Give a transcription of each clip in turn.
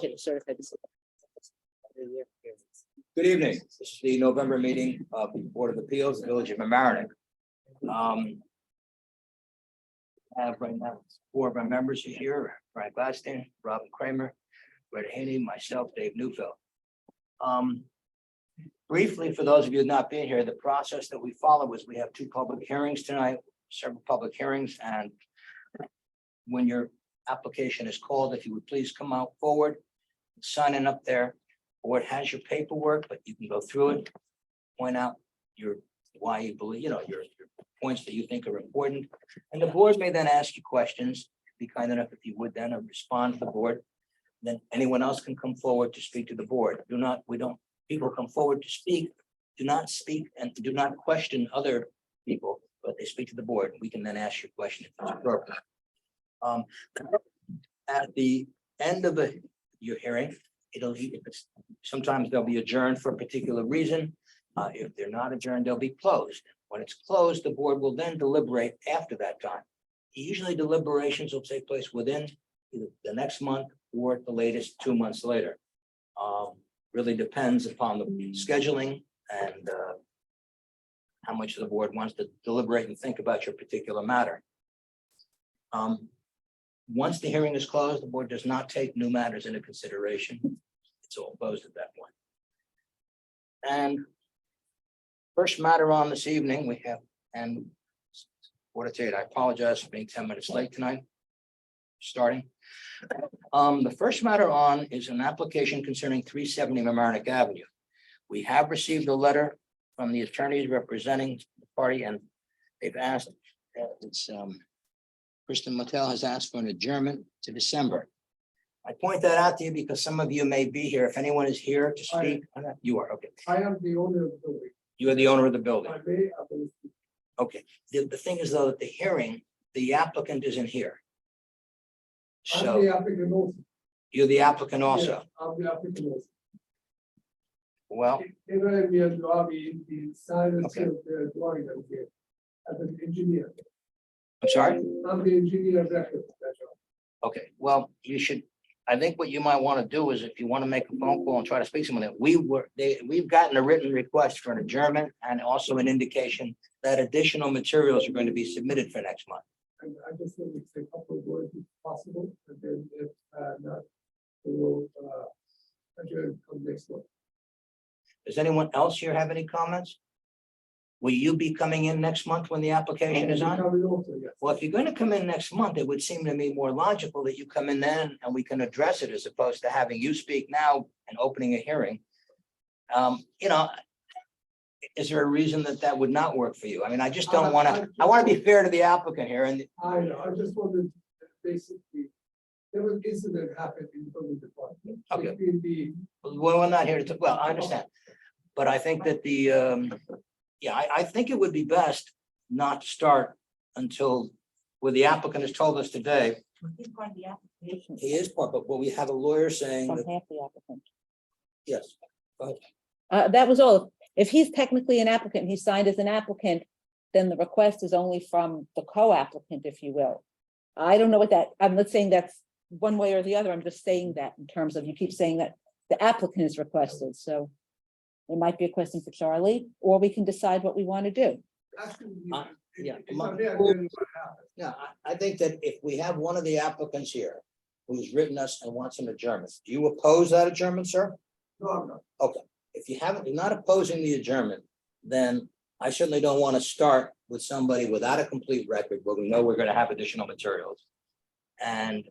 Get certified. Good evening. This is the November meeting of the Board of Appeals, the Village of Mamaroneck. Have right now 4 of our members here, Brian Gladstein, Robin Kramer, Red Haney, myself, Dave Neufeld. Briefly, for those of you not being here, the process that we follow is we have 2 public hearings tonight, several public hearings, and when your application is called, if you would please come out forward, sign in up there. Board has your paperwork, but you can go through it, point out your why you believe, your points that you think are important. And the board may then ask you questions. Be kind enough if you would then respond to the board. Then anyone else can come forward to speak to the board. People come forward to speak, do not speak and do not question other people, but they speak to the board. We can then ask your question if it's appropriate. At the end of your hearing, sometimes they'll be adjourned for a particular reason. If they're not adjourned, they'll be closed. When it's closed, the board will then deliberate after that time. Usually deliberations will take place within either the next month or at the latest 2 months later. Really depends upon the scheduling and how much the board wants to deliberate and think about your particular matter. Once the hearing is closed, the board does not take new matters into consideration. It's all closed at that point. And first matter on this evening, we have, and what to tell you, I apologize for being 10 minutes late tonight. Starting. The first matter on is an application concerning 370 Mamaroneck Avenue. We have received a letter from the attorneys representing the party, and they've asked, Kristen Motel has asked for an adjournment to December. I point that out to you because some of you may be here. If anyone is here to speak, you are, okay. I am the owner of the building. You are the owner of the building. I may, I will speak. Okay, the thing is though, that the hearing, the applicant isn't here. I'm So the applicant also. you're the applicant also. Yes, I'm the applicant also. Well, Here we are lobby the silence Okay. of the drawing of here. As an engineer. I'm sorry. I'm the engineer of record. That's all. Okay, well, you should, I think what you might want to do is if you want to make a phone call and try to speak to someone, we've gotten a written request for an adjournment and also an indication that additional materials are going to be submitted for next month. And I just want to say a couple of words if possible, and then if not, we will adjourn from next one. Does anyone else here have any comments? Will you be coming in next month when the application is on? Coming also, yes. Well, if you're going to come in next month, it would seem to me more logical that you come in then and we can address it as opposed to having you speak now and opening a hearing. Is there a reason that would not work for you? I mean, I just don't want to, I want to be fair to the applicant here and I know, I just wanted basically, there was incident happened in the building department. Okay. Between the we're not here to, well, I understand. But I think that I think it would be best not to start until where the applicant has told us today. He's part of the application. He is part, but we have a lawyer saying From that, half the applicant. yes. That was all. If he's technically an applicant, he signed as an applicant, then the request is only from the co-applicant, if you will. I don't know what that, I'm not saying that's one way or the other. I'm just saying that in terms of, you keep saying that the applicant is requested, so it might be a question for Charlie, or we can decide what we want to do. actually. Yeah, If I'm there, then what happened? Yeah, I think that if we have one of the applicants here who's written us and wants an adjournment, do you oppose that adjournment, sir? No, I'm not. Okay, if you haven't, you're not opposing the adjournment, then I certainly don't want to start with somebody without a complete record where we know we're going to have additional materials. And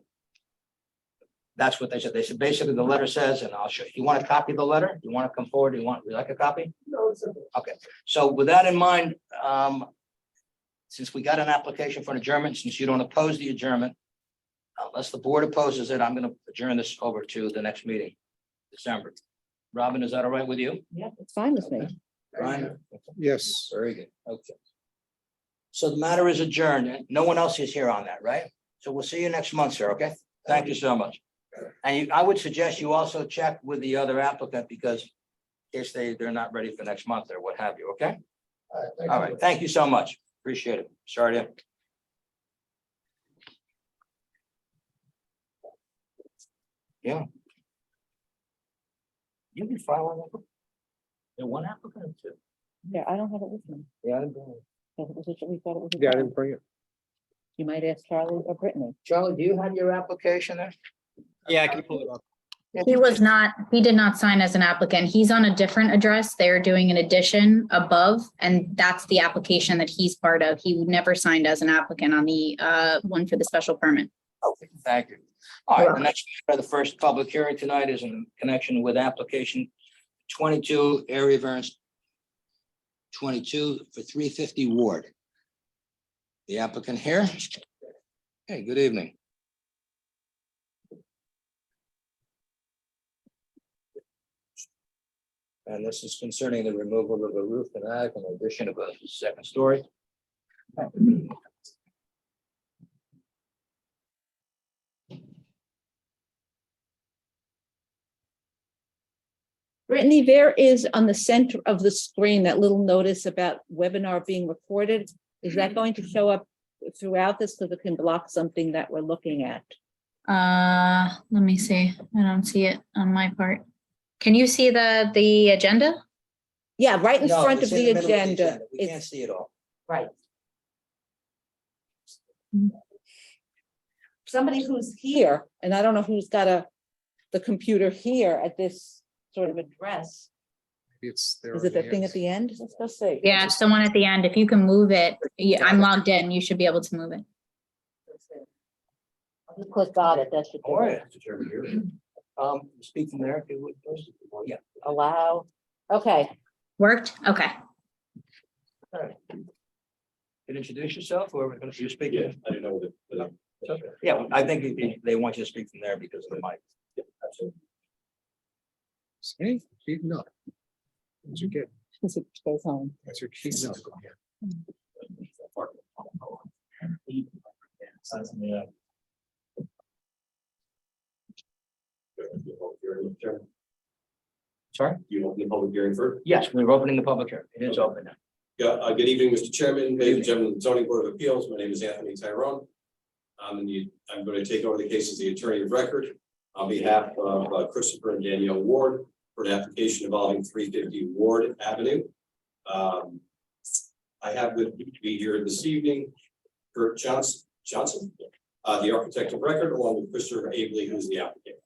that's what they said. They said basically the letter says, and I'll show you. You want a copy of the letter? You want to come forward? Would you like a copy? No, it's okay. Okay, so with that in mind, since we got an application for an adjournment, since you don't oppose the adjournment, unless the board opposes it, I'm going to adjourn this over to the next meeting, December. Robin, is that all right with you? Yeah, it's fine with me. Brian? Yes. Very good. Okay. So the matter is adjourned. And no one else is here on that, right? So we'll see you next month, sir. Okay? Thank you so much. And I would suggest you also check with the other applicant because in case they're not ready for next month or what have you. Okay? All right. Thank you so much. Appreciate it. Sorry to. Yeah. You can file on that. There one applicant or two? Yeah, I don't have it with me. Yeah, I didn't bring it. Yeah, we thought it was. Yeah, I didn't bring it. You might ask Charlie or Brittany. Charlie, do you have your application there? Yeah, I can pull it up. He did not sign as an applicant. He's on a different address. They're doing an addition above, and that's the application that he's part of. He never signed as an applicant on the one for the special permit. Okay, thank you. All right, the next, the first public hearing tonight is in connection with application 22 area variance 22 for 350 Ward. The applicant here. Hey, good evening. And this is concerning the removal of a roof and attic and addition of a second story. Brittany, there is on the center of the screen, that little notice about webinar being recorded. Is that going to show up throughout this? Because it can block something that we're looking at. Let me see. I don't see it on my part. Can you see the agenda? Yeah, right in No, front it's of in the middle agenda. We can't It's see it all. right. Somebody who's here, and I don't know who's got the computer here at this sort of address. Maybe it's there. Is it the thing at the end? Let's go see. Yeah, it's the one at the end. If you can move it, yeah, I'm logged in. You should be able to move it. I'll just click on it. That should All do right. it. Speak from there, if you would, please. Yeah. Allow. Okay. Worked? Okay. All right. Can you introduce yourself, whoever you speak. Yeah, I didn't know that. Yeah, I think they want you to speak from there because of the mic. Hey, keeping up. That's your kid. As it goes home. That's your keeping up. Sorry? You open the public hearing first? Yes, we're opening the public hearing. It is open now. Yeah, good evening, Mr. Chairman, ladies and gentlemen of the zoning board of appeals. My name is Anthony Tyrone. I'm going to take over the case as the attorney of record on behalf of Christopher and Danielle Ward for an application involving 350 Ward Avenue. I have with me here this evening, Kurt Johnson, the architect of record, along with Christopher Abley, who's the applicant.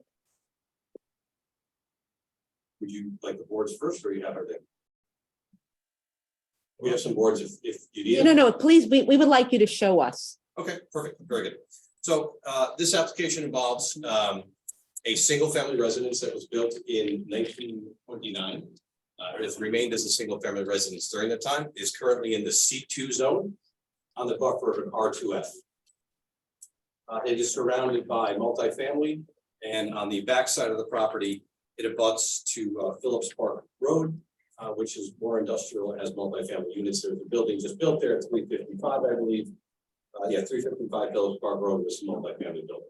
Would you like the boards first, or you have everything? We have some boards if you need. No, please, we would like you to show us. Okay, perfect, very good. So this application involves a single family residence that was built in 1929. It has remained as a single family residence during that time, is currently in the C2 zone on the buffer of R2F. It is surrounded by multifamily, and on the back side of the property, it abuts to Phillips Park Road, which is more industrial and has multifamily units. There's a building just built there at 355, I believe. 355 Phillips Park Road was a multifamily building.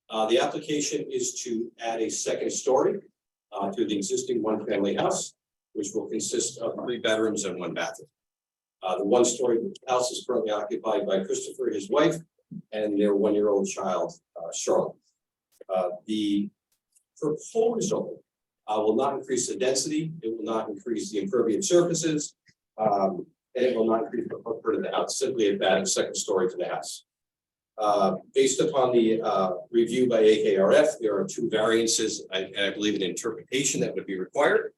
The application is to add a second story to the existing one family house, which will consist of 3 bedrooms and 1 bathroom. The 1-story house is currently occupied by Christopher, his wife, and their 1-year-old child, Charlotte. The proposal will not increase the density, it will not increase the impervious surfaces, and it will not increase the footprint of the house, simply add a second story to the house. Based upon the review by AKRF, there are 2 variances, and I believe an interpretation that would be required.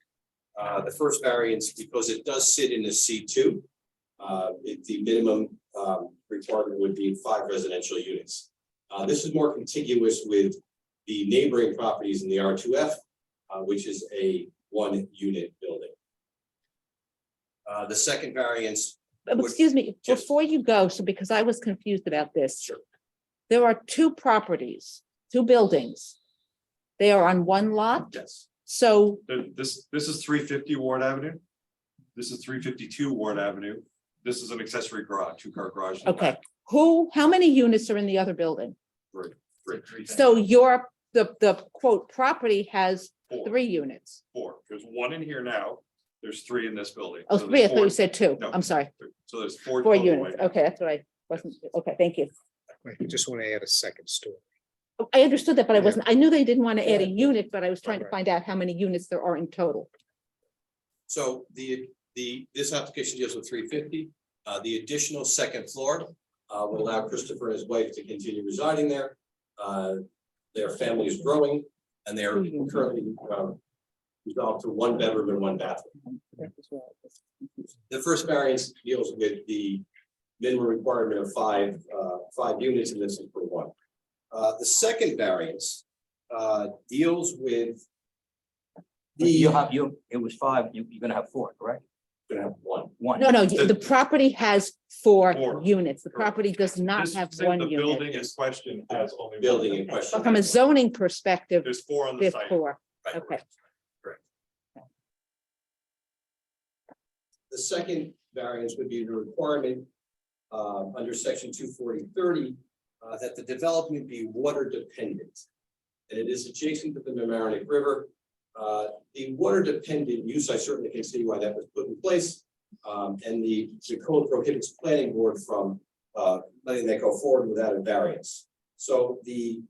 The first variance, because it does sit in the C2, the minimum requirement would be 5 residential units. This is more contiguous with the neighboring properties in the R2F, which is a 1-unit building. The second variance. Excuse me, Yes. before you go, so because I was confused about this. Sure. There are 2 properties, 2 buildings. They are on 1 lot, Yes. so, This is 350 Ward Avenue. This is 352 Ward Avenue. This is an accessory garage, 2-car garage. in the okay, back. how many units are in the other building? Three. So the quote, property has 3 units. 4. There's 1 in here now. There's 3 in this building. Oh, So 3, I there's thought you 4 said 2, No. I'm sorry, So there's 4. 4 total units, right now. okay, that's what I wasn't, okay, thank you. You just want to add a second story. I understood that, but I Yeah. wasn't, I knew they didn't want to add a Yeah. unit, but I was trying to Right. find out how many units there are in total. So this application deals with 350. The additional second floor will allow Christopher and his wife to continue residing there. Their family is growing and they are currently resolved to 1 bedroom and 1 bathroom. The first variance deals with the minimum requirement of five units, and this is for 1. The second variance deals with You have, it was 5, you're gonna have 4, correct? gonna have 1. 1. No, the property has 4 4. units. The property does not This have said 1 the unit. building in question has only. one. Building in question. But from a zoning perspective, There's 4 on the there's site. 4. Right. Okay. The second variance would be the requirement under section 240-30 that the development be water dependent. And it is adjacent to the Mamaroneck River. The water dependent use, I certainly can see why that was put in place. And the code prohibits planning board from letting that go forward without a variance. So the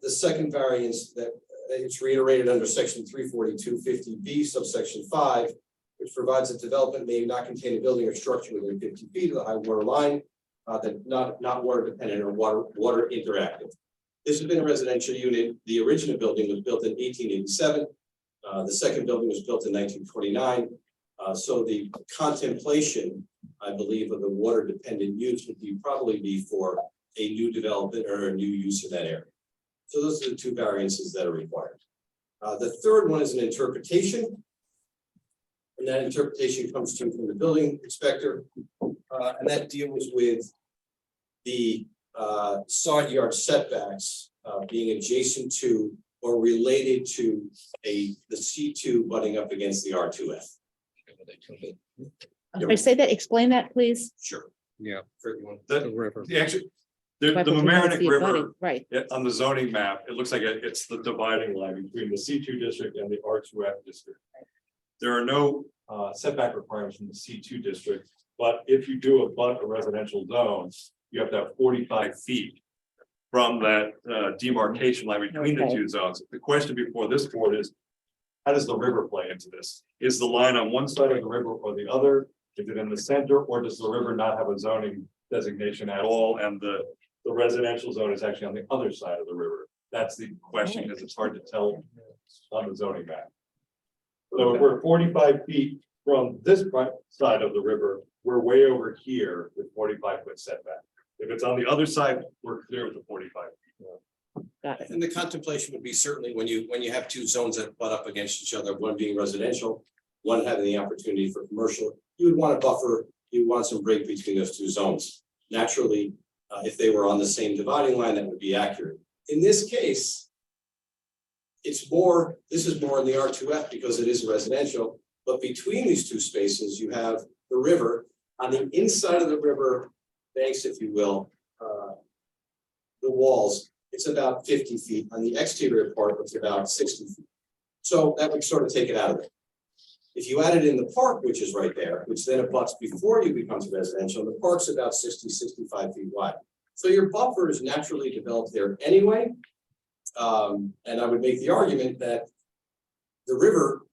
second variance that it's reiterated under section 342-50B subsection 5, which provides that development may not contain a building or structure within 50 feet of the high water line, that not water dependent or water interactive. This has been a residential unit. The original building was built in 1887. The second building was built in 1929. So the contemplation, I believe, of the water dependent use would probably be for a new development or a new use in that area. So those are the 2 variances that are required. The third one is an interpretation. And that interpretation comes to from the building inspector. And that deals with the side yard setbacks being adjacent to or related to the C2 butting up against the R2F. If I say that, explain that, please. Sure. Yeah. For everyone. Actually, the Right, but you know it's Mamaroneck the River, abutting, right, on the zoning map, it looks like it's the dividing line between the C2 district and the R2F district. There are no setback requirements from the C2 district, but if you do abut a residential zone, you have to have 45 feet from that demarcation line between the Okay. 2 zones. The question before this board is, how does the river play into this? Is the line on one side of the river or the other? Is it in the center, or does the river not have a zoning designation at all? And the residential zone is actually on the other side of the river. That's the question, because it's hard to tell on the zoning map. So if we're 45 feet from this side of the river, we're way over here with 45-foot setback. If it's on the other side, we're clear with the 45 feet. got it. And the contemplation would be certainly when you have 2 zones that butt up against each other, one being residential, one having the opportunity for commercial, you would want a buffer, you would want some break between those 2 zones. Naturally, if they were on the same dividing line, that would be accurate. In this case, this is more in the R2F because it is residential, but between these 2 spaces, you have the river. On the inside of the river banks, if you will, the walls, it's about 50 feet. On the exterior part, it's about 60 feet. So that would sort of take it out of it. If you add it in the park, which is right there, which then abuts before you becomes residential, the park's about 65 feet wide. So your buffer is naturally developed there anyway. And I would make the argument that the river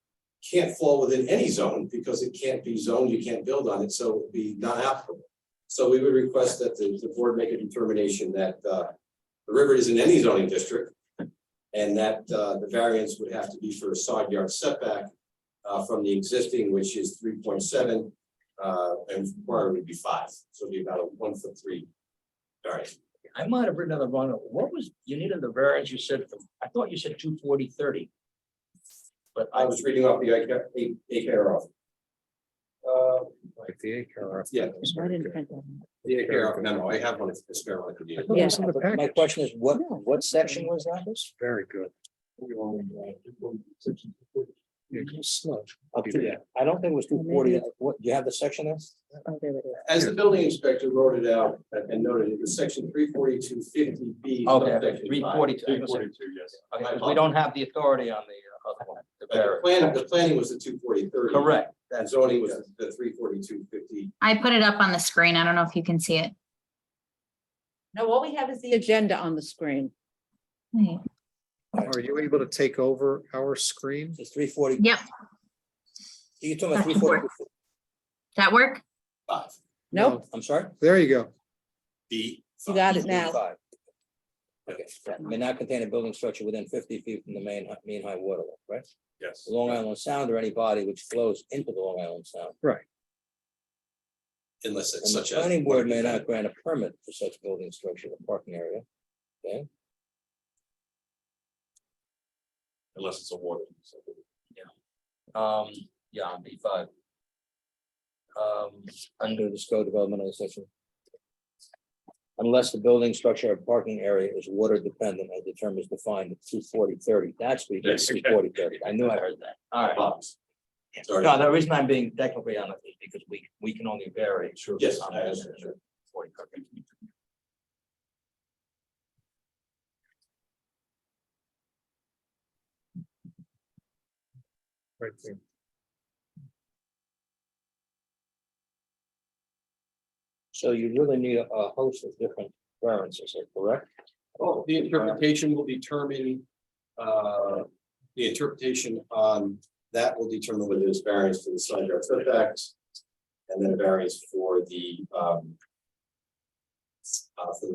can't fall within any zone because it can't be zoned, you can't build on it, so it would be not applicable. So we would request that the board make a determination that the river is in any zoning district and that the variance would have to be for a side yard setback from the existing, which is 3.7, and required would be 5. So it'd be about a 1'3" variance. I might have written another wrong. What was, you needed the variance, you said, I thought you said 240-30. But I was reading off the AKR. Like the ACAR. Yeah, I didn't print that. the AKR memo. I have one. It's spare one. I could use. Yeah. My question is, what section was that? Very good. Yeah, just slow. I don't think it was 240. What, do you have the section there? Oh, there it is. As the building inspector wrote it out and noted, it was section 342-50B. Okay, subsection 342. 342, yes. Okay, we don't have the authority on the other one. The variance. The planning was the 240-30. Correct. And zoning was the 342-50. I put it up on the screen. I don't know if you can see it. No, all we have is the agenda on the screen. Wait, Are you able to take over our screen? It's 3:40. Yep, You're talking about Back and 3:40. that work? Five. Nope, I'm sorry? There you go. B. you got it now. 5. Okay, may not contain a building structure within 50 feet from the mean high water level, right? Yes. The Long Island Sound or any body which flows into the Long Island Sound. Unless it's And the such as. planning board may not grant a permit for such building structure or parking area. Okay, Unless it's a water. yeah, on B5. Under this code developmental section. Unless the building structure or parking area is water dependent as the term is defined at 240-30. That's what Yes, it okay. 240-30. I knew I heard that. All right. Sorry. No, the reason I'm being technically on it is because we can only vary. Yes, on I this. understand. 40, okay. Right there. So you really need a host of different variances, is that correct? Well, the interpretation will determine, the interpretation on that will determine whether there's variance for the side yard setbacks. And then a variance for the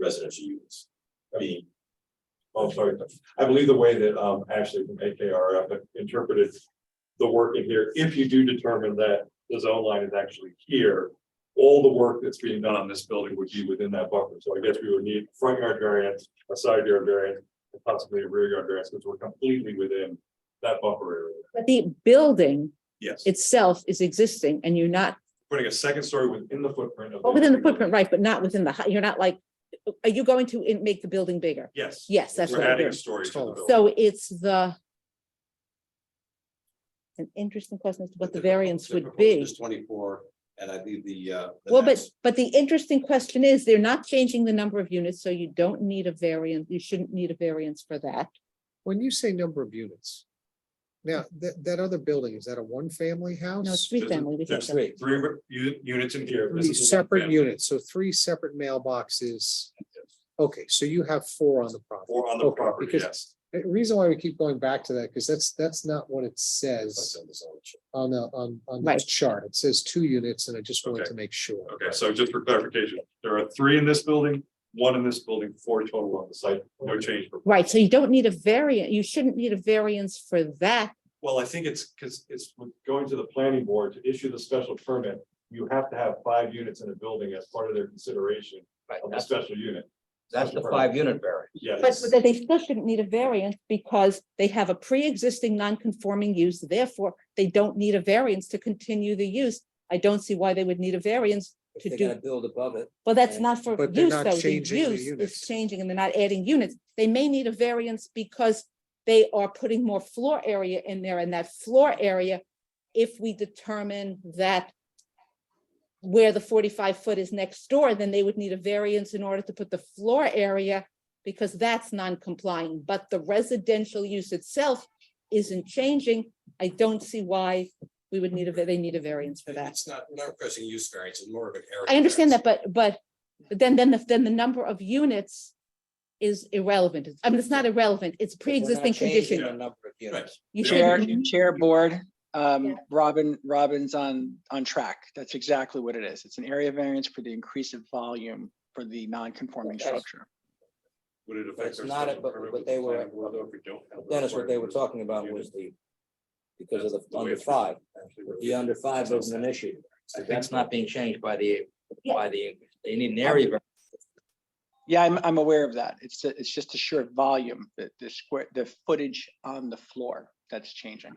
residential units. Oh, sorry. I believe the way that Ashley from AKRF interpreted the work in here, if you do determine that the zone line is actually here, all the work that's being done on this building would be within that buffer. So I guess we would need front yard variance, a side yard variance, and possibly a rear yard variance, because we're completely within that buffer area. But the building Yes, itself is existing and you're not, putting a second story within the footprint of. oh, within the footprint, right, but not within the, you're not like, are you going to make the building bigger? Yes. Yes, that's We're what we're adding a doing. story to the building. So it's an interesting question as to what the variance would be. Is 24, and I believe the Well, max- but the interesting question is, they're not changing the number of units, so you don't need a variance, you shouldn't need a variance for that. When you say number of units. Now, that other building, is that a one-family house? No, it's three family. we There's said. Three. units in here. This Three is a separate one-family. units, so 3 separate mailboxes. Okay, so you have 4 on the property. Or on the Okay, property, because yes. The reason why we keep going back to that, because that's not what it says on the Right. chart. It says 2 units, and I just wanted Okay. to make sure. Okay, so just for clarification, there are 3 in this building, 1 in this building, 4 total on the site, no change. Right, so you don't need a variant, you shouldn't need a variance for that. Well, I think it's because it's going to the planning board to issue the special permit. You have to have 5 units in a building as part of their consideration Right, of the that's special unit. the 5-unit variance. But Yes. they still shouldn't need a variance because they have a pre-existing non-conforming use, therefore they don't need a variance to continue the use. I don't see why they would need a variance. If To they're do- gonna build above it. Well, that's not for But they're use not though, the changing the use is units. changing and they're not adding units. They may need a variance because they are putting more floor area in there, and that floor area, if we determine that where the 45-foot is next door, then they would need a variance in order to put the floor area because that's non-complying, but the residential use itself isn't changing. I don't see why we would need they need a variance for that. It's not, we're not requesting use variance, it's more of an area. I understand variance. that, but then the number of units is irrelevant. I mean, it's not irrelevant, it's We're not pre-existing changing condition. the number of units. You Chair, shouldn't- Chair Board, Yeah. Robin's on track. That's exactly what it is. It's an area variance for the increase of volume for the non-conforming Okay. structure. Would it affect? It's our not, special but permit what with they the were, planning board, though, if we don't have the Dennis, what they were requirement talking for about unit? was because of That's the way under it's 5. actually what it The is. under 5 wasn't an issue. I think That's so. not being changed by the, Yeah. they need an area variance. Yeah, I'm aware of that. It's just a sheer volume, the footage on the floor that's changing.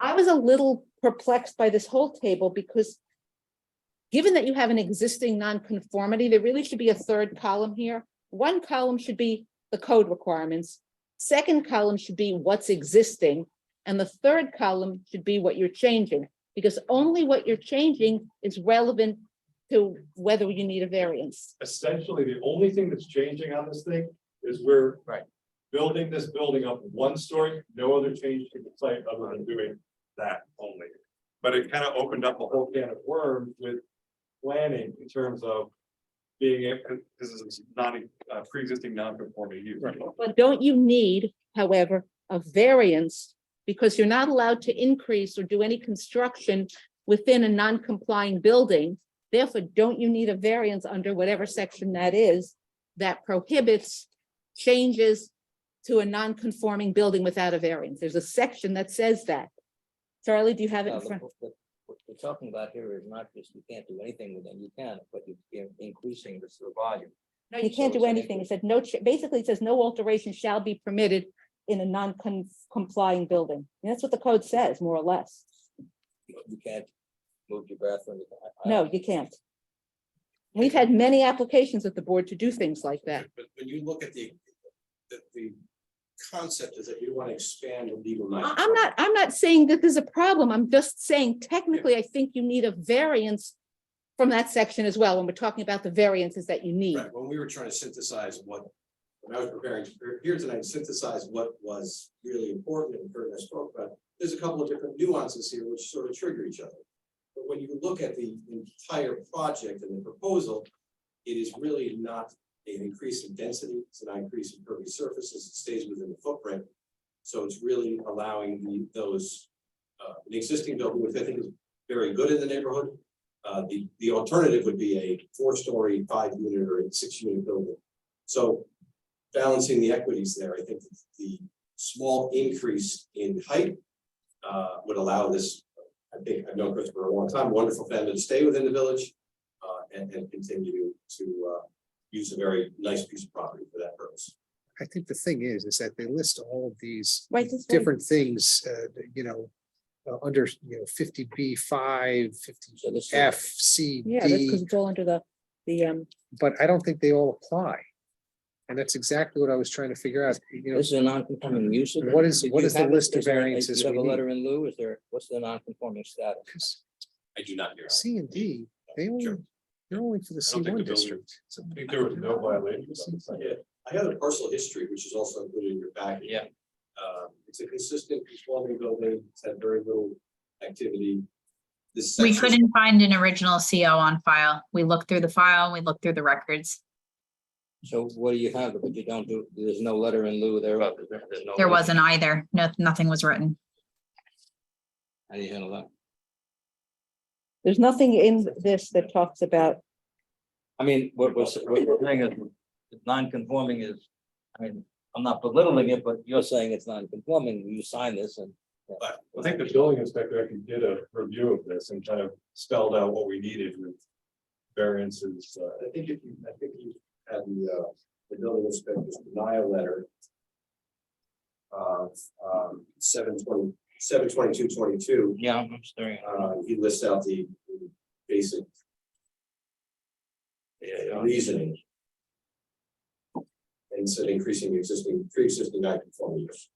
I was a little perplexed by this whole table because given that you have an existing nonconformity, there really should be a third column here. One column should be the code requirements. Second column should be what's existing. And the third column should be what you're changing, because only what you're changing is relevant to whether you need a variance. Essentially, the only thing that's changing on this thing is we're. Right. Building this building up 1 story, no other change to the site other than doing that only. But it kind of opened up a whole can of worms with planning in terms of being, this is not pre-existing non-conforming use. But don't you need, however, a variance? Because you're not allowed to increase or do any construction within a non-complying building. Therefore, don't you need a variance under whatever section that is that prohibits changes to a non-conforming building without a variance? There's a section that says that. Charlie, do you have it in front? What we're talking about here is not just you can't do anything with them, you can, but you're increasing the volume. No, you can't do anything. It said no, basically it says no alteration shall be permitted in a non-complying building. And that's what the code says, more or less. You can't move your bathroom. No, you can't. We've had many applications at the board to do things like that. But when you look at the concept is that you want to expand the legal. I'm not saying that there's a problem. I'm just saying technically, I think you need a variance from that section as well, when we're talking about the variances that you need. Right, when we were trying to synthesize when I was preparing here tonight, synthesize what was really important and Kurt and I spoke about, there's a couple of different nuances here which sort of trigger each other. But when you look at the entire project and the proposal, it is really not an increase in density, it's an increase in impervious surfaces, it stays within the footprint. So it's really allowing those, the existing building, which I think is very good in the neighborhood. The alternative would be a 4-story, 5-unit or a 6-unit building. So balancing the equities there, I think the small increase in height would allow this. I think I've known Christopher for a long time, wonderful family to stay within the village and continue to use a very nice piece of property for that purpose. I think the thing is that they list all of these Right, this way. different things, under, 50B5, So this is- 50F, C, Yeah, that's because D, it's all under the, but I don't think they all apply. And that's exactly what I was trying to figure out, This is a non-conforming use. What is- Do what you is the have it? list of Is there a- variances do you have we a letter need? in lieu? Is there, what's the non-conforming status? because I do not hear. C and D, they're only for the I don't think C1 the building- district. I think there was no violation. Yeah, I have a parcel history, which is also included in your package. Yeah. It's a consistent conforming building, it's had very little activity. This We section- couldn't find an original CO on file. We looked through the file, we looked through the records. So what do you have, but you don't do, there's no letter in lieu thereof? There's no There letter? wasn't either. No, nothing was written. How do you handle that? there's nothing in this that talks about, I mean, what we're saying is, non-conforming is, I mean, I'm not belittling it, but you're saying it's non-conforming, you sign this and. But I think the building inspector actually did a review of this and kind of spelled out what we needed with variances. I think you had the building inspector's denial letter. Of 7/22/22. Yeah, I'm staring. He lists out the basic reasoning. And said increasing the pre-existing non-conforming use.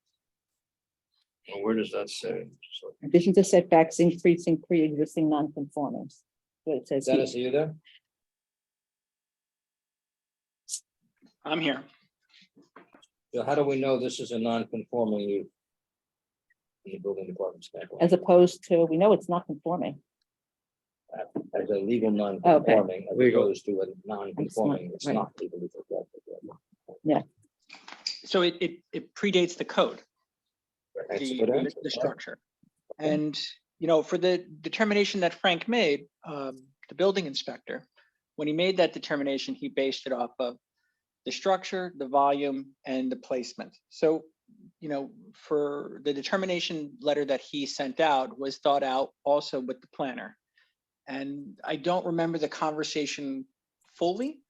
Well, where does that say? So, additions to setbacks increasing pre-existing non-conformings. What it says. here. Dennis, are you there? I'm here. So how do we know this is a non-conforming use? In the building department standpoint, As opposed to, we know it's not conforming. as a legal non-conforming, as Legal. opposed to a non-conforming, it's Right. not legally protected. So it predates the code. That's a the, good answer. the structure. And, for the determination that Frank made, the building inspector, when he made that determination, he based it off of the structure, the volume, and the placement. So, for the determination letter that he sent out was thought out also with the planner. And I don't remember the conversation fully,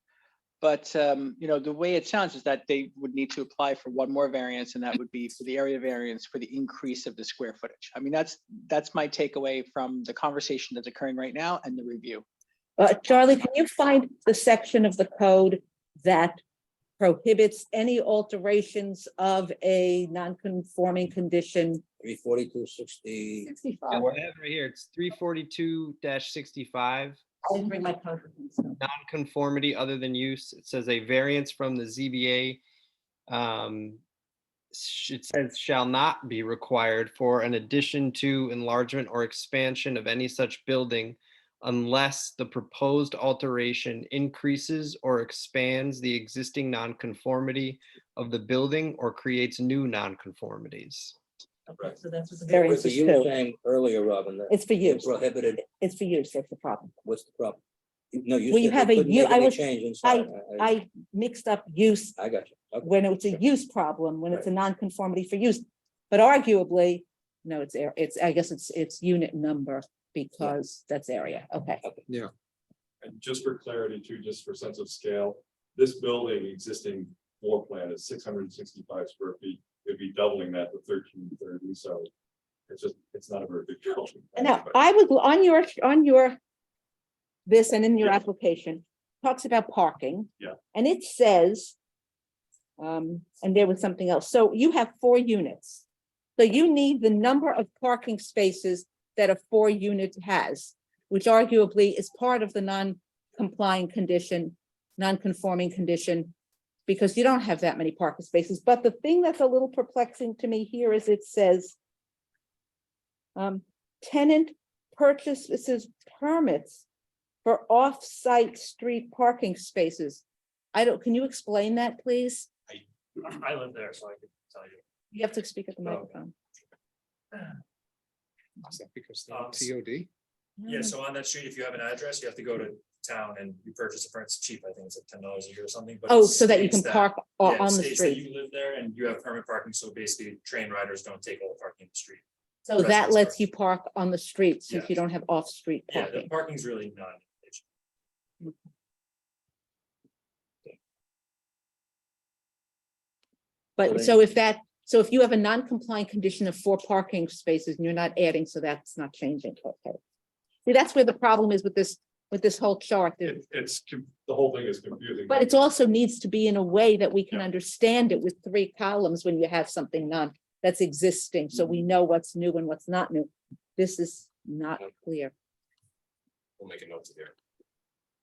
but, the way it sounds is that they would need to apply for one more variance, and that would be for the area variance for the increase of the square footage. I mean, that's my takeaway from the conversation that's occurring right now and the review. Charlie, can you find the section of the code that prohibits any alterations of a non-conforming condition? 34260. 65. I have it right here. It's 342-65. I didn't bring my code with me, so. Non-conformity other than use. It says a variance from the ZBA. It says shall not be required for an addition to enlargement or expansion of any such building unless the proposed alteration increases or expands the existing nonconformity of the building or creates new nonconformities. Okay, so that's what the But variance is you were to. saying earlier, Robin, that It's for it's use. prohibited, It's for use, that's the problem. what's the problem? No, you Well, you said have they a couldn't u- make I any was- change inside. I mixed up use I got you. Okay. when it's a use problem, when it's a nonconformity for use. But arguably, no, I guess it's unit number because that's area. Okay. And just for clarity too, just for sense of scale, this building existing floor plan is 665 square feet. It'd be doubling that to 1330, so it's not a very big building. And now I would, on your, this and in your application, talks about parking. Yeah. And it says, and there was something else. So you have 4 units. So you need the number of parking spaces that a 4-unit has, which arguably is part of the non-complying condition, non-conforming condition, because you don't have that many parking spaces. But the thing that's a little perplexing to me here is it says tenant purchases permits for off-site street parking spaces. Can you explain that, please? I live there, so I can tell you. You have to speak at the Oh, okay. microphone. Is that because they're Um, TOD? Yeah, so on that street, if you have an address, you have to go to town and you purchase it for, it's cheap, I think it's like $10 a year or something. But Oh, it so that you can states park yeah, it on the states that street. You live there and you have permit parking, so basically train riders don't take all the parking in the street. So that residents lets park. you park on the street since Yeah. you don't have off-street Yeah, the parking. parking's really not an issue. But so if you have a non-compliant condition of 4 parking spaces and you're not adding, so that's not changing. Okay. See, that's where the problem is with this whole chart. There- The whole thing is confusing. But it also needs to be in a way that we can Yeah. understand it with 3 columns when you have something that's existing, so we know what's new and what's not new. This is not clear. We'll make a note to there.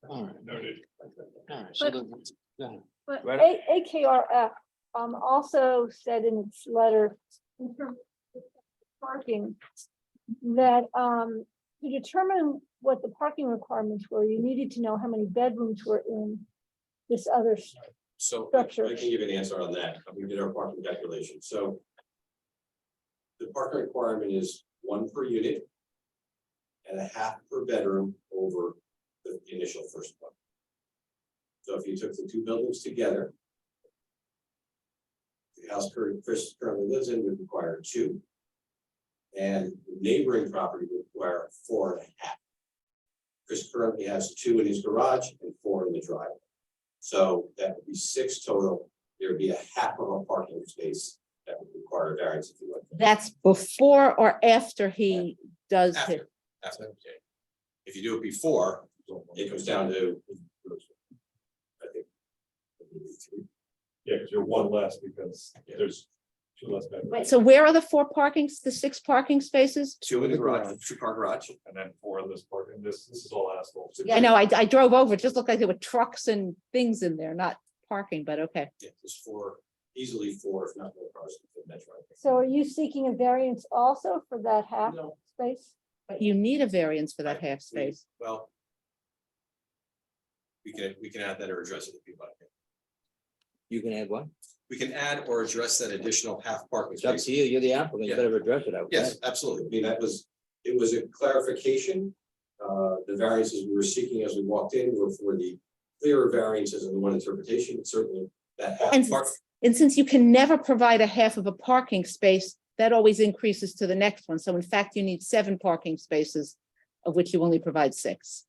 All right. Noted. All right, so then- But Right AKRF also said in its letter in terms of parking that to determine what the parking requirements were, you needed to know how many bedrooms were in this other. So I Structure. can give you an answer on that. We did our parking calculation. So the parking requirement is 1 per unit and a half per bedroom over the initial first one. So if you took the 2 buildings together, the house Chris currently lives in would require 2. And the neighboring property would require 4.5. Chris currently has 2 in his garage and 4 in the driveway. So that would be 6 total. There would be a half of a parking space that would require a variance if you want. That's before or after he does After. it. That's okay. If you do it before, it comes down to. I think. Yeah, because you're 1 less because there's 2 less bedrooms. Wait, so where are the 6 parking spaces? 2 in the garage, 2-car garage. And then 4 in this part, and this is all asphalt. Yeah, I know, I drove over, it just looked like there were trucks and things in there, not parking, but okay. Yeah, there's 4, easily 4, if not more cars. in Metro. So are you seeking a variance also for that half No. space? But you need a variance for that half We- space. Well. We can add that or address it if you'd like. You can add one. We can add or address that additional half parking It's up space. to you. You're the applicant. You Yeah. better address it. I would Yes, think. absolutely. I mean, it was a clarification. The variances we were seeking as we walked in were for the clearer variances and the one interpretation, certainly that. half And part- And since you can never provide a half of a parking space, that always increases to the next one. So in fact, you need 7 parking spaces, of which you only provide 6.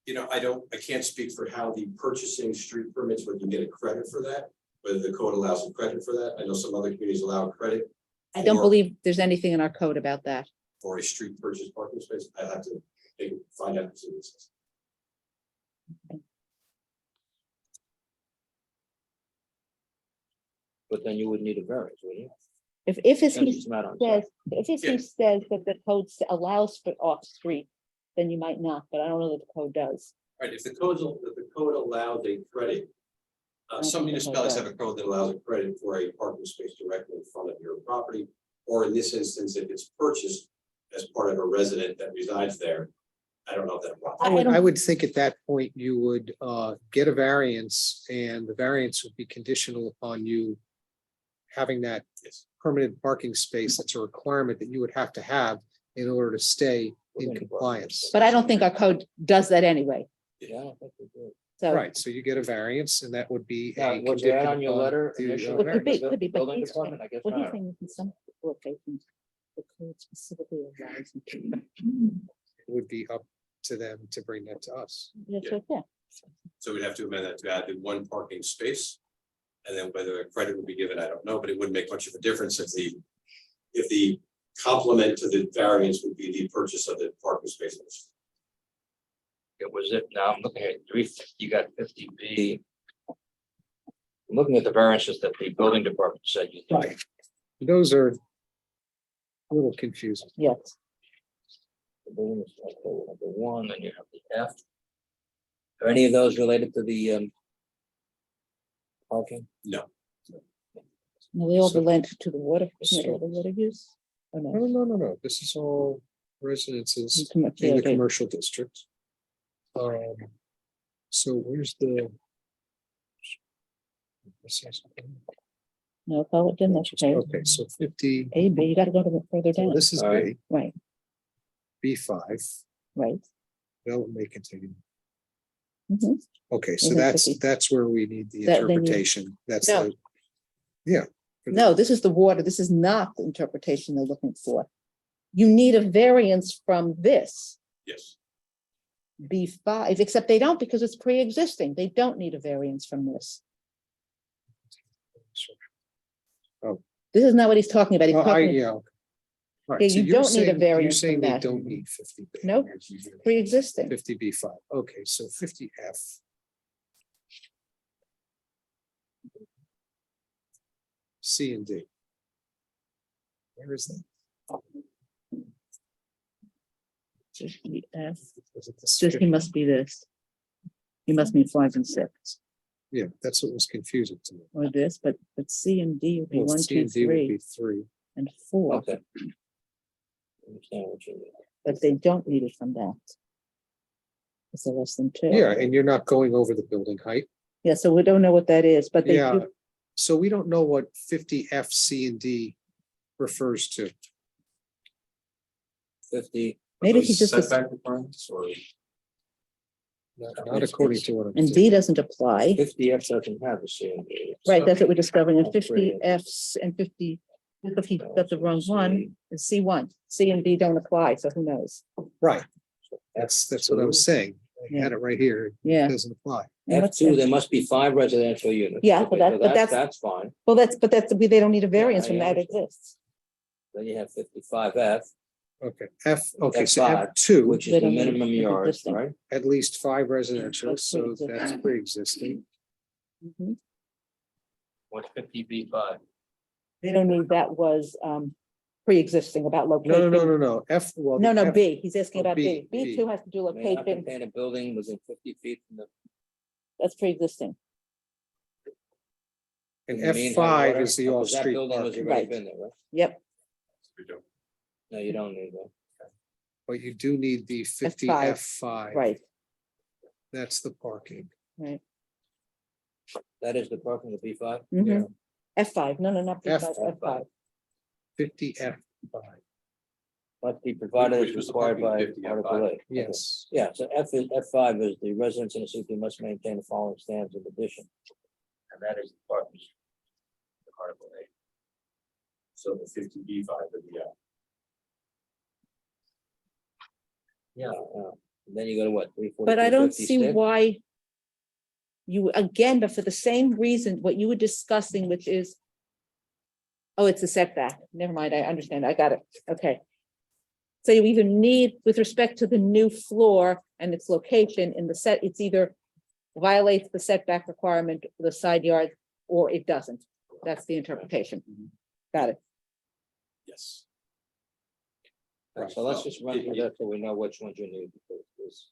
You know, I can't speak for how the purchasing street permits, whether you get a credit for that, whether the code allows a credit for that. I know some other communities allow a credit. I don't for- believe there's anything in our code about that. For a street purchase parking space. I'd have to find out. and see what it says. But then you would need a variance, wouldn't you? If Since he it's not on says, site. if Yeah. he says that the code allows for off-street, then you might not, but I don't know that the code does. Right, if the code allows a credit. don't Some think the code municipalities does. have a code that allows a credit for a parking space directly in front of your property. Or in this instance, if it's purchased as part of a resident that resides there. I don't know if that. I would think at that point you would get a variance and the variance would be conditional upon you having that Yes. permanent parking space. That's a requirement that you would have to have in order to stay in compliance. But I don't think our code does that anyway, Yeah, I don't think we do. so. Right, so you get a variance and that would be. Now, a was that on condition your upon letter the, initially? It could be, The could be, but building he's saying, department? I guess what he's not. saying is in some locations, the code specifically allows you to. It would be up to them to bring that to us. Yes, Yeah. yeah. So we'd have to amend that to add the one parking space. And then whether a credit would be given, I don't know, but it wouldn't make much of a difference if the complement to the variance would be the purchase of the parking spaces. It was it, now I'm looking at you got 50B. I'm looking at the variances that the building department said you. Right. Those are a little confusing. Yes, The building is like number one, then you have the F. Are any of those related to the parking? No, no, they all So- relate to the water, isn't it, all the water use? Oh, no. No, this is all residences Too much, in yeah, the okay. commercial district. So where's the? No, follow it, then that's okay. Okay, so 50, A, B, you gotta go to the further so down, this is All right. B, right, B5, right. development may continue. Mhm. Okay, so then that's, 50. that's where we need the That- then you- interpretation. That's No. the. Yeah. for the- No, this is the water, this is not the interpretation they're looking for. You need a variance from this, yes, B5, except they don't because it's pre-existing. They don't need a variance from this. This is not what he's talking about. He's Oh, talking yeah. All right, Yeah, so you you're don't need a saying- variance You're saying from they that. don't need 50B. Nope. pre-existing. 50B5, okay, so 50F. C and D. Where is that? 50F. Was it the So he script? must be this. He must mean 5 and 6, Yeah, that's what was confusing to me. or this, but C and D would be Well, 1, C 2, and D would 3, be 3. and 4, Okay. Understand what you mean. but they don't need it from that. It's a less than 2. Yeah, and you're not going over the building height. Yeah, so we don't know what that is, but they Yeah, do, so we don't know what 50F, C and D refers to. 50, maybe Those he just, setback requirements or Not according to what I'm. and D doesn't apply. 50F doesn't have a C and D. Right, that's what we're discovering, and That's pretty 50Fs and 50, if he got the wrong one, is C1. C and D don't apply, so who knows? Right, that's what I was saying. I had it right here. It Yeah. doesn't apply. And what's F2, that? there must be 5 residential units. Yeah, Okay, but that- so but that's- That's fine. Well, they don't need a variance I from that understand. exists. Then you have 55F, Okay, okay, so F5, F2, which is They the don't need minimum it. yards, Existing. right? at least 5 residential, That's so pre-existing. that's pre-existing. Mhm. What's 50B5? They don't need, that was pre-existing about No, location. no, F, well. No, the no, F- B, he's asking oh, about B, B. B2 has to do May not location, contain a building within 50 feet from the. that's pre-existing. And from the mean high F5 water. is the Oh, 'cause off-street That building was parking, already Right. been there, right? Yep, we don't. No, you don't need that. but you do need the 50 F5, F5. right, That's the parking. right. That is the parking of B5? Mhm. F5, no, not B5, F5. F5. 50 F5, Must be provided Which as was the required by parking 50 Article F5. 8. Okay. yes. Yeah, so F5 is the residents in the city must maintain the following standards of addition. And that is the parking. Article 8. So the 50B5 would be out. Yeah, and then you go to what, 340? But I don't see why you, again, but for the same reason, what you were discussing, which is, oh, it's a setback. Never mind, I understand. I got it. Okay. So you either need, with respect to the new floor and its location in the set, it's either violates the setback requirement for the side yard, or it doesn't. That's the interpretation. Got it. Yes. Right, so let's just run through that so we know which ones you need. Because this-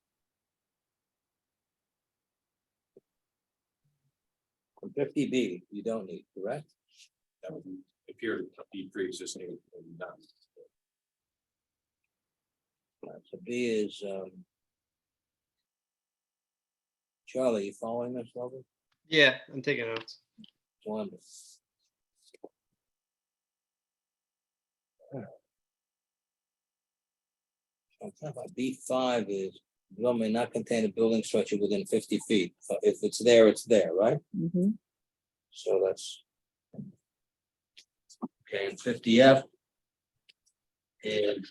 From 50B, you don't need, correct? That would appear to be pre-existing and not. Right, so B is Charlie, you following this over? Yeah, I'm taking notes. Wonderful. B5 is, will may not contain a building structure within 50 feet. If it's there, it's there, right? Mhm. So that's. Okay, and 50F. is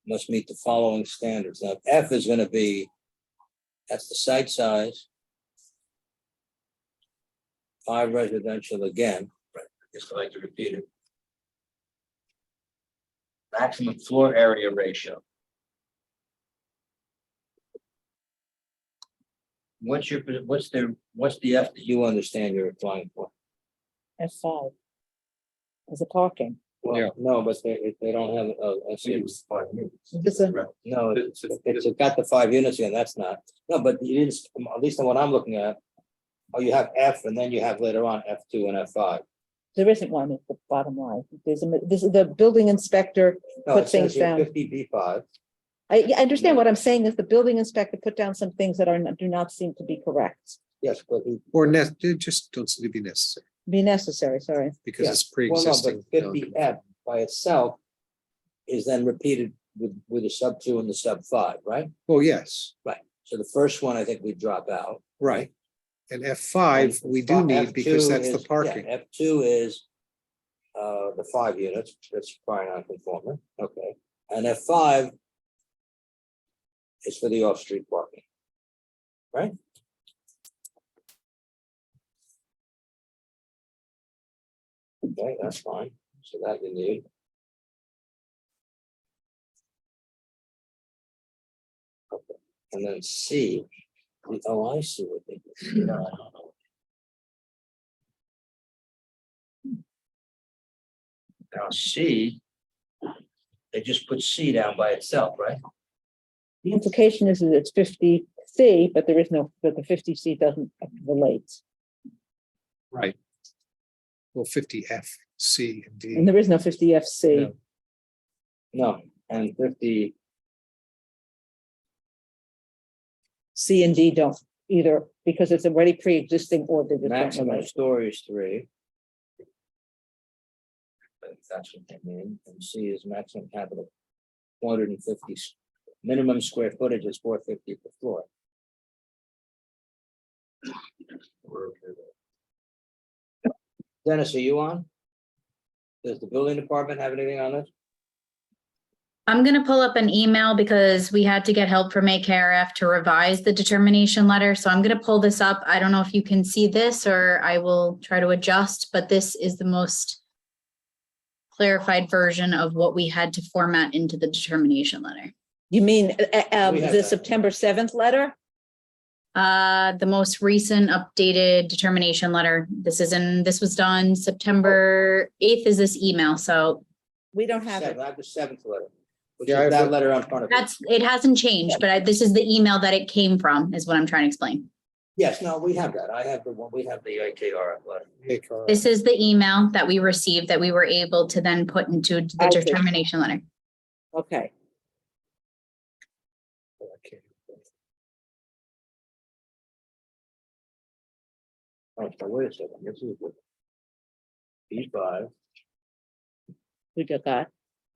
must meet the following standards. Now, F is gonna be, that's the site size. 5 residential again, just like to repeat it. Maximum floor area ratio. What's the F that you understand you're applying for? F5. Is it parking? Well, no, but they don't have, I see. Is it- No, it's got the 5 units in, that's not, no, but it is, at least on what I'm looking at. Oh, you have F and then you have later on F2 and F5. There isn't one at the bottom line. This is the building inspector. No, Put it says things here down. 50B5. I understand what I'm saying is the building inspector put down some things that do not seem to be correct. Yes, but Or they just don't seem to be necessary Be necessary, sorry. because Yeah. it's Well, no, but pre-existing. 50F by itself is then repeated with the sub 2 and the sub 5, right? Oh, yes, Right. So the first one, I think we drop out. right. And F5, we do need because that's the parking. F2 is the 5 units, that's prior non-conforming, okay. And F5 is for the off-street parking. Right? Okay, that's fine, so that you need. Okay, and then C, oh, I see what they did. No, I don't know. Now C, they just put C down by itself, right? The implication is that it's 50C, but there is no, but the 50C doesn't relate. Right. Well, 50F, C, and D. And there is no 50FC. No. No, and 50, C and D don't either, because it's already pre-existing or they just don't maximum relate. story is 3. But that's what they mean, and C is maximum capital, 450, minimum square footage is 450 per floor. We're okay with Dennis, are you on? Does the building department have anything on this? I'm gonna pull up an email because we had to get help from AKRF to revise the determination letter. So I'm gonna pull this up. I don't know if you can see this or I will try to adjust, but this is the most clarified version of what we had to format into the determination letter. You mean We have the that. September 7th letter? The most recent updated determination letter. This was done September 8th is this email. So We don't have it. I have the 7th letter. Which Yeah, I is have that the- letter on front of it. it hasn't changed, but this is the email that it came from is what I'm trying to explain. Yes, no, we have that. I have the one, we have the IKRF letter. This is the email that we received that we were able to then put into the I see. determination letter. Okay. Oh, so wait a second, this is what. B5, We got that.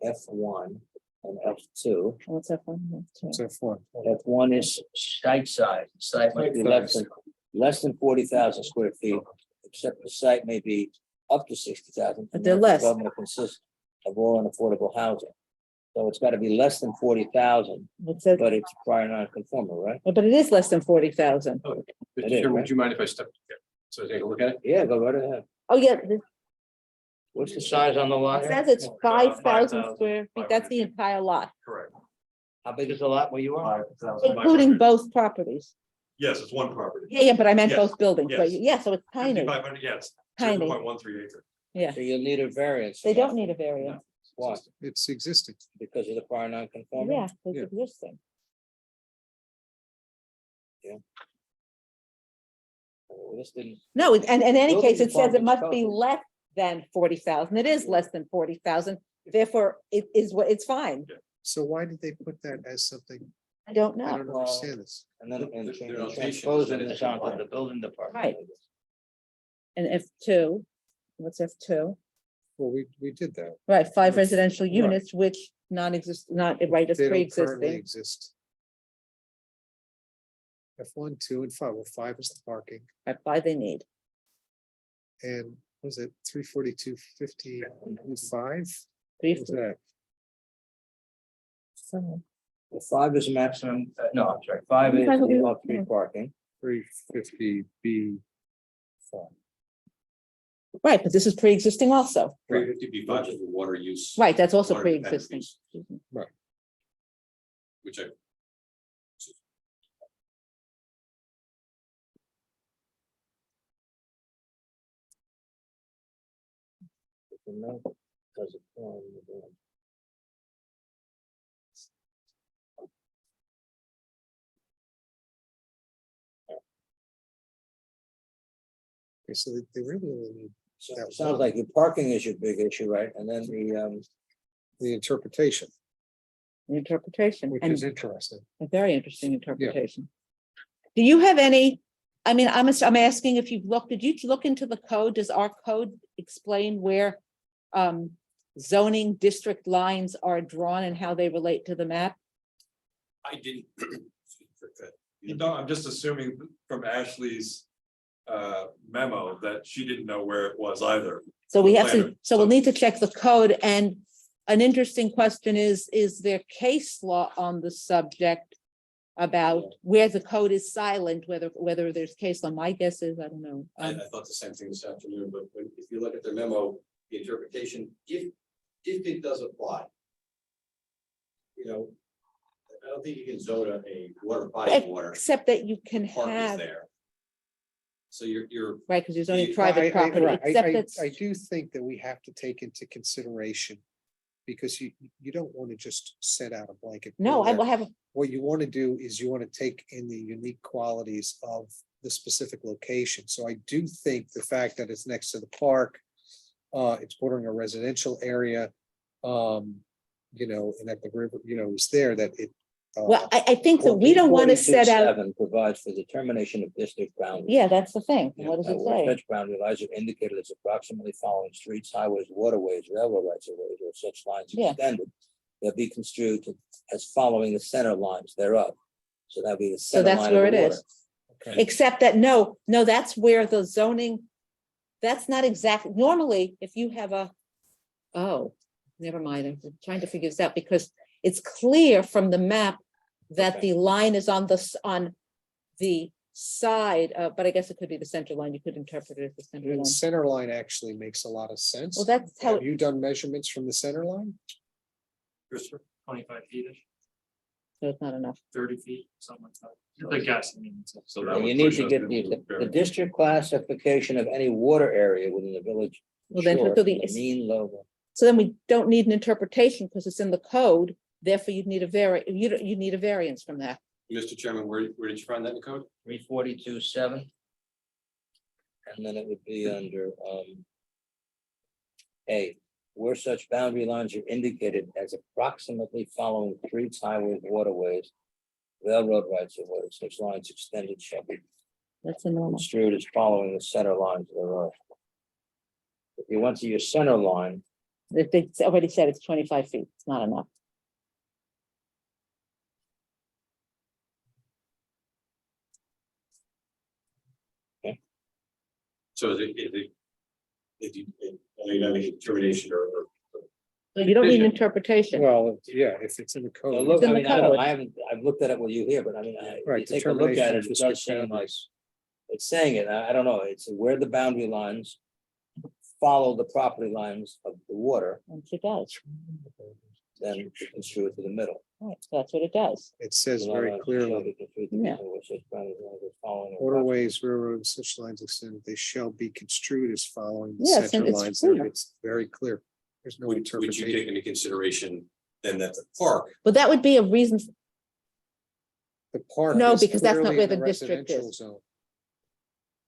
F1, and F2. What's that one? So F1. F1 is site size. The site might be less than 40,000 square feet, except the site may be up to 60,000. But they're less. Development consists of all unaffordable housing. So it's got to be less than 40,000, It says, but it's prior non-conforming, right? but it is less than 40,000. Mr. It is, Chairman, right? would you mind if I step? So take a look at it? Yeah, go right ahead. Oh, yeah, What's the size on the lot it here? says it's 5,000 5,000 square feet. That's the entire lot, Correct. How big is the lot where you are? 5,000. including both properties. Yes, it's one property. Yeah, but I meant Yes, both buildings, but yes. yeah, so it's tiny. 5,500, yes. Tiny. 0.13 acre. Yeah, So you'll need a variance. they don't need a variance. Why? It's existing. Because of the prior non-conforming? Yeah, Yeah. it's existing. Well, this didn't. No, and in any Building case, it says it department's must be code. less than 40,000. It is less than 40,000. Therefore, it is what, it's fine. So why did they put that as something? I don't I know. don't understand this. And then and The notation is transposing that this it's onto compliant. the building department. Right. And F2, what's F2? Well, we did that. Right, 5 Right. residential Right. units, which non-exist, not, right, as They don't currently pre-existing. exist. F1, 2, and 5. Well, 5 is the parking, At 5 they need. and was it 342.55? Three, What was that? so, Well, 5 is maximum, no, I'm sorry, 5 is Five will be- the off-street parking. 350B5. right, but this is pre-existing also. 350B5 is the water use. Right, that's also water dependent pre-existing. use, Which I. Okay, so they really only need So That it sounds one. like your parking is your big issue, right? And then the interpretation, The interpretation, which and is interesting. a very interesting interpretation. Do you have any, I mean, I'm asking if you've looked, did you look into the code? Does our code explain where zoning district lines are drawn and how they relate to the map? I didn't. No, I'm just assuming from Ashley's memo that she didn't know where it was either. So we The have to, planner, so we'll so- need to check the code, and an interesting question is there case law on the subject about where the code is silent, whether there's case law? My guess is, I don't know. I thought the same thing this afternoon, but if you look at the memo, the interpretation, if it does apply. You know, I don't think you can zone a water body of water. Except that you can Park is have, there. So you're, right, because there's only Yeah, private property, except that's, I do think that we have to take into consideration, because you don't want to just set out a blanket. no, I rule will there. have, What you want to do is you want to take in the unique qualities of the specific location. So I do think the fact that it's next to the park, it's bordering a residential area, you know, and that the river, you know, is there, that it. well, I think that we don't want to set out, 14.2.7 provides for determination of district boundaries. yeah, that's the thing. Yeah, What does Now, it where say? such boundary lines are indicated as approximately following streets, highways, waterways, railroad rights of ways, or such lines Yeah. extended. They'll be construed as following the center lines thereof. So that'd be the So center that's line of where the it water. is. Okay. Except that, no, that's where the zoning, that's not exactly, normally, if you have oh, never mind, I'm trying to figure this out, because it's clear from the map that Okay. the line is on the side, but I guess it could be the center line, you could interpret it as the center The line. center line actually makes a lot of sense. Well, that's how, Have you done measurements from the center line? Christopher, 25 feet-ish, so it's not enough. 30 feet, something like that. The guess, I mean. So that And would you need push to us get into the district classification of any water area within the village. Well, then, shore so from the- the mean level. So then we don't need an interpretation because it's in the code, therefore you'd need you need a variance from that. Mr. Chairman, where did you find that in the code? 342.7. And then it would be under A, where such boundary lines are indicated as approximately following streets, highways, waterways, railroad rights of way, such lines extended shall be That's a normal. construed as following the center lines thereof. If you went to your center line, They already said it's 25 feet, it's not enough. So if you have a determination or. So you don't need an Vision. interpretation. Well, yeah, if it's in the well, code. look, in I the mean, I don't, code. I haven't, I've looked at it with you here, but I mean, if Right, you take a look at determination it, of it district does seem like. boundaries. It's saying it, I don't know, it's where the boundary lines follow the property lines of the water, And it does, then you construe it to the middle. right, so that's what it does. It says The very lines shall clearly, be construed to the Yeah. middle where such boundary lines are following the waterways, railroads, such lines extended, they shall be construed as following the Yes, and center it's lines. There, clear. it's very clear. There's no Would you interpretation. take into consideration then that the park, But that would be a reason, The park. No, is because that's not clearly where in the district residential is. zone.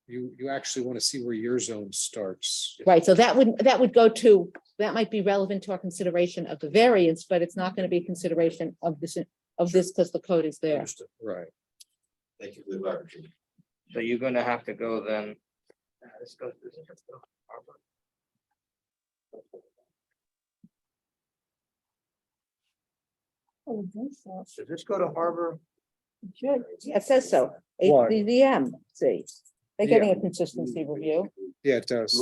You actually want to see where your zone starts. right, so that would go to, that might be relevant to our consideration of the variance, but it's not going to be a consideration of of this because the code is there. Understood. Right. Thank you for the clarification. So you're gonna have to go then. Let's go. I would think so. Does this go to Harbor? It should. Yeah, it says so. Why? HDVM, see, they're getting a consistency review. Yeah, it does.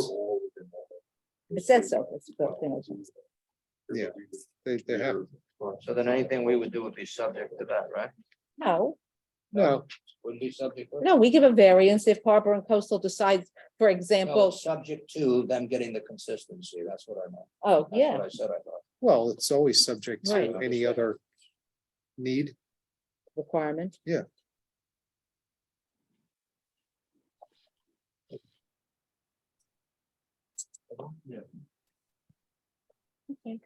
It says so. It's a good thing. Yeah. They have, So then anything we would do would be subject to that, right? No, no, Wouldn't be subject. to it? no, we give a variance if Harbor and Coastal decides, for No, example, subject to them getting the consistency, that's what I meant. oh, That's yeah, what I said, I thought. well, it's always subject to Right. any other need. requirement. Okay.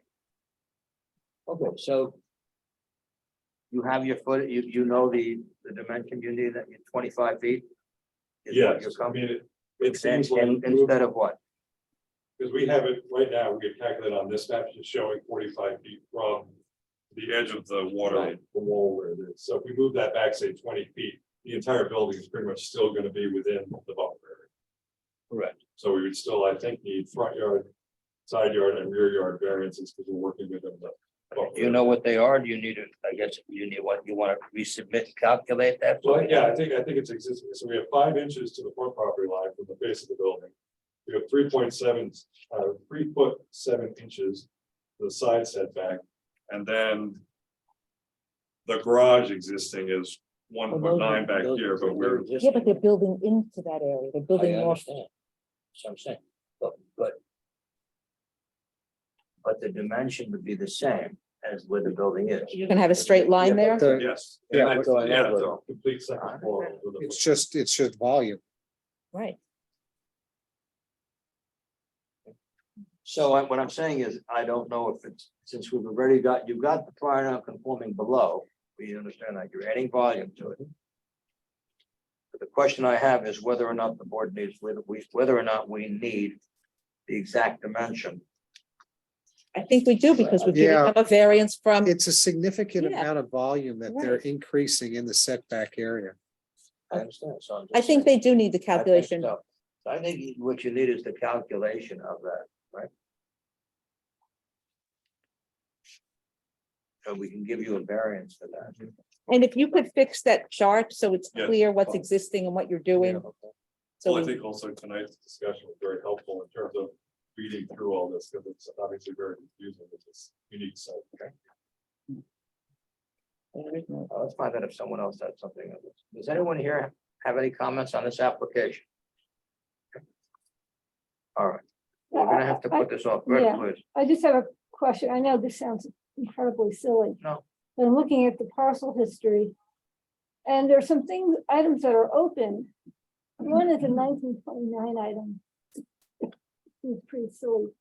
Okay, so. You have your foot, you know the dimension you need, that you're 25 feet? Is what Yes, you're I coming, mean, it seems like. instead of what? Because we have it right now, we have calculated on this map, it's showing 45 feet from the edge of the water, Right. the wall where it is. So if we move that back, say 20 feet, the entire building is pretty much still gonna be within the buffer area. Correct. So we would still, I think, need front yard, side yard and rear yard variances because we're working within the. buffer Do you know what they are? Do you need it? I guess you need what, you want to resubmit, calculate that? Well, yeah, I think it's existing. So we have 5 inches to the front property line from the base of the building. We have 3.7 inches to the side setback, and then the garage existing is 1.9 back here, but we're, Yeah, but they're building into that area. They're building I north. understand. So I'm saying, but the dimension would be the same as where the building is. You're gonna have a straight line there? The- yes. Yeah, And we're going yeah, over. it's a complete second floor. with a- It's just volume. Right. So what I'm saying is, I don't know if it's, since we've already got, you've got the prior non-conforming below, we understand that you're adding volume to it. But the question I have is whether or not the board needs, whether or not we need the exact dimension. I think we do because we're giving Yeah. them a variance from, It's a significant Yeah. amount of volume that they're Right. increasing in the setback area. I understand, so. I'm just I think saying. they do need the I think calculation. so. So I think what you need is the calculation of that, right? So we can give you a variance for that. And if you could fix that chart so it's Yeah. clear what's existing and what you're doing. So Well, I we- think also tonight's discussion was very helpful in terms of reading through all this, because it's obviously very confusing with this unique site. Let's find out if someone else had something on this. Does anyone here have any comments on this application? All right, we're gonna have to put this off. Go ahead, Yeah. please. I just have a question. I know this sounds incredibly silly. No. But I'm looking at the parcel history. And there's some things, items that are open. One is a 1929 item. Seems pretty silly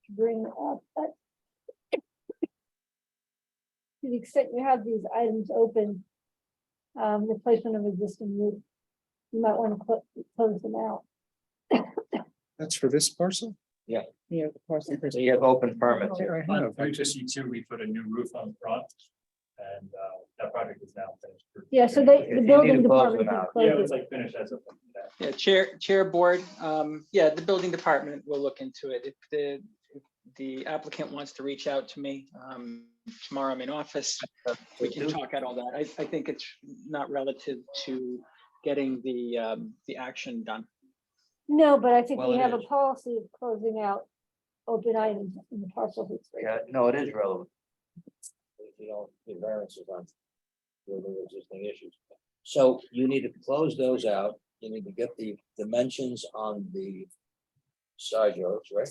to bring up, but to the extent you have these items open, replacement of existing roof, you might want to close them out. That's for this parcel? Near the parcel. So you have open permits here. I have. On HSC2, we put a new roof on the front. And that project is now finished. Yeah, so You the need building to close department them can out. close Yeah, it. it's like finished as of that. Yeah, chair board, yeah, the building department will look into it. If the applicant wants to reach out to me, tomorrow I'm in office, we can talk out all that. I think it's not relative to getting the action done. No, but I think Well, we it have a is. policy of closing out open items in the parcel history. Yeah, no, it is relevant. If you don't, the variances on the existing issues. So you need to close those out. You need to get the dimensions on the side yards, right?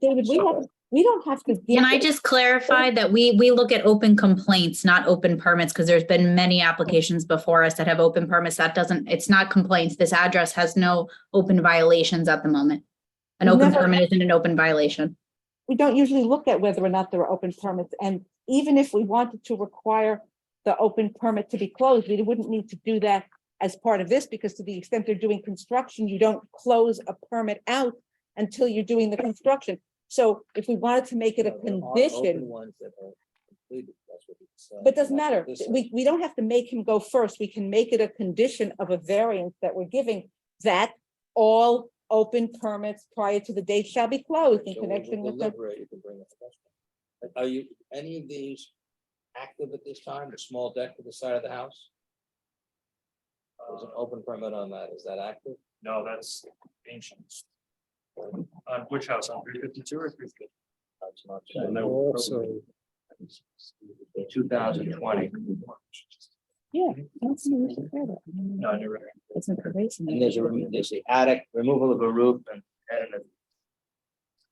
David, we don't have to. Can I just clarify that we look at open complaints, not open permits, because there's been many applications before us that have open permits. That doesn't, it's not complaints. This address has no open violations at the moment. An open Never- permit isn't an open violation. We don't usually look at whether or not there are open permits, and even if we wanted to require the open permit to be closed, we wouldn't need to do that as part of this, because to the extent they're doing construction, you don't close a permit out until you're doing the construction. So if we wanted to make it a There are open condition, Ones that are completed, that's what we But it doesn't matter. We don't have to make him go first. We can make it a condition of a variance that we're giving that all open permits prior to the date shall be closed in connection with the. Are you, any of these active at this time, the small deck to the side of the house? There's an open permit on that, is that active? No, that's ancient. On which house, on 352 or 350? That's not And then Also, in 2020, Yeah. that's No, I never. and there's the attic, removal of a roof and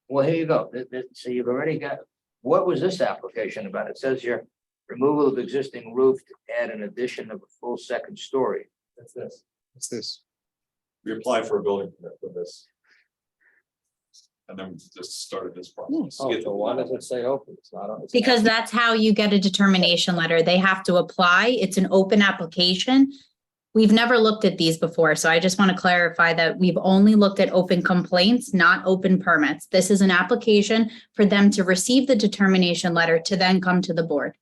well, here you go. So you've already got, what was this application about? It says here, removal of existing roof to add an addition of a full second story. That's this. what's this? We applied for a building permit for this. And then we just started this process. Oh, so why does it say open? It's not. It's Because not- that's how you get a determination letter. They have to apply. It's an open application. We've never looked at these before, so I just want to clarify that we've only looked at open complaints, not open permits. This is an application for them to receive the determination letter to then come to the board.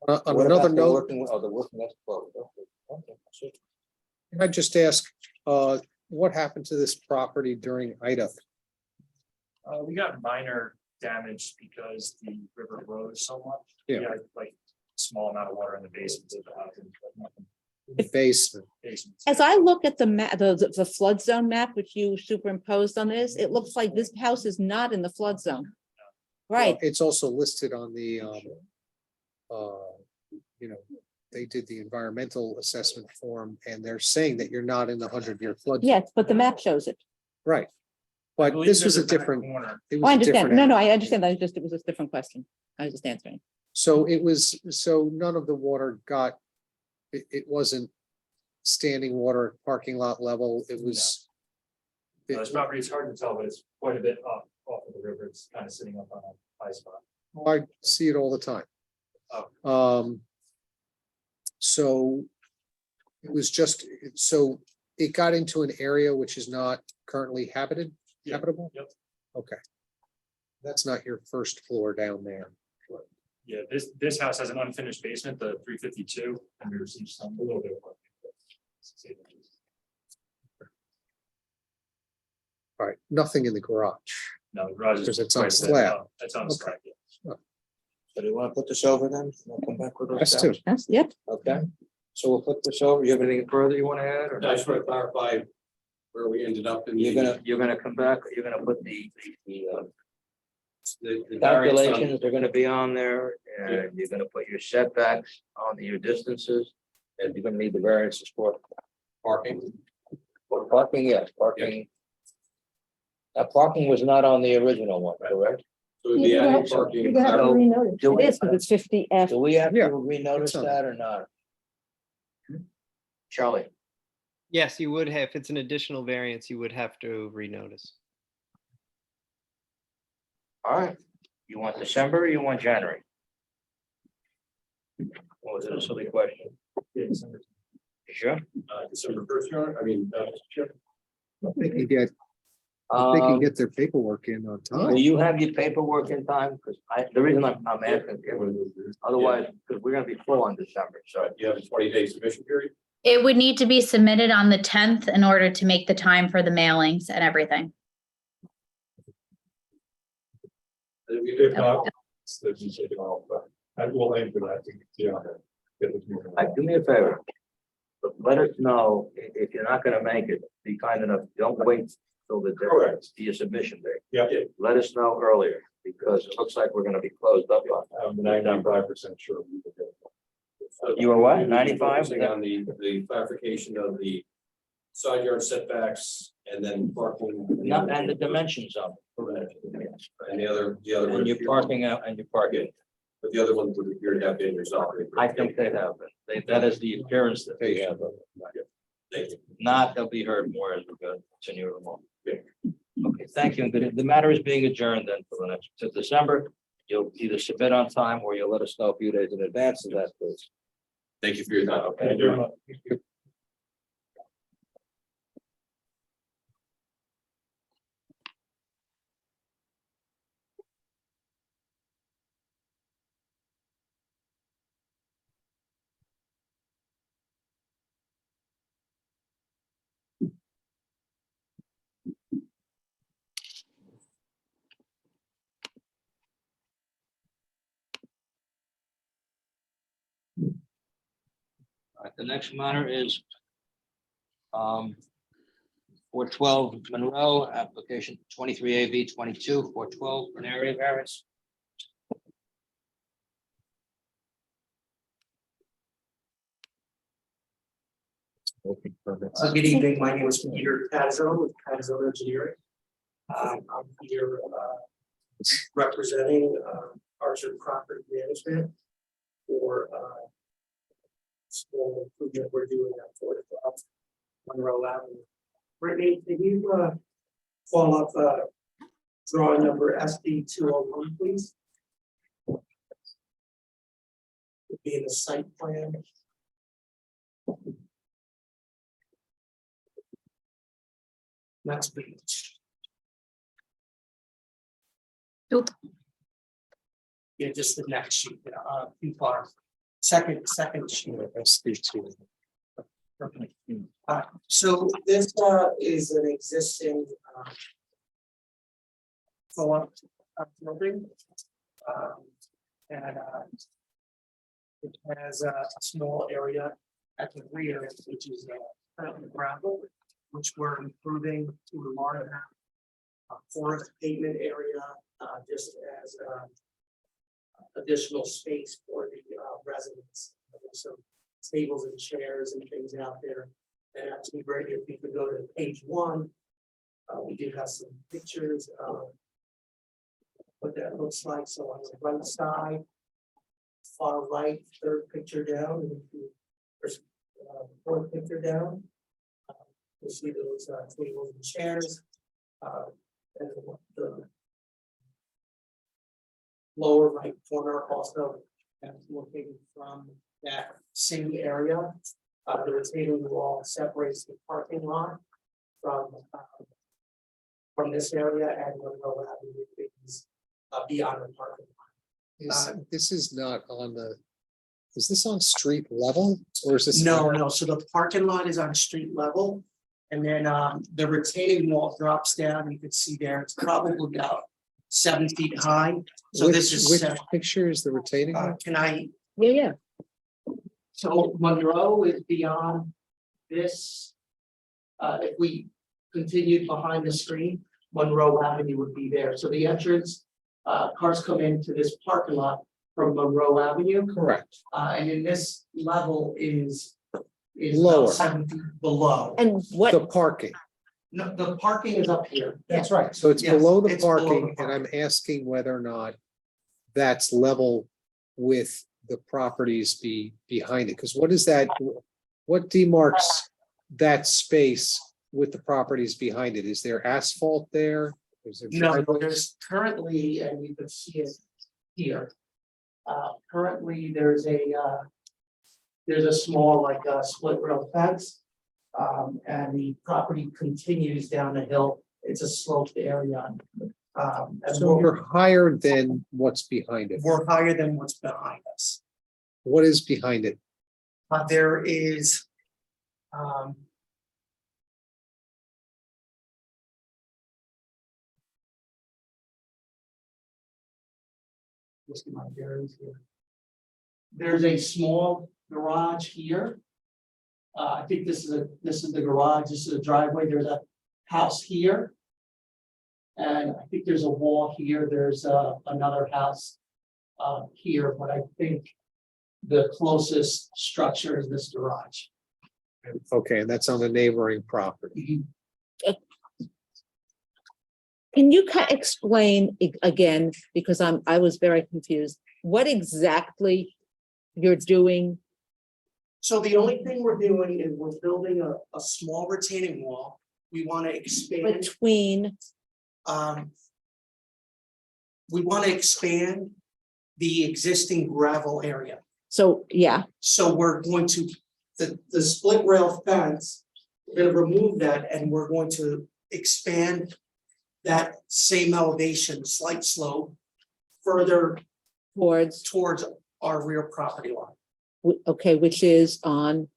On What another about the note, working, oh, the working, that's closed. Okay, sure. can I just ask, what happened to this property during Ida? We got minor damage because the river rose so much. Yeah. We had, like small amount of water in the basement of the house. Basement. Basements. As I look at the map, the flood zone map, which you superimposed on this, it looks like this house is not in the flood zone. Right, It's also listed on the, they did the environmental assessment form and they're saying that you're not in the 100-year flood. zone. yes, but the map shows it. Right. I But believe this there's was a back different. corner. it Oh, was I a understand. different No, no, I area. understand. It was a different question. I was just answering. So it was, so none of the water got, it wasn't standing water at parking lot level. It was. This property is hard to tell, but it's quite a bit up off of the river. It's kind of sitting up on a high spot. I see it all the time. So it was just, so it got into an area which is not currently Yeah. habitable? Yep. Okay. That's not your first floor down there. Yeah, this house has an unfinished basement, the 352, and we received some, a little bit of work. All right, nothing in the garage. No, the garage is. Because it's on quite a bit slab. up. It's on Okay. slab, yeah. So do you want to put this over then? We'll come back with those. That's steps? two. That's, yep. Okay, so we'll put this over. You have anything further you want to add? Or I just want to clarify where we ended up in. you're gonna come back, you're gonna put the The variance on- calculations, they're gonna be on there, and you're gonna put your setbacks on your distances. And you're gonna need the variances for Parking. parking, yes, parking. That parking was not on the original one, correct? So it'd be You're adding gonna have parking. you're gonna have to So- renotice. Do It is, because it's 50F. Do we have to Yeah, renotice it's on that or not? Charlie, Yes, you would have, if it's an additional variance, you would have to renotice. all right, you want December or you want January? What was it, a silly question? Yeah, December. You sure? December 1st, I mean, sure. They can Um, get their paperwork in on will time. you have your paperwork in time? Because the reason I'm asking, otherwise, because we're gonna be full on December, so. You have a 20-day submission period. It would need to be submitted on the 10th in order to make the time for the mailings and everything. If not, then you take it off, but I will aim for that. Yeah. Get this moving. Do me a favor. But let us know if you're not gonna make it, be kind enough, don't wait till the Correct. to your submission date. Yeah, Let us know earlier, because it looks like we're gonna be closed up on. I'm 95% sure. we will get it. You are what, 95? Focusing on the clarification of the side yard setbacks and then parking. And the dimensions of Correct. it. And the other. And you're parking out and you're parking. But the other ones would appear to have been resolved. I think they have it. That is the appearance that they have. Thank you. Not, they'll be heard more as we go, continue along. Okay, thank you. And the matter is being adjourned then for the next, to December. You'll either submit on time or you'll let us know a few days in advance of that, please. Thank you for your time. Okay. Thank you. All right, the next matter is 412 Monroe, application 23 AV 22, 412 for an area variance. Good evening, my name is Peter Tazzone with Tazzone Engineering. I'm here representing Archer Property Management for small improvement we're doing at 412 Monroe Avenue. Brittany, can you call up drawing number SD 201, please? Would be in the site plan. Next page. Nope. Yeah, just the next sheet, too far. Second sheet. So this is an existing co-op building. And it has a small area at the rear, which is currently gravel, which we're improving to a large forest pavement area, just as additional space for the residents. There's some tables and chairs and things out there. And actually, great if you could go to page 1, we do have some pictures of what that looks like. So on the right side, far right, third picture down, and if you fourth picture down. You'll see those tables and chairs. And the lower right corner also looking from that same area. The retaining wall separates the parking lot from this area, and Monroe Avenue is beyond the parking lot. This is not on the, is this on street level or is this? No, so the parking lot is on street level. And then the retaining wall drops down. You can see there, it's probably about 7 feet high. So Which- this is, Which picture is the retaining? wall? can I, Yeah. so Monroe is beyond this. If we continued behind the screen, Monroe Avenue would be there. So the entrance, cars come into this parking lot from Monroe Avenue. Correct. And in this level is Lower. about 7 feet below. And what, The parking. No, the parking is up here. Right. So it's Yes, below the it's below the parking and I'm asking whether or not that's level with the properties behind it. Because what is that? What demarks that space with the properties behind it? Is there asphalt there? Is there No, driveways? there's currently, and you can see it here. Currently, there's a small like split rail fence. And the property continues down the hill. It's a sloped area. And So you're higher than what's behind it. we're higher than what's behind us. What is behind it? There is. Just get my bearings here. There's a small garage here. I think this is the garage, this is a driveway, there's a house here. And I think there's a wall here, there's another house here, but I think the closest structure is this garage. Okay, and that's on the neighboring property. can you explain again, because I was very confused, what exactly you're doing? So the only thing we're doing is we're building a small retaining wall. We want to expand. Between, We want to expand the existing gravel area. so, yeah, So we're going to, the split rail fence, we're gonna remove that and we're going to expand that same elevation, slight slope, further towards our rear property line. okay, which is on,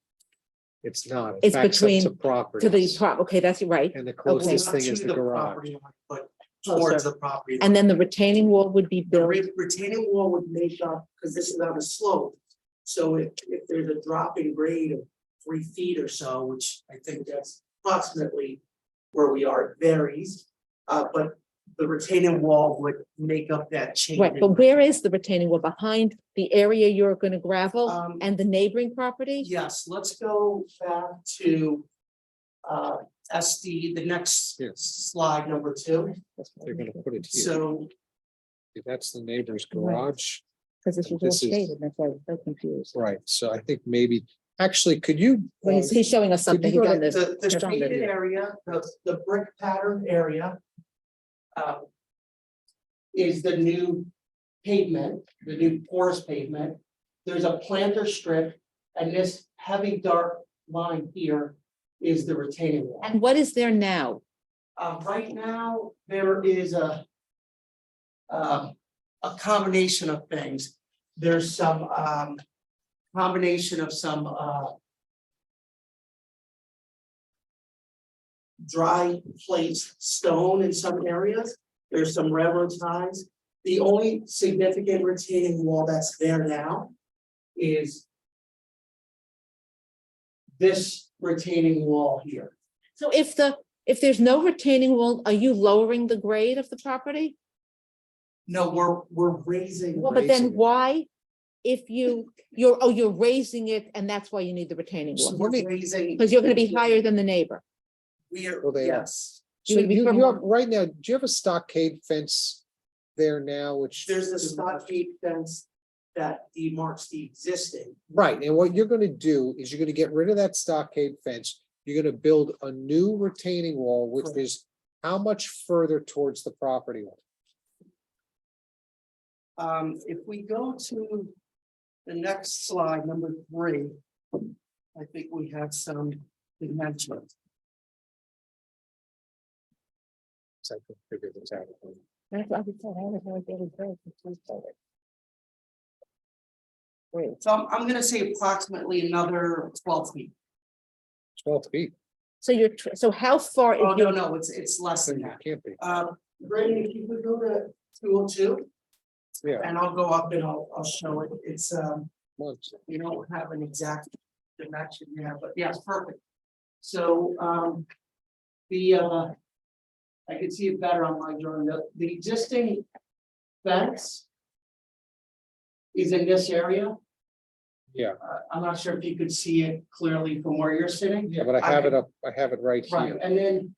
It's not. It It's backs up between- to property. to the top, okay, that's right. And the closest Not thing to is the garage. property line, But towards the property. line. And then the retaining wall would be The built, retaining wall would make up, because this is on a slope, So if there's a drop in grade of 3 feet or so, which I think that's approximately where we are, it varies. But the retaining wall would make up that change. Right, but where is the retaining wall? Behind the area you're gonna gravel Um, and the neighboring property? Yes, let's go back to SD, the next Yes. slide, number 2. They're gonna put it here. So That's the neighbor's Right. garage. Because this was all This is- shaded, that's why I was so confused. Right, so I think maybe, actually, could you? Well, he's showing us Could you something. He go done to this. the Just on shaded video. area, the brick pattern area is the new pavement, the new porous pavement. There's a planter strip, and this heavy dark line here is the retaining wall. And what is there now? Right now, there is a combination of things. There's some combination of some dry place stone in some areas. There's some railroad ties. The only significant retaining wall that's there now is this retaining wall here. So if there's no retaining wall, are you lowering the grade of the property? No, we're raising. Well, but Raising then it. why? If you're raising it and that's why you need the retaining So wall, we're raising. because you're gonna be higher than the neighbor. We are, Well, they are. yes, You So would be you from- have, right now, do you have a stockade fence there now, which? there's a stockade fence that demarks the existing. Right, and what you're gonna do is you're gonna get rid of that stockade fence. You're gonna build a new retaining wall, which Correct. is how much further towards the property line? If we go to the next slide, number 3, I think we have some dimensions. So I can figure this out. That's what I was saying, I was like, it was very confused by it. Great. So I'm gonna say approximately another 12 feet. 12 feet. So how far? Oh, is no, your- no, it's less So than you that. can't be. Brandon, if you could go to 202, Yeah. and I'll go up and I'll show it. It's, Once. we don't have an exact dimension here, but yes, perfect. So, I can see it better on my drawing. The existing fence is in this area. Yeah. I'm not sure if you could see it clearly from where you're sitting. Yeah, but I have it up, I have it right Right, here. and then,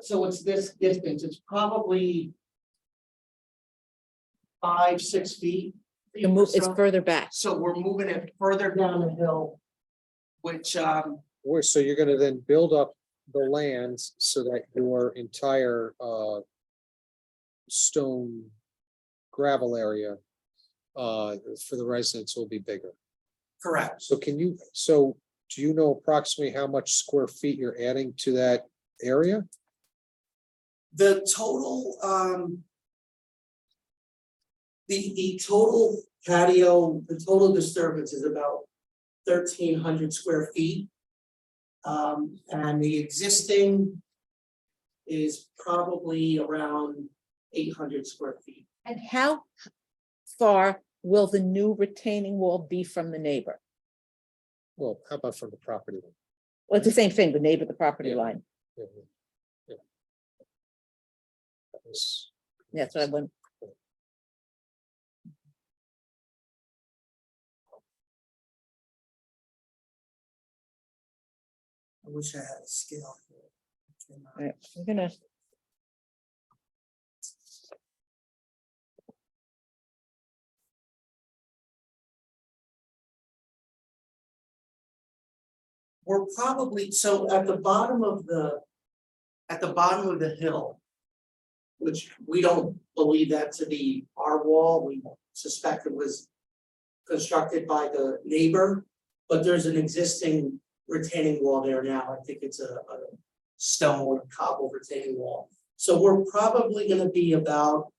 so it's this distance, it's probably 5-6 feet. The move is So- further back. So we're moving it further down the hill, which, So you're gonna then build up the lands so that your entire stone gravel area for the residents will be bigger. correct. So do you know approximately how much square feet you're adding to that area? The total, the total patio, the total disturbance is about 1,300 square feet. And the existing is probably around 800 square feet. And how far will the new retaining wall be from the neighbor? Well, how about from the property line? Well, it's the same thing, the neighbor, the property Yeah. line. Yeah, yeah. Yeah. That was- That's what I went. I wish I had a scale. All right, I'm gonna. We're probably, so at the bottom of the hill. Which we don't believe that to be our wall, we suspect it was constructed by the neighbor. But there's an existing retaining wall there now, I think it's a stone cobble retaining wall. So we're probably gonna be about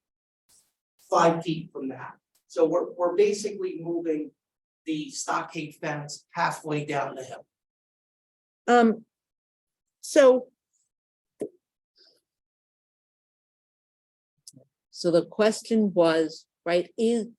5 feet from that. So we're basically moving the stockade fence halfway down the hill. So the question was, right?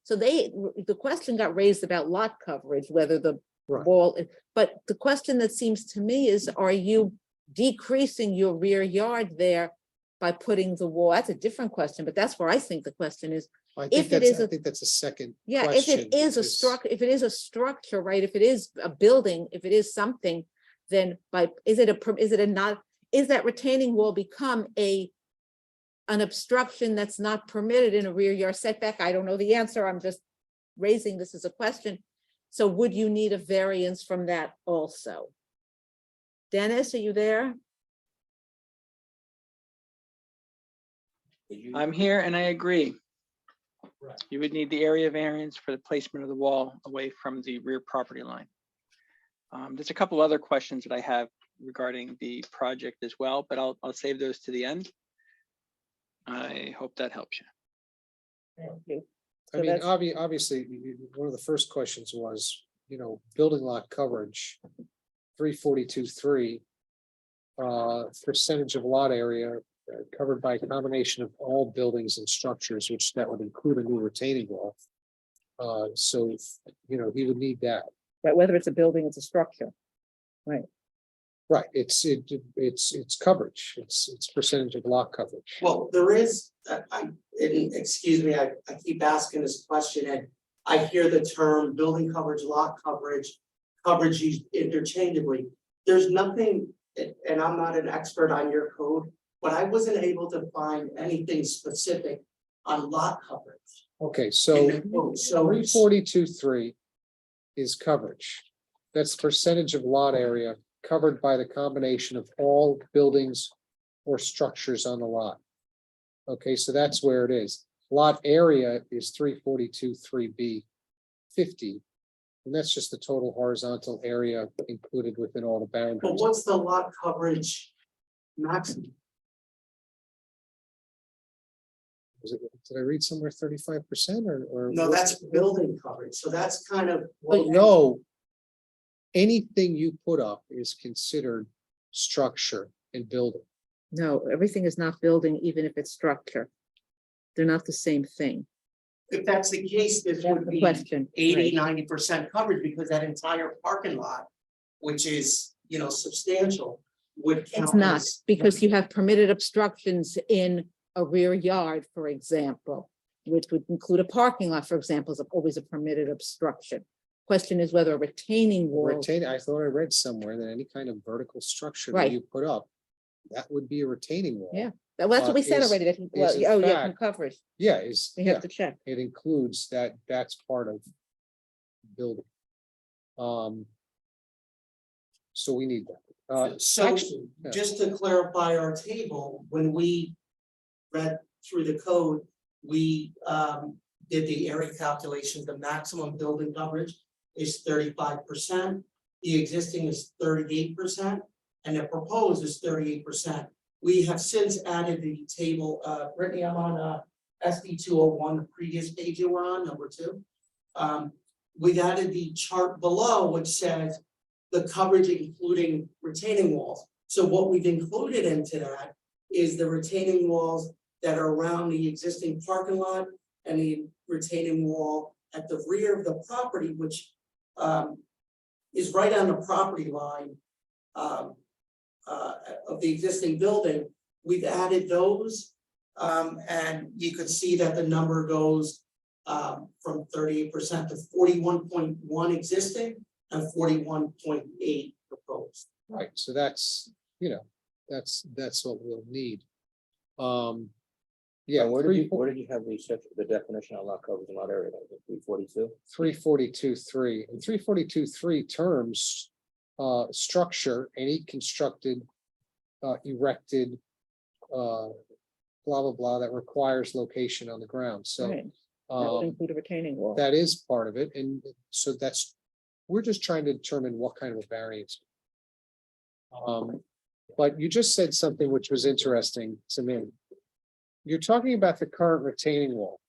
So the question got raised about lot coverage, whether the Right. wall, but the question that seems to me is, are you decreasing your rear yard there by putting the wall? That's a different question, but that's where I think the question is. I If think it is I a- think that's a second. Yeah, if question, it is a because- structure, if it is a structure, right, if it is a building, if it is something, then is it is that retaining wall become an obstruction that's not permitted in a rear yard setback? I don't know the answer. I'm just raising this as a question. So would you need a variance from that also? Dennis, are you there? Did you- I'm here and I agree. Right. You would need the area variance for the placement of the wall away from the rear property line. There's a couple other questions that I have regarding the project as well, but I'll save those to the end. I hope that helps you. Thank you. I So mean, that's- obviously, one of the first questions was, building lot coverage, 342.3. Percentage of lot area covered by a combination of all buildings and structures, which that would include a new retaining wall. So, he would need that. Right, whether it's a building, it's a structure. Right, it's coverage, it's percentage of lot coverage. Well, there is, and excuse me, I keep asking this question and I hear the term building coverage, lot coverage, coverage used interchangeably. There's nothing, and I'm not an expert on your code, but I wasn't able to find anything specific on lot coverage. Okay, in so the code. So 342.3 is coverage. That's percentage of lot area covered by the combination of all buildings or structures on the lot. Okay, so that's where it is. Lot area is 342.3B 50. And that's just the total horizontal area included within all the But boundaries. what's the lot coverage maximum? Did I read somewhere 35% or? No, that's building coverage, so that's kind of. Well, no. Anything you put up is considered structure and building. No, everything is not building, even if it's structure. They're not the same thing. If that's the case, this That's would the be question. 80-90% coverage because that entire parking lot, which is, substantial, would count. It's not, as- because you have permitted obstructions in a rear yard, for example, which would include a parking lot, for example, is always a permitted obstruction. Question is whether a retaining wall, I thought I read somewhere that any kind of vertical structure that Right. you put up, that would be a retaining wall. Yeah. that's what we said is- already, that, well, is in oh, yeah, from fact- coverage, Yeah, we have to check. it includes that's part of building. So we need that. So Actually, yeah. just to clarify our table, when we read through the code, we did the area calculation, the maximum building coverage is 35%. The existing is 38%, and the proposed is 38%. We have since added the table, Brittany, I'm on SD 201, the previous page you were on, number 2. We've added the chart below, which says the coverage including retaining walls. So what we've included into that is the retaining walls that are around the existing parking lot and the retaining wall at the rear of the property, which is right on the property line of the existing building. We've added those, and you could see that the number goes from 38% to 41.1 existing and 41.8 proposed. Right, so that's what we'll need. Yeah, Where did you have the definition of lot coverage in lot area, 342? 342.3 and 342.3 terms, structure, any constructed, erected, blah, blah, blah, that requires location on the ground, so. Right. That would Um, include a retaining wall. that is part of it, and so we're just trying to determine what kind of a variance. But you just said something which was interesting to me. You're talking about the current retaining wall.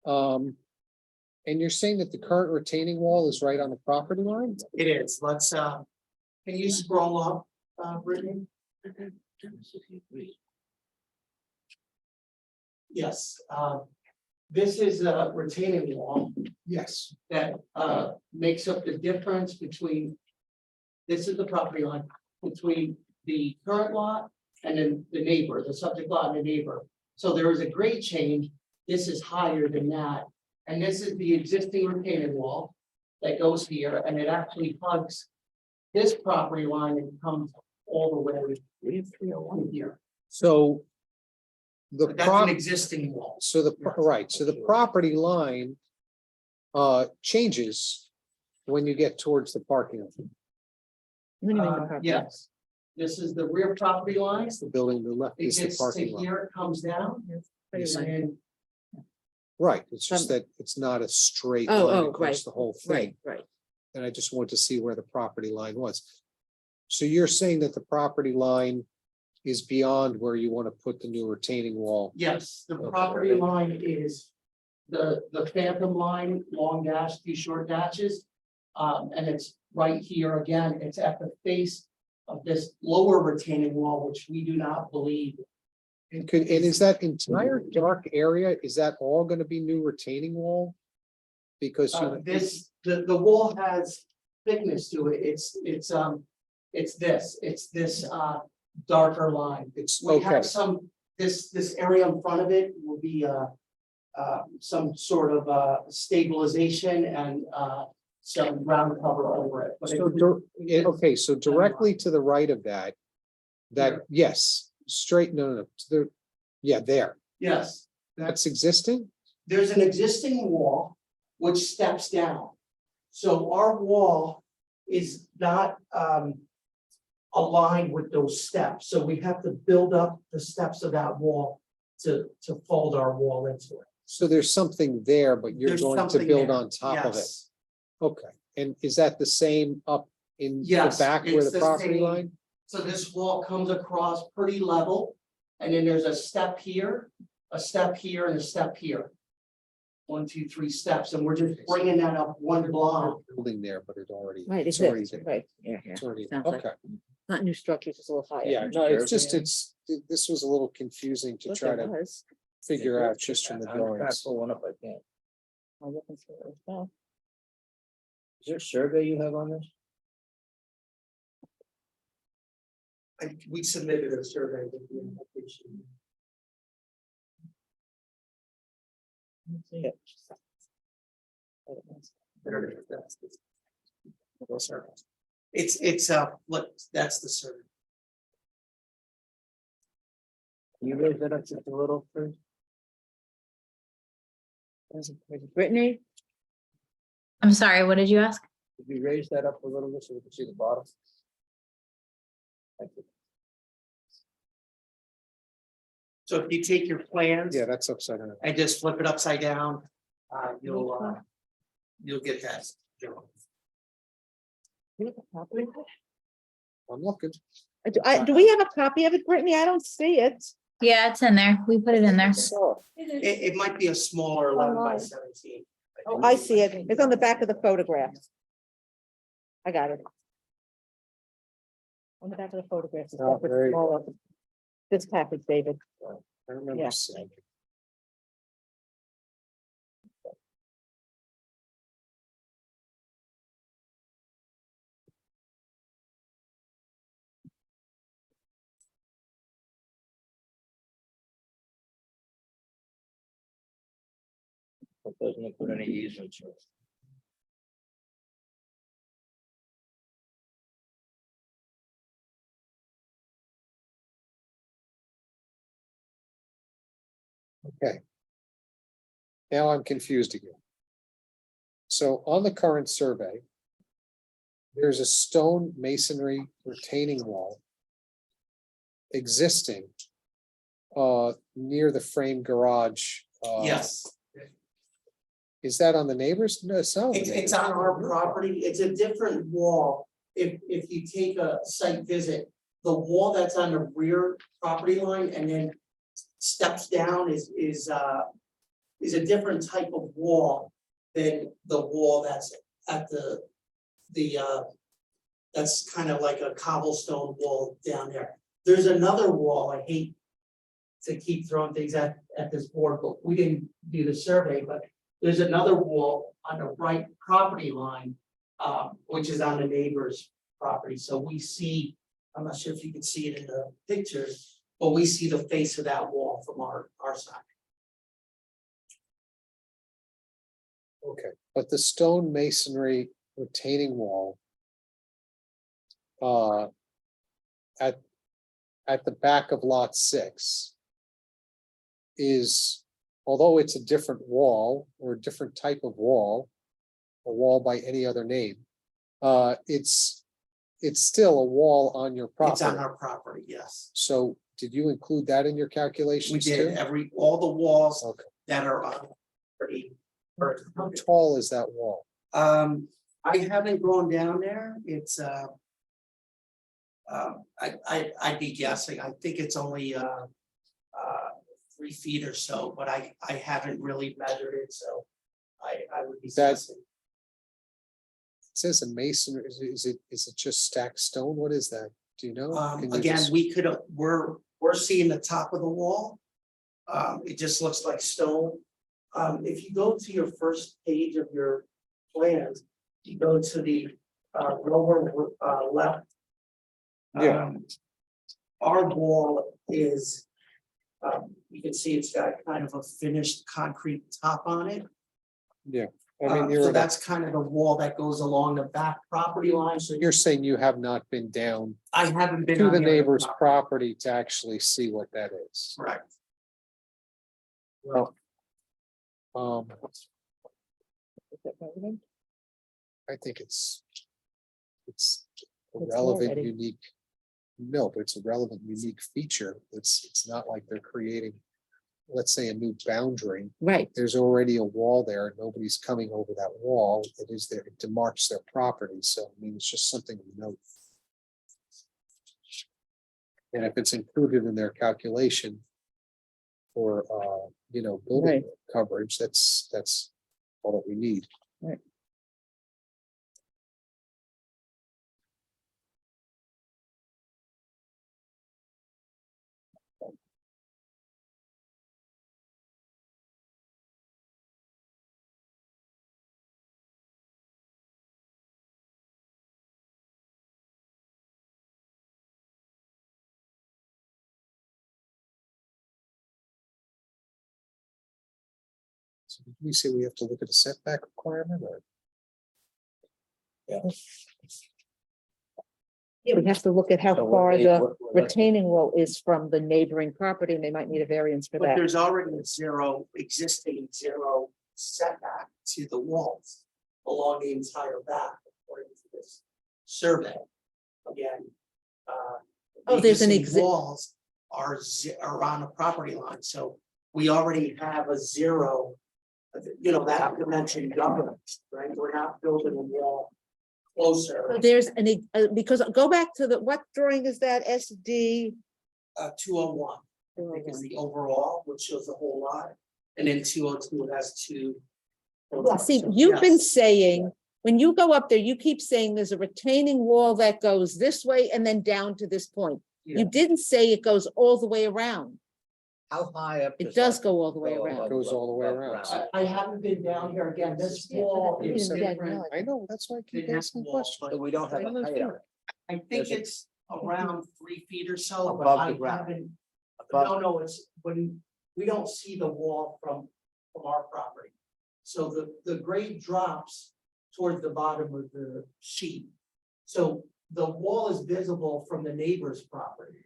And you're saying that the current retaining wall is right on the property line? It is, let's, can you scroll up, Brittany? Yes, This is a retaining wall Yes. that makes up the difference between. This is the property line between the current lot and then the neighbor, the subject lot and the neighbor. So there is a grade change. This is higher than that. And this is the existing retaining wall that goes here, and it actually hugs this property line and comes all the way here. So the But that's an prop, existing wall. so the, right, so the property line changes when you get towards the parking lot. What do you mean the property? Yes, this is the rear property line. The building, the left It is the gets to parking lot. here, it comes down. Pretty much. And Right, it's just that it's not a straight Oh, line oh, across right, the whole thing. Right. And I just want to see where the property line was. So you're saying that the property line is beyond where you want to put the new retaining wall? yes, the Okay. property line is the phantom line, long dash, two short dashes. And it's right here again, it's at the face of this lower retaining wall, which we do not believe. And is that entire dark area, is that all gonna be new retaining wall? Because The wall has thickness to it, it's this darker line. it's We okay, have some, this area in front of it will be some sort of stabilization and some ground cover over it. But so, it- okay, so directly to the right of that. Yes, straight, no, to the, yeah, there, Yes, that's existing? there's an existing wall which steps down. So our wall is not aligned with those steps, so we have to build up the steps of that wall to fold our wall into it. So there's something there, but you're There's going to something build there, on top of it. yes. Okay, and is that the same up in the Yes, back where it's the the property same. line? So this wall comes across pretty level, and then there's a step here, a step here, and a step here. 1, 2, 3 steps, and we're just bringing that up one block. Building there, but it already. Right, it's already exists, there. right, yeah. It's already, Sounds like- okay, Not new structures, it's a little higher. yeah, no, it's just, this was a little confusing to Look, try it to was. figure out just from the I'm trying to drawings. pull one up, I can't. I'll look and see what it was about. Is there a survey you have on this? We submitted a survey with the application. Let's see it. It's look, that's the survey. Can you raise that up just a little, please? Brittany, I'm sorry, what did you ask? Could you raise that up a little bit so we can see the bottom? Thank you. So if you take your plans Yeah, that's upside down. and just flip it upside down, you'll get that. I'm looking. do we have a copy of it, Brittany? I don't see it. Yeah, it's in there. We put it in there. It might be a smaller 11 by Online. 17. Oh, I see it. It's on the back of the photograph. I got it. On the back of the photograph. it's Oh, separate, very smaller. This package, David. I remember Yeah. seeing. it. It doesn't include any easements. Okay. Now I'm confused again. So on the current survey, there's a stone masonry retaining wall existing near the frame garage. Yes, Is that on the neighbors? No, it's not. it's on our property. It's a different wall. If you take a site visit, the wall that's on the rear property line and then steps down is a different type of wall than the wall that's at the that's kind of like a cobblestone wall down there. There's another wall, I hate to keep throwing things at this board, but we didn't do the survey, but there's another wall on the right property line, which is on the neighbor's property, so we see, I'm not sure if you can see it in the pictures, but we see the face of that wall from our side. Okay, but the stone masonry retaining wall. At the back of lot 6. Is, although it's a different wall or a different type of wall. A wall by any other name. It's still a wall on your It's on property. our property, yes. So did you include that in your We calculations did too? all the walls Okay, that are on. property. how tall is that wall? I haven't gone down there, it's, I'd be guessing, I think it's only, 3 feet or so, but I haven't really measured it, so I would be That's- guessing. It says a masonry, is it just stacked stone? What is that? Do you know? Can you Again, just- we could, we're seeing the top of the wall. It just looks like stone. If you go to your first page of your plans, you go to the lower left. Yeah. Our wall is, you can see it's got kind of a finished concrete top on it. Yeah, I mean, So that's kind of the wall that goes along the back property line, so you're saying you have not been down I haven't been. to on the other neighbor's property. property to actually see what that is. Correct. Well, Is that relevant? I think it's a It's relevant, already- unique. No, but it's a relevant, unique feature. It's not like they're creating, let's say, a new boundary. Right, There's already a wall there and nobody's coming over that wall. It is there, it demarks their property. So I mean, it's just something to note. And if it's included in their calculation for, building Right. coverage, that's all that we need. Right. So did we say we have to look at a setback requirement or? we have to look at how So far the what- retaining wall is from the neighboring property, and they might need a variance for But that. there's already existing zero setback to the walls along the entire back, according to this survey. Again. Oh, the there's an existing Walls are on the property line, so we already have a zero. That dimension governance, right? We're not building a wall closer. So there's because go back to what drawing is that, SD? 201. I think is the overall, which shows the whole lot, and then 202 has two. See, So, you've been yes. saying, when you go up there, you keep saying there's a retaining wall that goes this way and then down to this point. Yeah. You didn't say it goes all the way around. How high up? It does go all the way go around. above- Goes all the way above around. ground? I haven't been down here again, this wall Yeah, is but that- different. I know, that's why I keep than that asking wall, questions. but So we don't have a height on it. I think There's a- it's around 3 feet or so, but Above I the ground. haven't. Above- No, it's when, we don't see the wall from our property. So the grade drops towards the bottom of the sheet. So the wall is visible from the neighbor's property.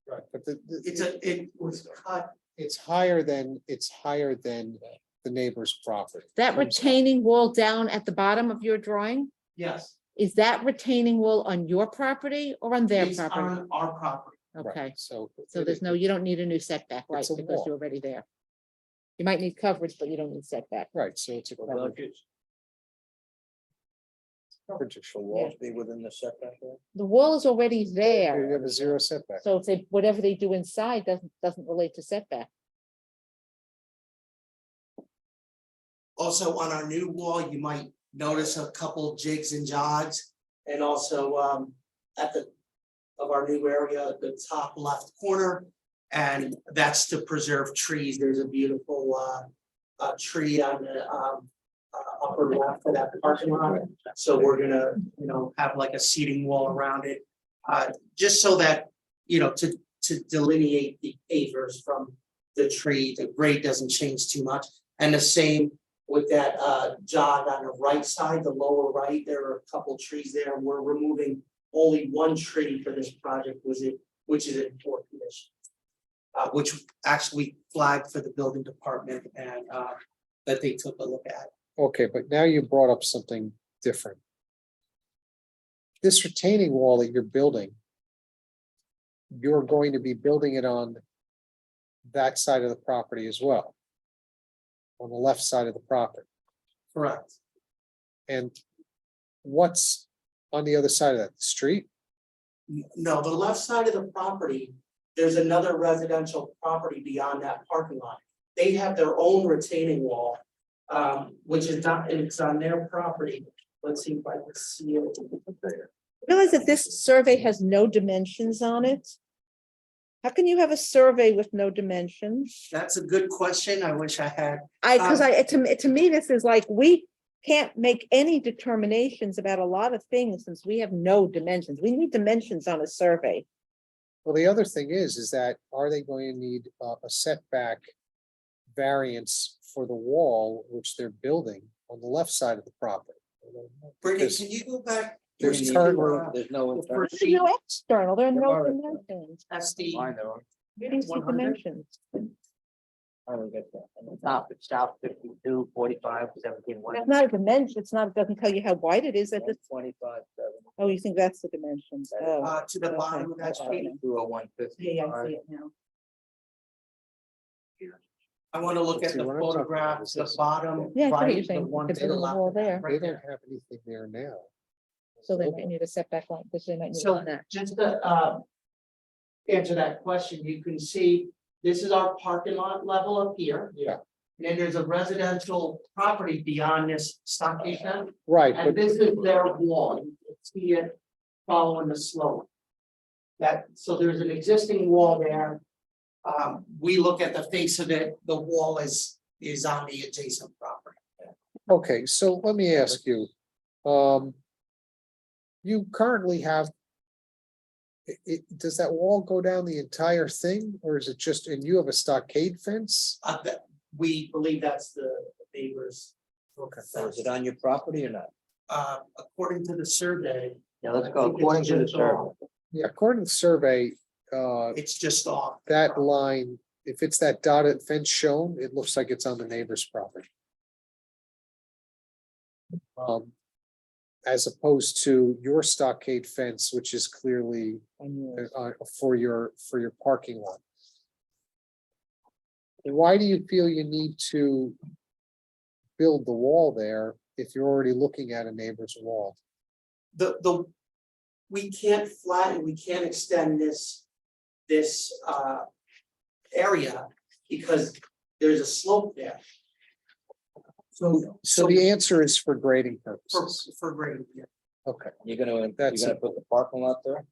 Right, but It was cut, it's higher than the neighbor's property. That retaining wall down at the bottom of your drawing, yes, is that retaining wall on your property or on their it's property? on our property. Right, Okay, So. so there's no, you don't need a new setback, right, It's a because wall. you're already there. You might need coverage, but you don't need setback. Right, so it's a Well, coverage. Coverage Should walls be within the setback there? The wall is already You there, have a zero setback. so if they, whatever they do inside doesn't relate to setback. Also, on our new wall, you might notice a couple jigs and jogs. And also, at the, of our new area, the top left corner, And that's to preserve trees. There's a beautiful tree on the upper left of that parking lot. So we're gonna, have like a seating wall around it. Just so that, to delineate the pavers from the tree, the grade doesn't change too much. And the same with that jog on the right side, the lower right, there are a couple trees there. We're removing only one tree for this project, which is in poor condition. Which actually flagged for the building department and that they took a look at. Okay, but now you brought up something different. This retaining wall that you're building, you're going to be building it on that side of the property as well. On the left side of the property. Correct. And what's on the other side of that, the street? No, the left side of the property, there's another residential property beyond that parking lot. They have their own retaining wall, which is not, and it's on their property. Let's see if I can see it. Realize that this survey has no dimensions on it? How can you have a survey with no dimensions? That's a good question. I wish I had. To me, this is like, we can't make any determinations about a lot of things since we have no dimensions. We need dimensions on a survey. Well, the other thing is that are they going to need a setback variance for the wall which they're building on the left side of the property? Brittany, Because can you go back? there's to, currently- There's no. the first There's sheet? no external, there are no are. dimensions. That's the, Line there, huh? You need some 100? dimensions. I don't get that. On the top, it's south 52, 45, 17, It's not a dimension, it's not, it doesn't tell you how wide it is at this, 25, oh, you think that's the dimensions? Oh, to the bottom of that sheet. 201, 50. yeah, I see it now. I want to look at See, the what I'm talking about photographs, is the this. bottom Yeah, I see what you're right, the saying. one It's to the in the left. wall there. Right They there. don't have anything there now. So they might need a setback line, because they might need So on that. just to answer that question, you can see this is our parking lot level up here. Yeah. And then there's a residential property beyond this stockade fence, Right, and but this is their wall. You can see it following the slope. So there's an existing wall there. We look at the face of it, the wall is on the adjacent property. okay, so let me ask you. You currently have. Does that wall go down the entire thing, or is it just, and you have a stockade fence? We believe that's the neighbors. Okay. So is it on your property or not? According to the survey. Yeah, let's I go think it's according to the just survey. off. Yeah, according to the survey, It's just off. that line, if it's that dotted fence shown, it looks like it's on the neighbor's property. As opposed to your stockade fence, which is clearly for your parking lot. Why do you feel you need to build the wall there if you're already looking at a neighbor's wall? We can't flatten, we can't extend this area because there's a slope there. So the answer is for grading purposes. For grading, yeah. Okay, You're gonna That's put the parking lot there?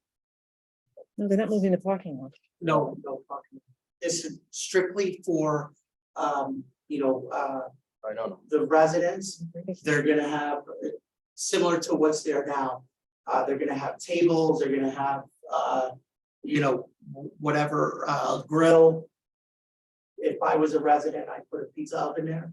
No, they're not moving the parking lot. No, parking. This is strictly for, I don't know. the residents. They're gonna have, similar to what's there now, they're gonna have tables, they're gonna have, whatever, grill. If I was a resident, I'd put a pizza oven there,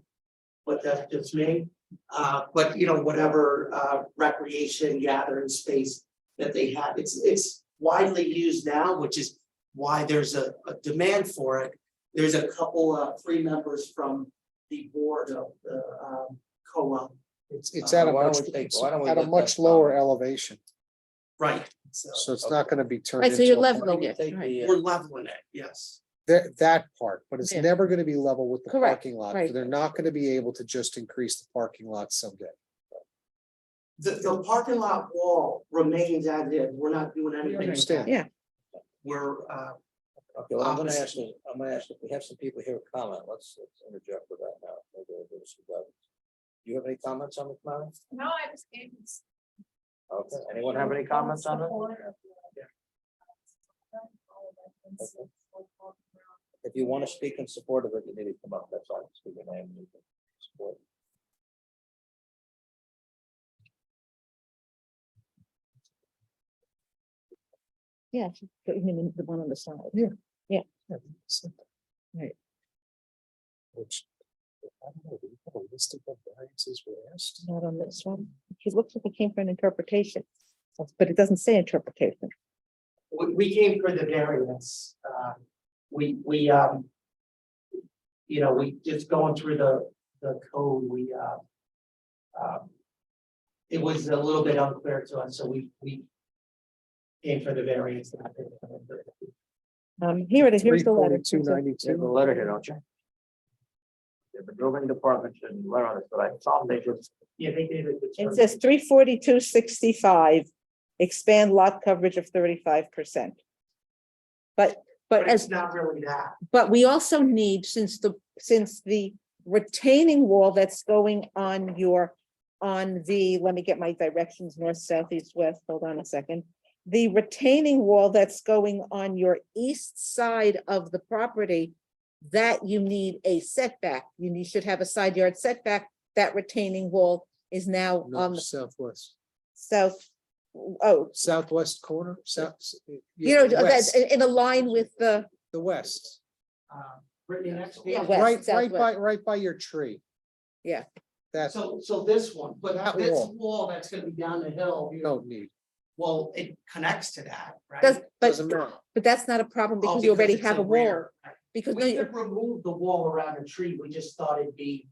but that's just me. But whatever, recreation gathering space that they have, it's widely used now, which is why there's a demand for it. There's a couple, 3 members from the board of the, co-op. it's at a Why don't much, we take- it's why don't we at a let much that lower comment? elevation, Right. so it's not gonna be turned Right, so into. you're a leveling parking- it, Take right. the, We're leveling it, yes. That part, but it's Yeah. never gonna be level with the Correct, parking lot. right. They're not gonna be able to just increase the parking lot someday. The parking lot wall remains as is. We're not doing I anything. with understand. that. Yeah. We're, okay, well, I'm gonna Opposite. ask if we have some people here with comment, let's interject with that now. Maybe we'll give us some guidance. Do you have any comments on this matter? No, I was getting. Okay, anyone have any comments on it? If you want to speak in support of it, you need to come up, that's all. Speak your name. You can support. Yeah, but you mean the one on the side. Right. Which. I don't know, do you have a list of what variances were asked? Not on this one. It looks like it came for an interpretation, but it doesn't say interpretation. We came for the variance, we, you know, we just going through the code, it was a little bit unclear to us, so we came for the variance. Here it is, here's the letter. 342.92. You have a letter here, don't you? Yeah, the building department should learn on it, but I thought they just. Yeah, they did it. It says 342.65, expand lot coverage of 35%. But But as it's not really that. But we also need, since the retaining wall that's going on let me get my directions, north, south, east, west, hold on a second. The retaining wall that's going on your east side of the property, that you need a setback. Should have a side yard setback. That retaining wall is now No, on the southwest, south. Oh, southwest corner, south. that's in a line with the, The west, Brittany, next Yeah, page. west. right by your tree. Yeah. That's, So this one, but That this wall. wall that's gonna be down the hill, you don't need, well, it connects to that, right? doesn't matter. but that's not a problem Oh, because you already it's have a wall. rear. Because We could remove the wall around a tree, we just thought it'd be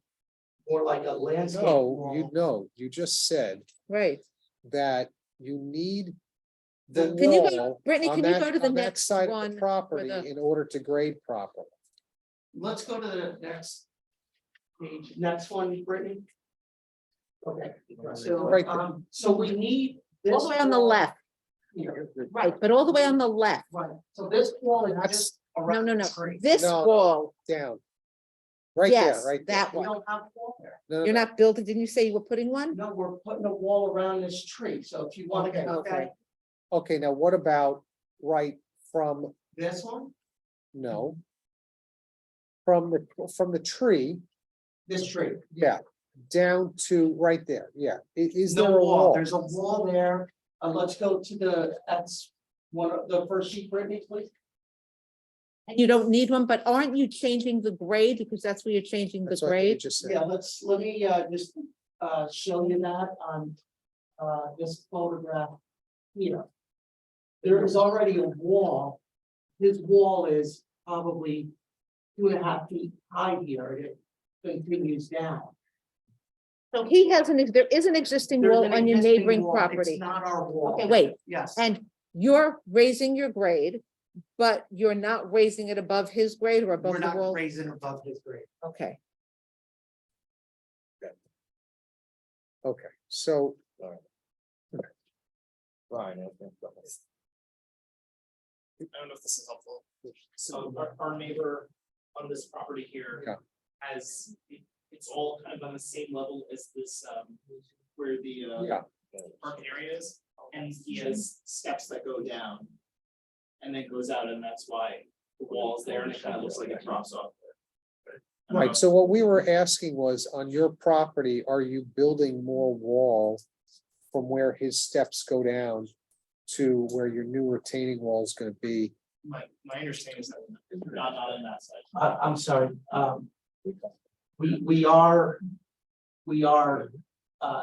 more like a landscape No, wall. you just said right. that you need the Can you go, wall Brittany, on can you that, go to the on that next side of one? the property the- in order to grade properly. Let's go to the next page, next one, Brittany. Okay, so, Right there. so we need. All this the way on the wall left, here. right, but all the way on the left. Right, so this wall is That's- just No, around no, the no, tree. this No. wall, Down. Right there, yes, right there. that We one. don't have a wall there. No, You're no, not building, didn't you say you were putting one? No, we're putting a wall around this tree, so if you wanna Okay, get okay. that, okay, now what about right from, this one, no. From the tree, this tree. yeah, down to right there, yeah. Is there No a wall, wall? there's a wall there, let's go to that's one of the first sheet, Brittany, please. And you don't need one, but aren't you changing the grade? Because that's where you're changing the That's what you grade. just said. Yeah, let me just show you that on this photograph here. There is already a wall. His wall is probably 2.5 feet high here, and it continues down. So he has there is an existing There's wall an on your existing neighboring wall. property. It's not our wall. Okay, wait, Yes. and you're raising your grade, but you're not raising it above his grade or above We're the not wall? raising above his grade. Okay, Okay, so, Brian, I don't know if this is helpful. So our neighbor on this property here Yeah. has, it's all kind of on the same level as this, where the yeah, parking area is. And he has steps that go down and then goes out, and that's why the wall's there and it kind of looks like it drops off. right, so what we were asking was, on your property, are you building more wall from where his steps go down to where your new retaining wall is gonna be? My understanding is that not on that side. I'm sorry, we are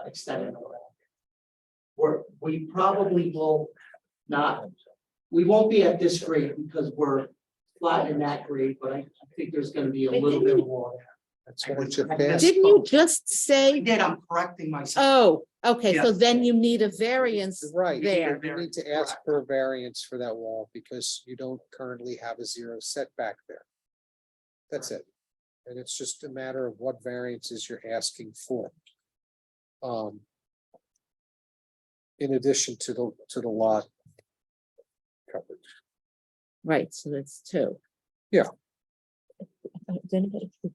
extending around. We probably will not, we won't be at this grade because we're flat in that grade, but I think there's gonna be a little bit more there. That's what you I asked. didn't you just I say, did, I'm correcting myself. oh, okay, so Yes. then you need a variance Right, there. you need to ask for a variance for that wall because you don't currently have a 0 setback there. That's it. And it's just a matter of what variances you're asking for. In addition to the lot coverage. Right, so that's two. Yeah.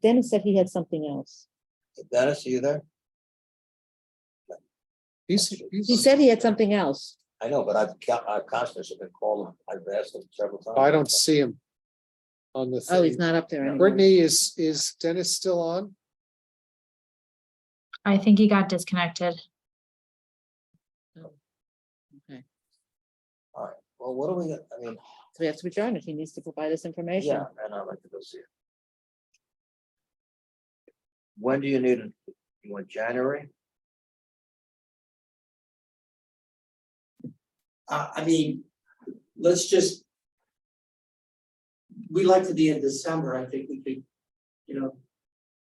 Dennis said he had something else. Dennis, are you there? He said he had something else. I know, but I've constantly been calling, I've asked him several times. I don't see him. on the Oh, he's thing. not up there anymore. Brittany, is Dennis still on? I think he got disconnected. Okay, All right, well, what do we, I mean, so we have to adjourn it. He needs to provide us information. yeah, and I'd like to go see it. When do you need it? You want January? I mean, let's just. We like to be in December, I think we could, you know.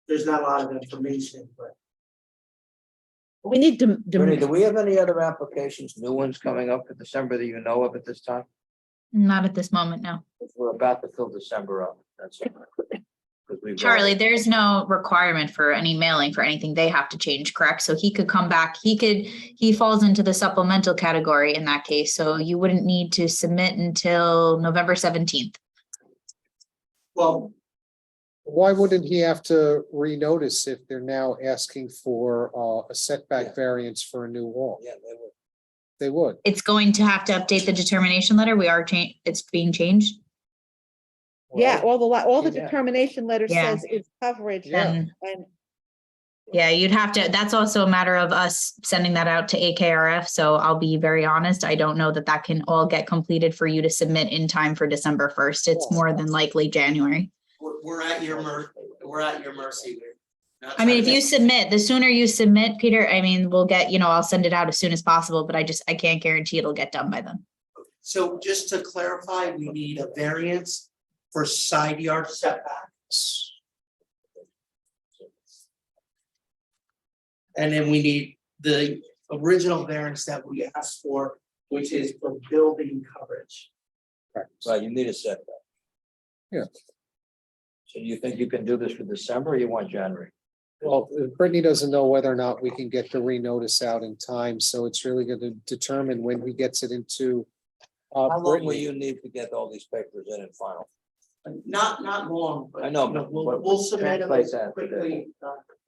There's not a lot of information, but We need to. Bernie, do we have any other applications, new ones coming up for December that you know of at this time? Not at this moment, no. We're about to fill December up, that's all. 'Cause we've got- Charlie, there's no requirement for any mailing for anything they have to change, correct? So he could come back, he falls into the supplemental category in that case, so you wouldn't need to submit until November 17th. well, Why wouldn't he have to renotice if they're now asking for a setback variance for a new wall? Yeah, they would. They would. It's going to have to update the determination letter. It's being changed. Yeah, all the Yeah. determination letter Yeah. says is coverage. Yeah. And Yeah, you'd have to, that's also a matter of us sending that out to AKRF. So I'll be very honest, I don't know that that can all get completed for you to submit in time for December 1st. It's more than likely January. we're at your mercy. We're not I mean, trying if to- you submit, the sooner you submit, Peter, I mean, we'll get, I'll send it out as soon as possible, but I can't guarantee it'll get done by then. So just to clarify, we need a variance for side yard setback. And then we need the original variance that we asked for, which is for building coverage. Right, you need a setback. Yeah. So you think you can do this for December or you want January? Well, Brittany doesn't know whether or not we can get the renotice out in time, so it's really going to determine when he gets it into. How long will Brittany. you need to get all these papers in and final? Not long, but I know, you know, but we'll submit them translate that. quickly.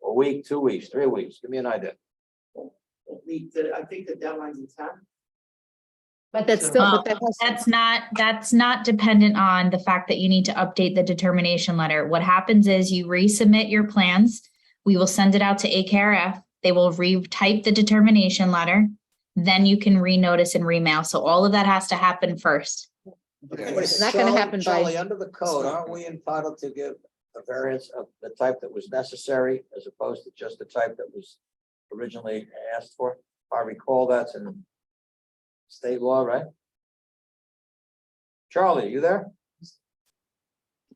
A week, 2 weeks, 3 weeks? Give me an idea. I think the deadline's in 10. But that's still, Well, but that has. that's not dependent on the fact that you need to update the determination letter. What happens is you resubmit your plans. We will send it out to AKRF. They will retype the determination letter. Then you can renotice and remail. So all of that has to happen first. It's not gonna happen by- Charlie, under the code, aren't we entitled to give a variance of the type that was necessary as opposed to just the type that was originally asked for? If I recall, that's in state law, right? Charlie, you there?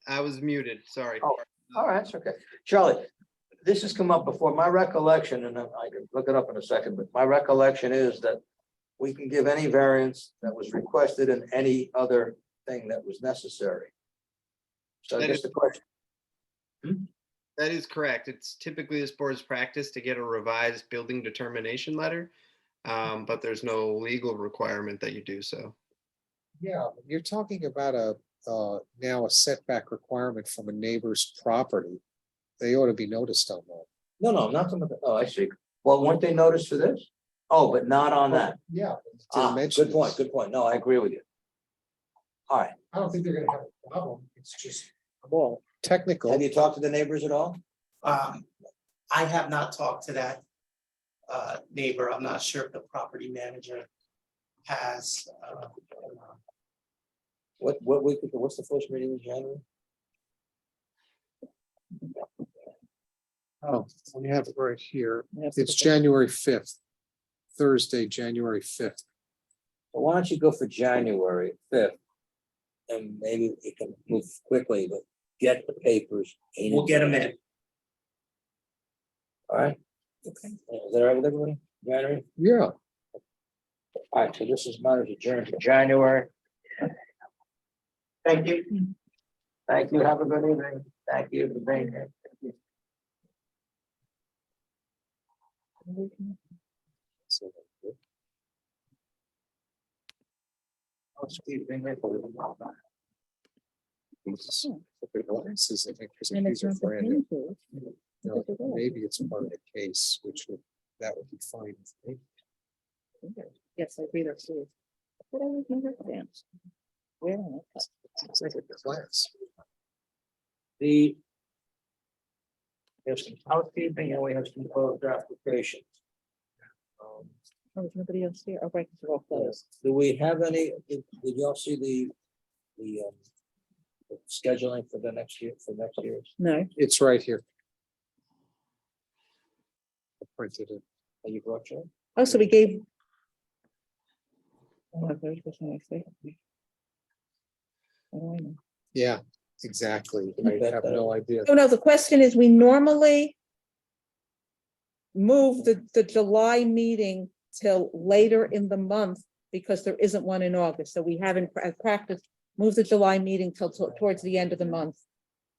I was muted, sorry. Oh, all right, it's okay. Charlie, this has come up before. My recollection, and I can look it up in a second, but my recollection is that we can give any variance that was requested and any other thing that was necessary. So I That guess is- the question, That is correct. It's typically this board's practice to get a revised building determination letter. But there's no legal requirement that you do so. Yeah, you're talking about now a setback requirement from a neighbor's property. They ought to be noticed on that. no, not some of the, oh, I see. Well, weren't they noticed for this? Oh, but not on that. Yeah. Good point, good point. No, I agree with you. All right. I don't think they're gonna have a problem, it's just. Well, technical. Have you talked to the neighbors at all? I have not talked to that neighbor. I'm not sure if the property manager has. What week, what's the first meeting in January? Oh, we have it right here. Yes, It's January 5th, Thursday, January 5th. Well, why don't you go for January 5th? And maybe it can move quickly, but get the papers. We'll get them in. All right? Okay. Is that all right with everybody? January? Yeah. All right, so this is matters adjourned to January. Thank you. Thank you. Have a good evening. Thank you for being here. Oh, Steve, being here for a little while back. Glasses, I think, 'cause And it's these are not the brand new. painful. No, maybe it's part of the case, which would, that would be fine. with me. Yes, I agree, that's true. But I was never advanced. Where am I? It's like a class. We have some housekeeping and we have some closed applications. Oh, there's nobody else here. Oh, right, 'cause we're all closed. Do we have any, did y'all see the scheduling for the next year, for next year's? No, It's right here. I printed it. Are you brought you? oh, so we gave. Oh, there's this one next week. Oh, I know. Yeah, exactly. I have no idea. Oh, no, the question is, we normally move the July meeting till later in the month because there isn't one in August. So we haven't practiced, move the July meeting till towards the end of the month.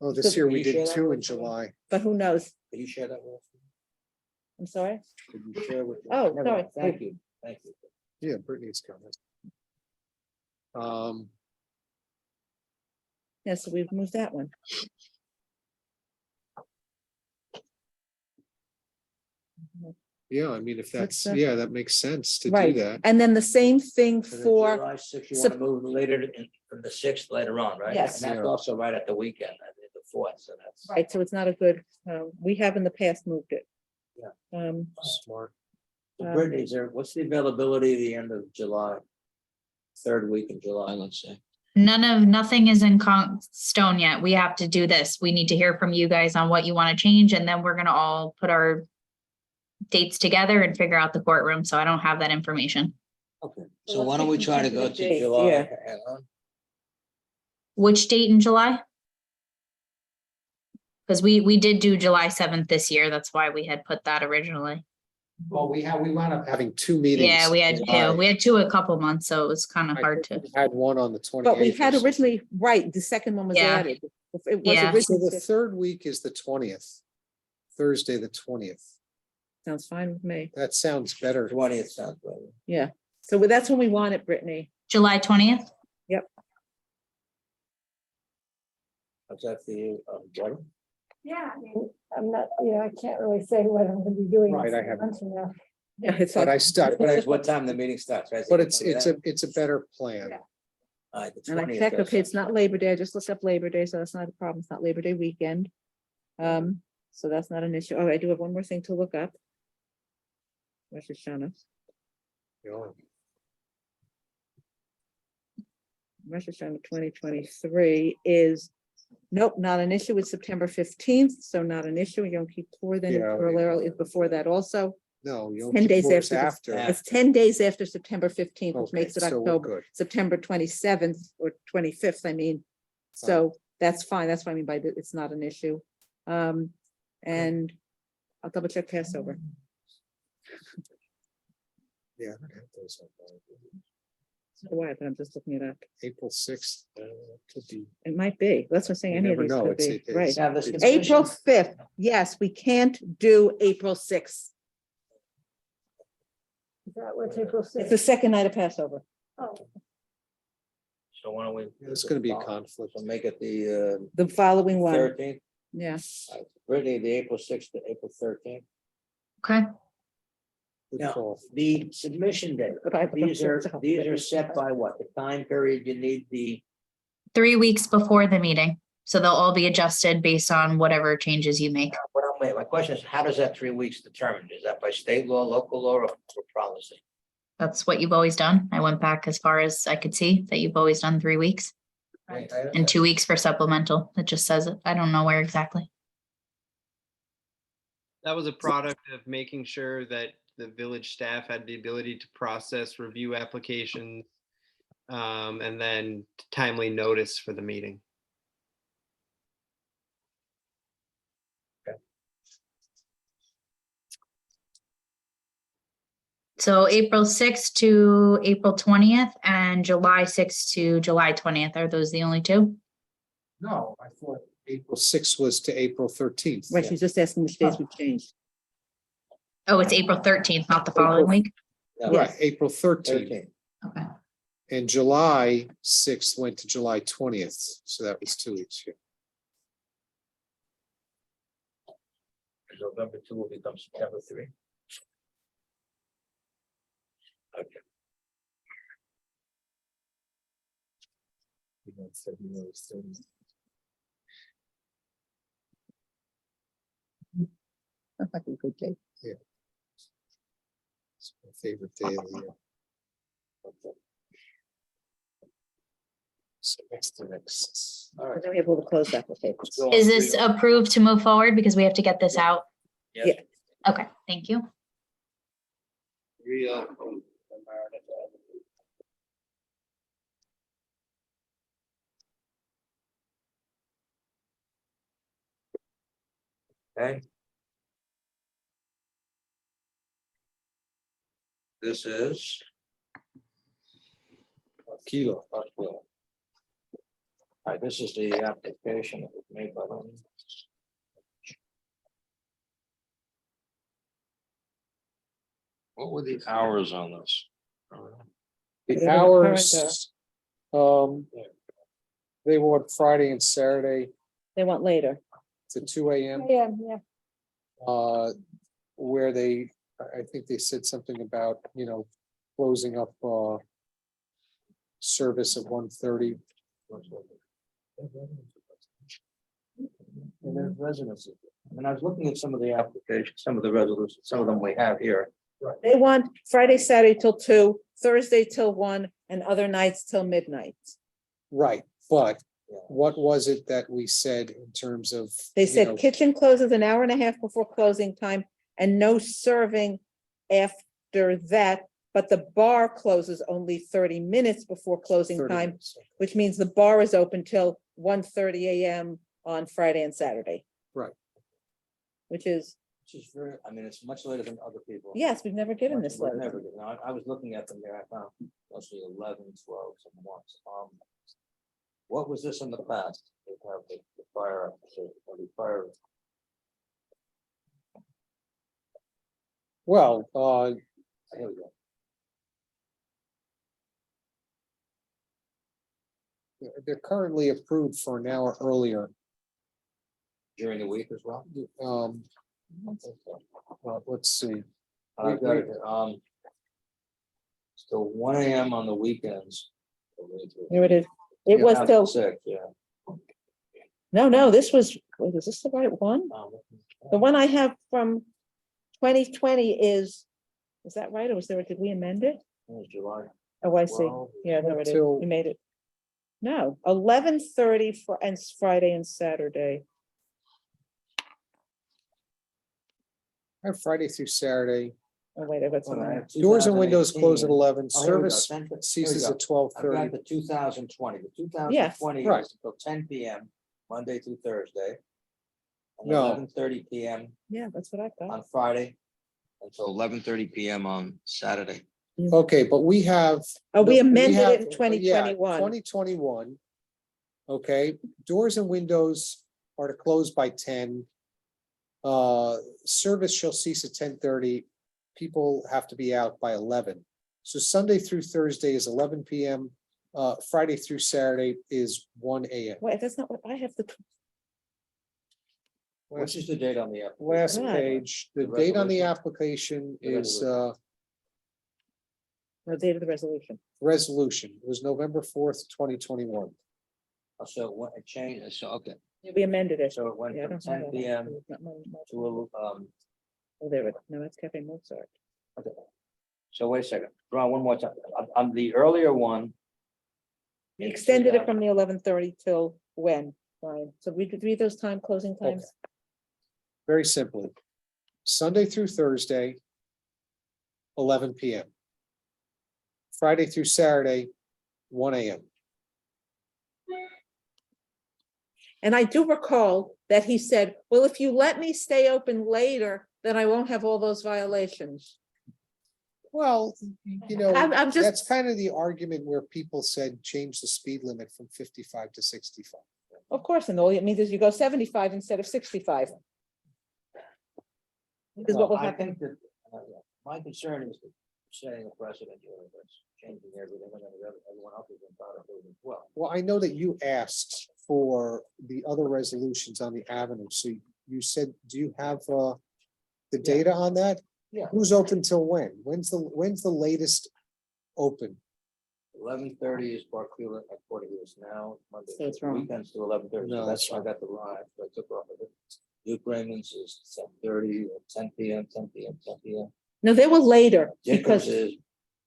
Oh, this year we Can you share did that 2 with in me? July. But who knows? Can you share that with us? I'm sorry. Could you share with? Oh, Never sorry. mind. Thank you, thank you. Yeah, Brittany's coming. Yeah, so we've moved that one. Yeah, I mean, if that's, What's that? yeah, that makes sense to do Right. that. And then the same thing So the for, July 6th, you Sep- want to move later from the 6th later on, right? Yes. And that's Yeah. also right at the weekend, I think the 4th, so that's. right, so it's not a good, we have in the past moved it. Yeah. Smart. So Brittany, is there, what's the availability at the end of July? Third week in July, let's say. Nothing is in stone yet. We have to do this. We need to hear from you guys on what you want to change, and then we're gonna all put our dates together and figure out the courtroom. So I don't have that information. Okay. So So let's why don't we pick try to some go good to dates, July? yeah. Which date in July? Because we did do July 7th this year. That's why we had put that originally. Well, we wound up having 2 meetings. Yeah, we had July. two. We had two a couple months, so it was kind of I hard think to. we had one on the 28th. But we had or something. originally, right, the second one was Yeah. added. It was Yeah. So originally, the third week is the 20th. Thursday, the 20th. sounds fine with me. That sounds better. 20th sounds better. Yeah, so that's when we want it, Brittany. July 20th? Is that the, what? Yeah. I'm not, I can't really say what I'm gonna be doing. Right, I haven't. until now. Yeah, it's But on- I stuck, but That's what time the meeting starts, right? but it's a better plan. Yeah. All right, the And I 20th checked, does okay, it's sound- not Labor Day, I just looked up Labor Day, so that's not a problem, it's not Labor Day weekend. So that's not an issue. Oh, I do have one more thing to look up. Rosh Hashanah. Rosh Hashanah 2023 is, nope, not an issue. It's September 15th, so not an issue. Yom Kippur then Yeah. earlier is before that also. No, Yom 10 days Kippur is after after. It's 10 days after September 15th, which Okay, makes it so we're October, good. September 27th or 25th, I mean. So that's fine. That's what I mean by that. It's not an issue. And I'll double check Passover. Yeah. I don't have those on there. So do I, but I'm just looking it up. April 6th, could be. It might be. That's what I'm saying. You Any of never these know. could It's- be, it's- right? Yeah, this it's- April 5th. Yes, we can't do April 6th. Is that what's April It's the 6th? second night of Passover. Oh, So why don't we? There's gonna be a conflict. So make it the The following one, 13th, yeah. Brittany, the April 6th to April 13th. Okay. Good Now, call. the submission date, But I- these are set by what? The time period you need the, 3 weeks before the meeting. So they'll all be adjusted based on whatever changes you make. my question is, how does that 3 weeks determined? Is that by state law, local law, or policy? That's what you've always done. I went back as far as I could see that you've always done 3 weeks and 2 weeks for supplemental. It just says it. I don't know where exactly. That was a product of making sure that the village staff had the ability to process review applications and then timely notice for the meeting. So April 6th to April 20th and July 6th to July 20th. Are those the only two? No, I thought April 6th was to April 13th. Right, she's just asking which days we've changed. Oh, it's April 13th, not the following week? Right, April 13th. 13th. Okay. And July 6th went to July 20th, so that was 2 weeks. Yeah. November 2 will become September 3. Okay. Sounds like a good day. It's my favorite day of the year. So next to next. All right. Then we have all the closed applications. Let's go on Is this 3. approved to move forward? Because we have to get this out. Yes. Yeah. Okay, thank you. 3, Okay. This is. Kilo. All right, this is the application that was made by them. What were the hours on this? The Whatever the hours, they want Friday and Saturday They want later. to 2 AM. Yeah, yeah. Where they, I think they said something about, closing up, service at 1:30. And there's residency. And I was looking at some of the applications, some of the resolutions, some of them we have here. They want Friday, Saturday till 2, Thursday till 1, and other nights till midnight. Right, but what was it that we said in terms of? They you said know, kitchen closes an hour and a half before closing time and no serving after that. But the bar closes only 30 minutes before closing 30 time, minutes. which means the bar is open till 1:30 AM on Friday and Saturday. Right. Which is, Which is very, I mean, it's much later than other people. yes, we've never given Much- this we've letter. never given. I was looking at them there, I found mostly 11, 12, and once. What was this in the past? They have the fire, or the fire. Well, Here we go. they're currently approved for an hour earlier. During the week as well. Let's see. I've got it, still 1 AM on the weekends. Here it is. It was Yeah, till, 6, yeah. no, this was, wait, is this the right one? The one I have from 2020 is that right? Or was there, did we amend it? It was July. Oh, I see. Well, Yeah, no, it is. till- We made it. No, 11:30 for, and Friday and Saturday. I have Friday through Saturday. Oh, wait, I got Well, I some. have Doors and windows close at 2018. 11. Oh, here we go. Service 10 here we ceases go. at 12:30. I've got the 2020, the 2020 right. is until 10 PM, Monday through Thursday. And No. 11:30 PM Yeah, that's what I got. on Friday until 11:30 PM on Saturday. Okay, but we have. Oh, we no, amended have- it in 2021. 2021. Okay, doors and windows are to close by 10. Service shall cease at 10:30. People have to be out by 11. So Sunday through Thursday is 11 PM. Friday through Saturday is 1 AM. Wait, that's not what I have the, Which is the date on the? Last Right. page, the The date on the resolution. application The is the date of the resolution. resolution. It was November 4th, 2021. So what it changed, so, okay, We amended it. so it went Yeah, I from don't have 10 that. PM It's not my- to, Oh, there it, no, that's Cafe Mozart. okay. So wait a second, Ron, one more time, on the earlier one. We extended it from the 11:30 till when, Brian? So we could read those closing times? Very simply. Sunday through Thursday, 11 PM. Friday through Saturday, 1 AM. And I do recall that he said, well, if you let me stay open later, then I won't have all those violations. Well, you know, I'm just- that's kind of the argument where people said change the speed limit from 55 to 65. Of course, and all it means is you go 75 instead of 65. Because what will I happen? think that, my concern is that setting a precedent here, that's changing everything, and then everyone else is in part of it as well. Well, I know that you asked for the other resolutions on the avenue, so you said, do you have the data on that? Yeah. Who's open till when? When's the latest open? 11:30 is Park Field, according to this now, Monday, So it's wrong. weekends to 11:30, No, so that's that's why I got the line, so I took off of it. Duke Raymond's is 10:30, 10 p.m., 10 p.m., 10 p.m. No, they were later Jacobs because is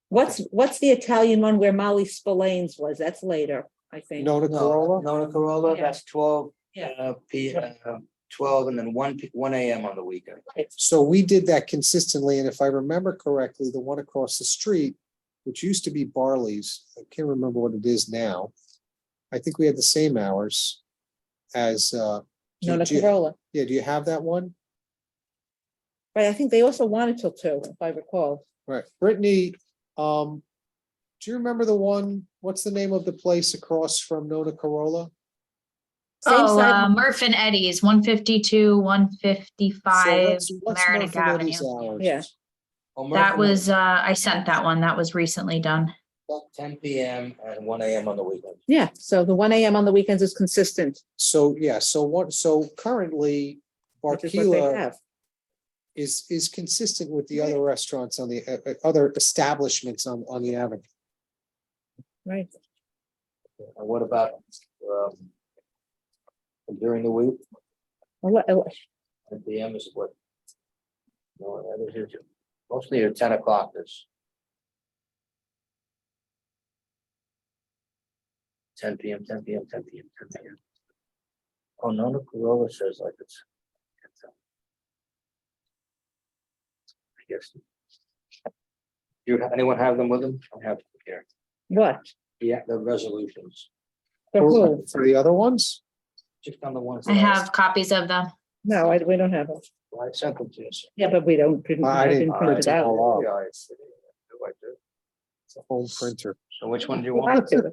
what's the Italian one where Molly Spillane's was? That's later, I think. Nona Corolla? Nona Corolla, Yeah. that's 12 Yeah. 12 and then 1 a.m. on the weekend. So we did that consistently, and if I remember correctly, the one across the street, which used to be Barley's, I can't remember what it is now. I think we had the same hours as Nona do you- Corolla. Yeah, do you have that one? Right, I think they also wanted till 2, if I recall. Right, Brittany, do you remember the one, what's the name of the place across from Nona Corolla? Same Oh, side, Murph and Eddie's, 152, 155 What's Meredith Murphy and Eddie's Avenue. hours? Yeah. Oh, That Murphy, was, I sent that one. That was recently done. 10 p.m. and 1 a.m. on the weekend. yeah, so the 1 a.m. on the weekends is consistent, So, yeah, so currently which is what they Barkila have. is consistent with the other restaurants on the other establishments on the avenue. Right. And what about during the week? What- 10 p.m. is what? No, that is mostly at 10 o'clock. It's 10 p.m., 10 p.m., 10 p.m., 10 p.m. Oh, Nona Corolla says like it's. I guess. Anyone have them with them? I have them here. What? Yeah, the resolutions, For who? For the other ones? just on the ones. I that have copies of them. No, we don't have them. I sent them to you. Yeah, but we don't. I didn't print print it it out. all. Yeah, I see. Do I do? It's a home printer. So which one do you I want? do.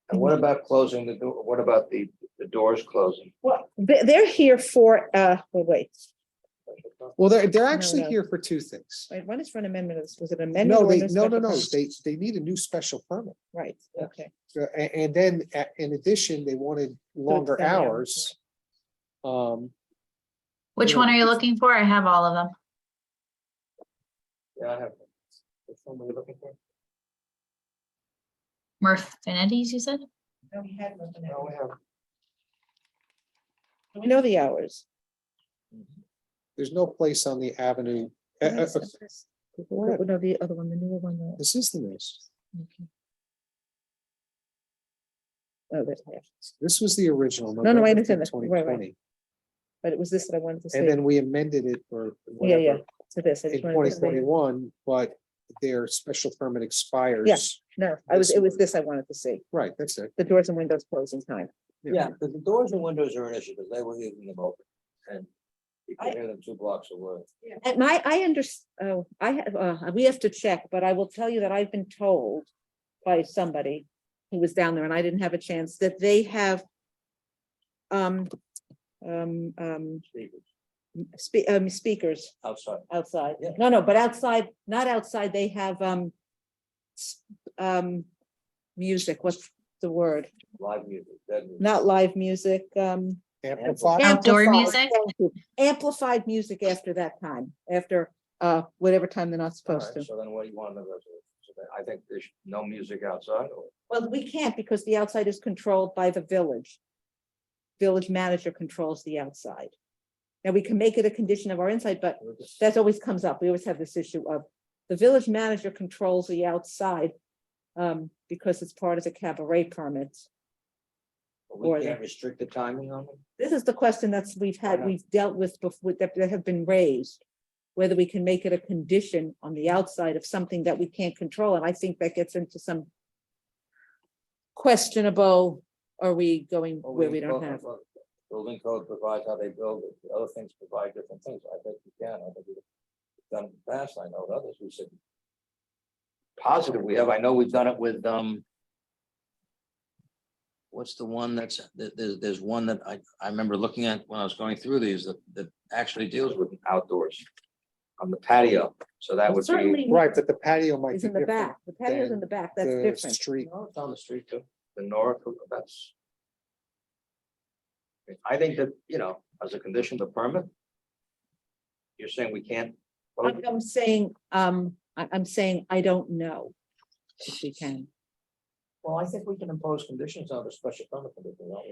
And what about closing the door? What about the doors closing? Well, they're here for, wait, Well, they're actually no. here for two things. one is for an amendment, was it an amendment? No, or a no, special no, permit? they need a new special permit. Right, okay. And then in addition, they wanted longer extend the hours. Which Yeah. one are you looking for? I have all of them. Yeah, I have. Which one were you looking for? Murph and Eddie's, you said? No, we had one for No, we have. We know the hours. There's no place on the avenue. No, the other one, the newer one. This is the news. Oh, that's, yeah. This was the original. No, I November understand that. 5th, Right, 2020. But it was this that I wanted to say. And then we amended it for Yeah, yeah, whatever to this. I in just wanted to say- 2021, but their special permit expires. No, it was this I wanted to see, Right, that's it. the doors and windows closing time. Yeah, because the doors and windows are an issue because they were leaving them open and you can hear them 2 blocks away. And we have to check, but I will tell you that I've been told by somebody who was down there and I didn't have a chance that they have speakers Outside. outside. Yeah. No, but outside, not outside, they have music, what's the word? Live music, dead music. Not live music, Amplified. Outdoor amplified, music? thank you. Amplified music after that time, after whatever time they're not All supposed right, to. so then what do you want in the resolution? So then I think there's no music outside or. Well, we can't because the outside is controlled by the village. Village manager controls the outside. Now, we can make it a condition of our inside, but that always comes up. We always have this issue of the village manager controls the outside because it's part of the cabaret permit. We or can't the- restrict the timing on them? This is the question that's we've dealt with before that have been raised. Whether we can make it a condition on the outside of something that we can't control, and I think that gets into some questionable, are we going Well, where we don't have? Building code provides how they build it. The other things provide different things. I think you can. I think we've done it in the past. I know with others, we said. Positive we have. I know we've done it with, what's the one there's one that I remember looking at when I was going through these that actually deals with outdoors. On the patio. So that would be. Certainly. Right, but the patio might Is be in the different. back, the patio's in than the back, that's the different. Street. No, it's on the street too. The north, that's. I think that, as a condition of the permit. You're saying we can't. I'm saying, I'm saying, I don't know if we can. Well, I think we can impose conditions on the special permit.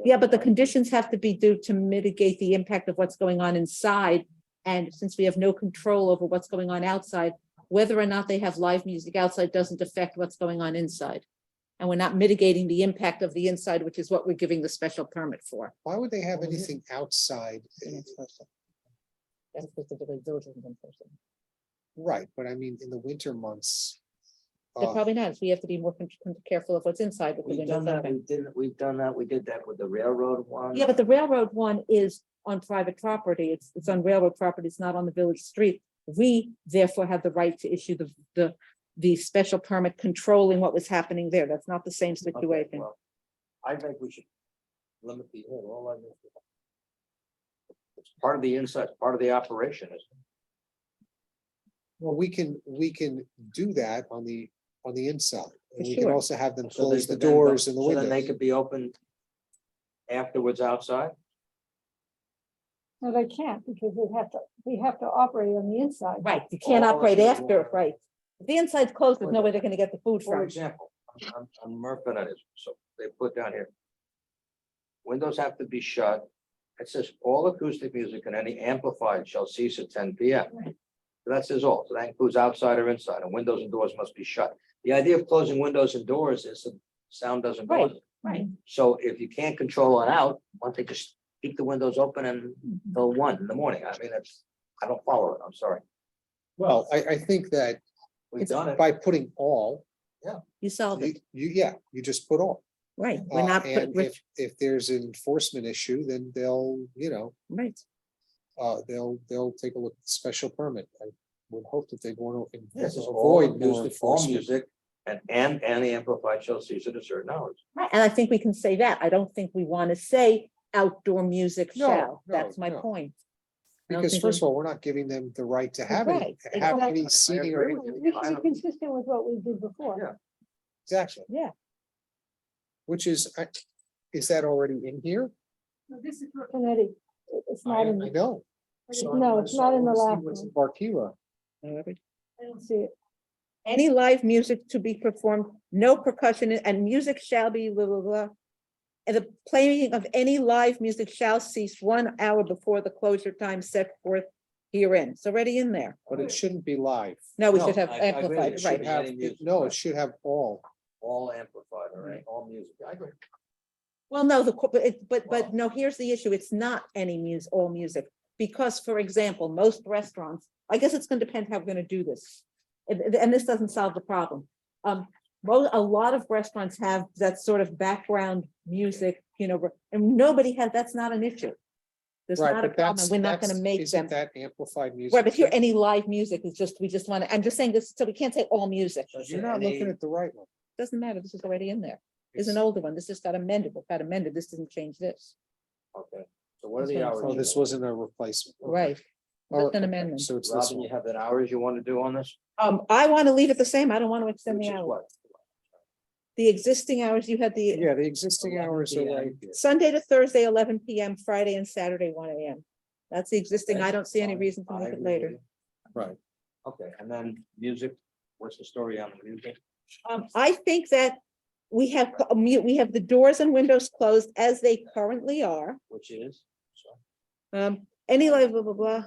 Yeah, but the conditions have to be due to mitigate the impact of what's going on inside. And since we have no control over what's going on outside, whether or not they have live music outside doesn't affect what's going on inside. And we're not mitigating the impact of the inside, which is what we're giving the special permit for. Why would they have anything outside? That's what the village is in person. Right, but I mean, in the winter months. They're probably not. We have to be more careful of what's inside with the We've done windows that, open. we've done that, we did that with the railroad one. Yeah, but the railroad one is on private property. It's on railroad property. It's not on the village street. We therefore have the right to issue the special permit controlling what was happening there. That's not the same Okay, situation. well, I think we should limit the, all I know. It's part of the inside, part of the operation, isn't it? Well, we can do that on the inside. And we can Sure. also have them So they close the could then go- doors and the so then they windows. could be open afterwards outside? No, they can't because we have to operate on the inside. Right, you can't Oh, operate okay. after, right? If the inside's closed, there's no way they're gonna get the food For from. example, on Murphy, that is, so they put down here. Windows have to be shut. It says all acoustic music and any amplified shall cease at 10 p.m. Right. So that says all, so that includes outside or inside, and windows and doors must be shut. The idea of closing windows and doors is the sound doesn't go in. Right. So if you can't control it out, why don't they just keep the windows open until 1 in the morning? I mean, I don't follow it, I'm sorry. Well, I think that We've done it. by putting all, You solve it, you just put all. right? We're not, And if there's an enforcement issue, then they'll, right, they'll take a look at the special permit. I would hope that they'd want to This is all avoid more music, all enforcement. music, and the amplified shall cease at a certain hours. right, and I think we can say that. I don't think we want to say outdoor music No, shall. no, That's my no. point. I don't Because think first we- of all, we're not giving them the right to have Right, any seating or agree anything. with We should be consistent with what we did before. Yeah. Exactly. Yeah. Which is that already in here? This is for Kennedy. It's not in, I know, no, it's not in the last one. Barkila. However, I don't see it. any live music to be performed, no percussion, and music shall be blah, blah, blah. And the playing of any live music shall cease 1 hour before the closure time set forth herein. It's already in there. But it shouldn't be live. No, we No, should have I agree. It amplified, should right? be Have, any music, no, right. it should have all. All amplified, all right, all music. I agree. Well, no, but no, here's the issue. It's not any music, all music. Because, for example, most restaurants, I guess it's gonna depend how we're gonna do this. And this doesn't solve the problem. A lot of restaurants have that sort of background music, and nobody has, that's not an issue. There's Right, not a but problem. that's, We're not gonna make isn't them. that amplified music? Right, but here, any live music is just, we just want to, I'm just saying this, so we can't say all music. So You're not looking any- at the right one. Doesn't matter. This is already in there. There's an It's- older one. This just got amended. It got amended. This didn't change this. Okay, so what are the That's hours? Oh, you this want? wasn't a replacement. Okay. Right. Oh, Just an okay. amendment. So it's this Robin, one. you have the hours you want to do on this? I want to leave it the same. I don't want to extend Which the is hour. what? The existing hours, you had the Yeah, the existing 11 hours are PM. right here. Sunday to Thursday, 11 PM, Friday and Saturday, 1 AM. That's the existing. Okay, I don't see any fine. reason to I make it agree later. with you. Right. Okay, and then music, what's the story on the music? I think that we have, we have the doors and windows closed as they currently are. Which is? So, Any like blah, blah, blah.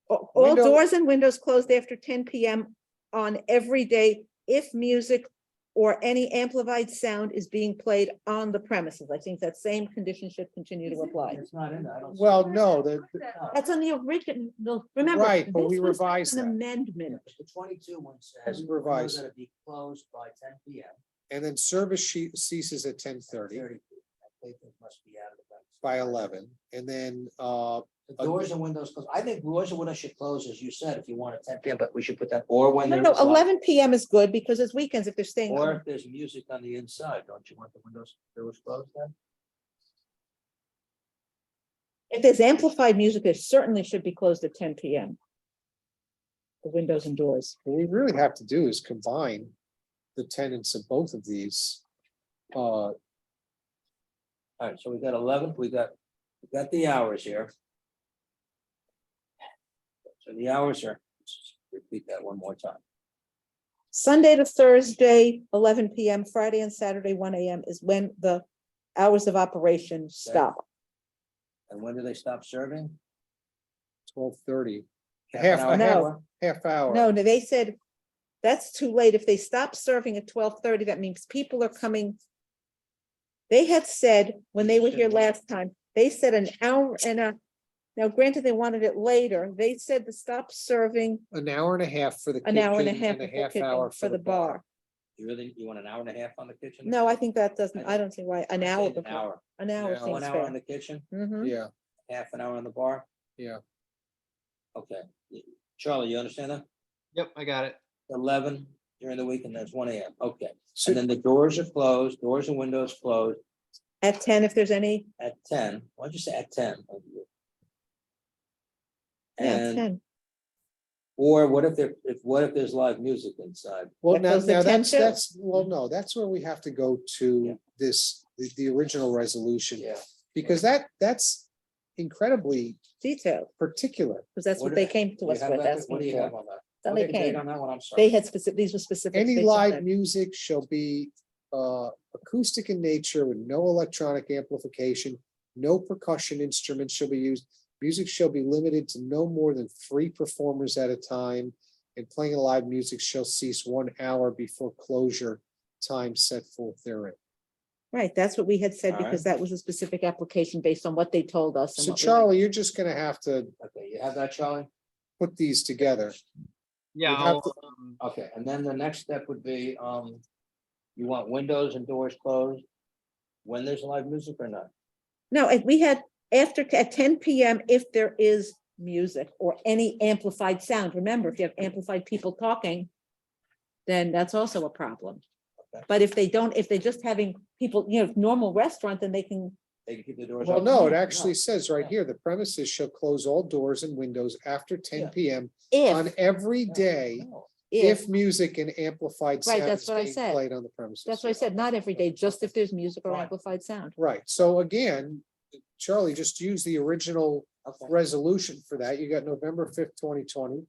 All Window- doors and windows closed after 10 PM on every day if music or any amplified sound is being played on the premises. I think that same condition should continue to apply. It's not in there, I don't. see Well, it. no, That's on the original, remember. Right, but we this was revised An that. amendment. The 22 one says. We revised. That it be closed by 10 PM. and then service ceases at 10:30 Must be out of the. by 11, and then, The doors and windows closed. I think doors and windows should close, as you said, if you want at 10 PM, but we should put that, or when No, they're no, inside. 11 PM is good because it's weekends if they're staying. Or if there's music on the inside, don't you want the doors closed then? If there's amplified music, it certainly should be closed at 10 PM. The windows and doors. what we really have to do is combine the tenants of both of these. All right, so we got 11, we got the hours here. So the hours are, let's just repeat that one more time. Sunday to Thursday, 11 PM, Friday and Saturday, 1 AM is when the hours of operation stop. And when do they stop serving? 12:30. Half Half, an hour a No. before? half hour. No, no, they said that's too late. If they stop serving at 12:30, that means people are coming. They had said, when they were here last time, they said an hour and a, now granted, they wanted it later. They said to stop serving An hour and a half for the an hour and a kitchen half and a before half kitchen hour for the bar. You want an hour and a half on the kitchen? No, I think that doesn't, I don't see why, an I'd hour say before, hour. an hour Yeah, seems 1 hour on fair. the kitchen, Mhm. Yeah, half an hour on the bar? yeah. Okay. Charlie, you understand that? Yep, I got it. 11 during the week and that's 1 AM. Okay. So And then the doors are closed, doors and windows closed At 10, if there's any, at 10. Why'd you say at 10? yeah, And, 10. or what if what if there's live music inside? Well, That now, goes to now 10 that's, too? well, no, that's where we have to go to this, the original resolution. Yeah. Because that's incredibly Detailed, particular. because that's what What they if- came to You us have with, that? asking What do you for. have on that? So Okay, they date came, on that one, I'm sorry. they had specific, these were specific. Any they just live said. music shall be acoustic in nature with no electronic amplification. No percussion instruments shall be used. Music shall be limited to no more than 3 performers at a time. And playing live music shall cease 1 hour before closure time set forth therein. Right, that's what we had said, All because right. that was a specific application based on what they told us. and So what we- Charlie, you're just gonna have to Okay, you have that, Charlie? put these together. Yeah, We'd have I'll, to- Okay, and then the next step would be, you want windows and doors closed when there's live music or not? No, if we had at 10 PM, if there is music or any amplified sound, remember, if you have amplified people talking, then that's also a problem. Okay. But if they don't, if they're just having people, normal restaurant, then they can, They can keep the doors Well, open? no, it Yeah, actually says right here, the premises shall close all doors and windows after 10 Yeah. PM on if, every day No. if music and amplified Right, sound that's is what I being said. played on the premises. that's what I said, not every day, just if there's music or Right. amplified sound. Right, so again, Charlie, just use the original Okay. resolution for that. You got November 5th, 2020.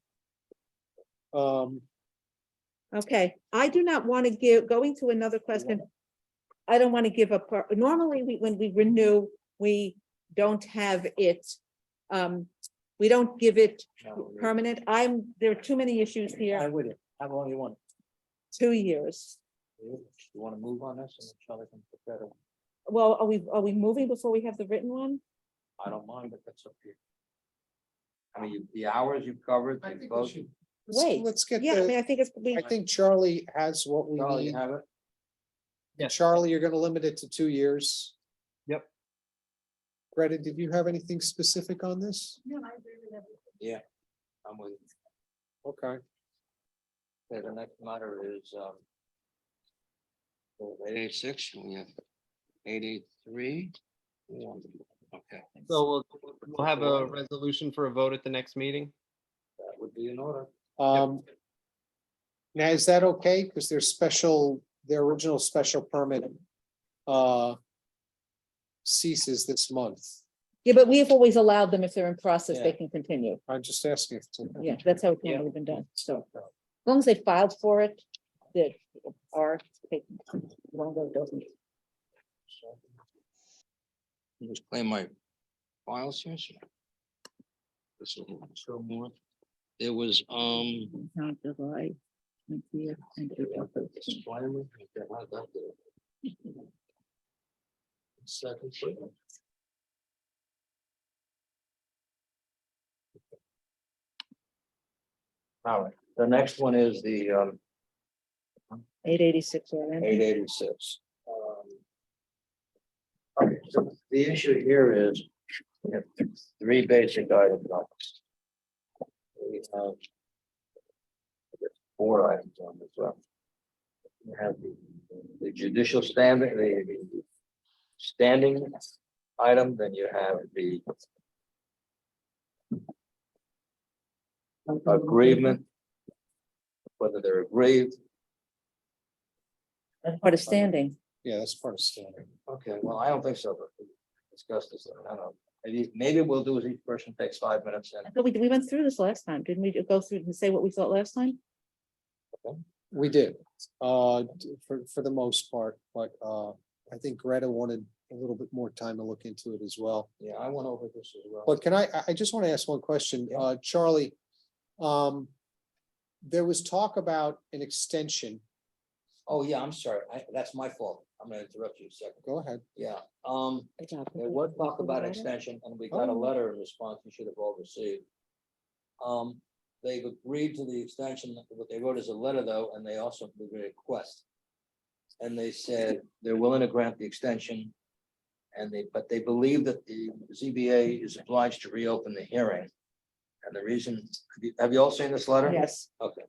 Okay, I do not want to give, going to another question. I don't want to give up, normally, when we renew, we don't have it. We don't give it No, permanent. there are too many issues I'm here, with you. How long you want? 2 years. You want to move on this and Charlie can prepare it? Well, are we moving before we have the written one? I don't mind, but that's up to you. I mean, the hours you've covered, I the think we close. should, Wait, Let's get Yeah, I mean, the, I think it's, I think Charlie has what we Charlie, you need. have it? Yeah. Charlie, you're gonna limit it to 2 years. Yep. Greta, did you have anything specific on this? No, I agree with everything. Yeah. I'm with you. Okay. Okay, the next matter is, 886, we have 883. Okay, so we'll have a resolution for a vote at the next meeting. that would be in order. Now, is that okay? Because their original special permit ceases this month. yeah, but we have always allowed them, if they're in process, they Yeah. can continue. I'm just asking if it's okay. Yeah, that's how it's Yeah. normally been done, so. As long as they filed for it, they are taking longer, doesn't. You just claim my files here. So. This will show more. It was, Not July 20th and April 13th. disclaimer, okay, how'd that do? Second. All right, the next one is the 886 or 886. Okay, so the issue here is we have 3 basic items on this. We have 4 items on this one. We have the judicial standing, the standing item, then you have the agreement, whether they're aggrieved. That's part of standing. Yeah, that's part of standard. Okay, well, I don't think so, but we'll discuss this, I don't know. Maybe we'll do is each person takes 5 minutes and I thought we went through this last time, didn't we go through and say what we thought last time? We did, for the most part, but, I think Greta wanted a little bit more time to look into it as well. Yeah, I went over this as well. But can I just want to ask one question, Yeah. Charlie? There was talk about an extension. Oh, yeah, I'm sorry. That's my fault. I'm gonna interrupt you a second. Go ahead. Yeah, there was talk about extension and we got a letter in response you should have all received. They've agreed to the extension, what they wrote is a letter though, and they also did a request. And they said they're willing to grant the extension. But they believe that the ZBA is obliged to reopen the hearing. And the reason, have you all seen this letter? Yes. Okay.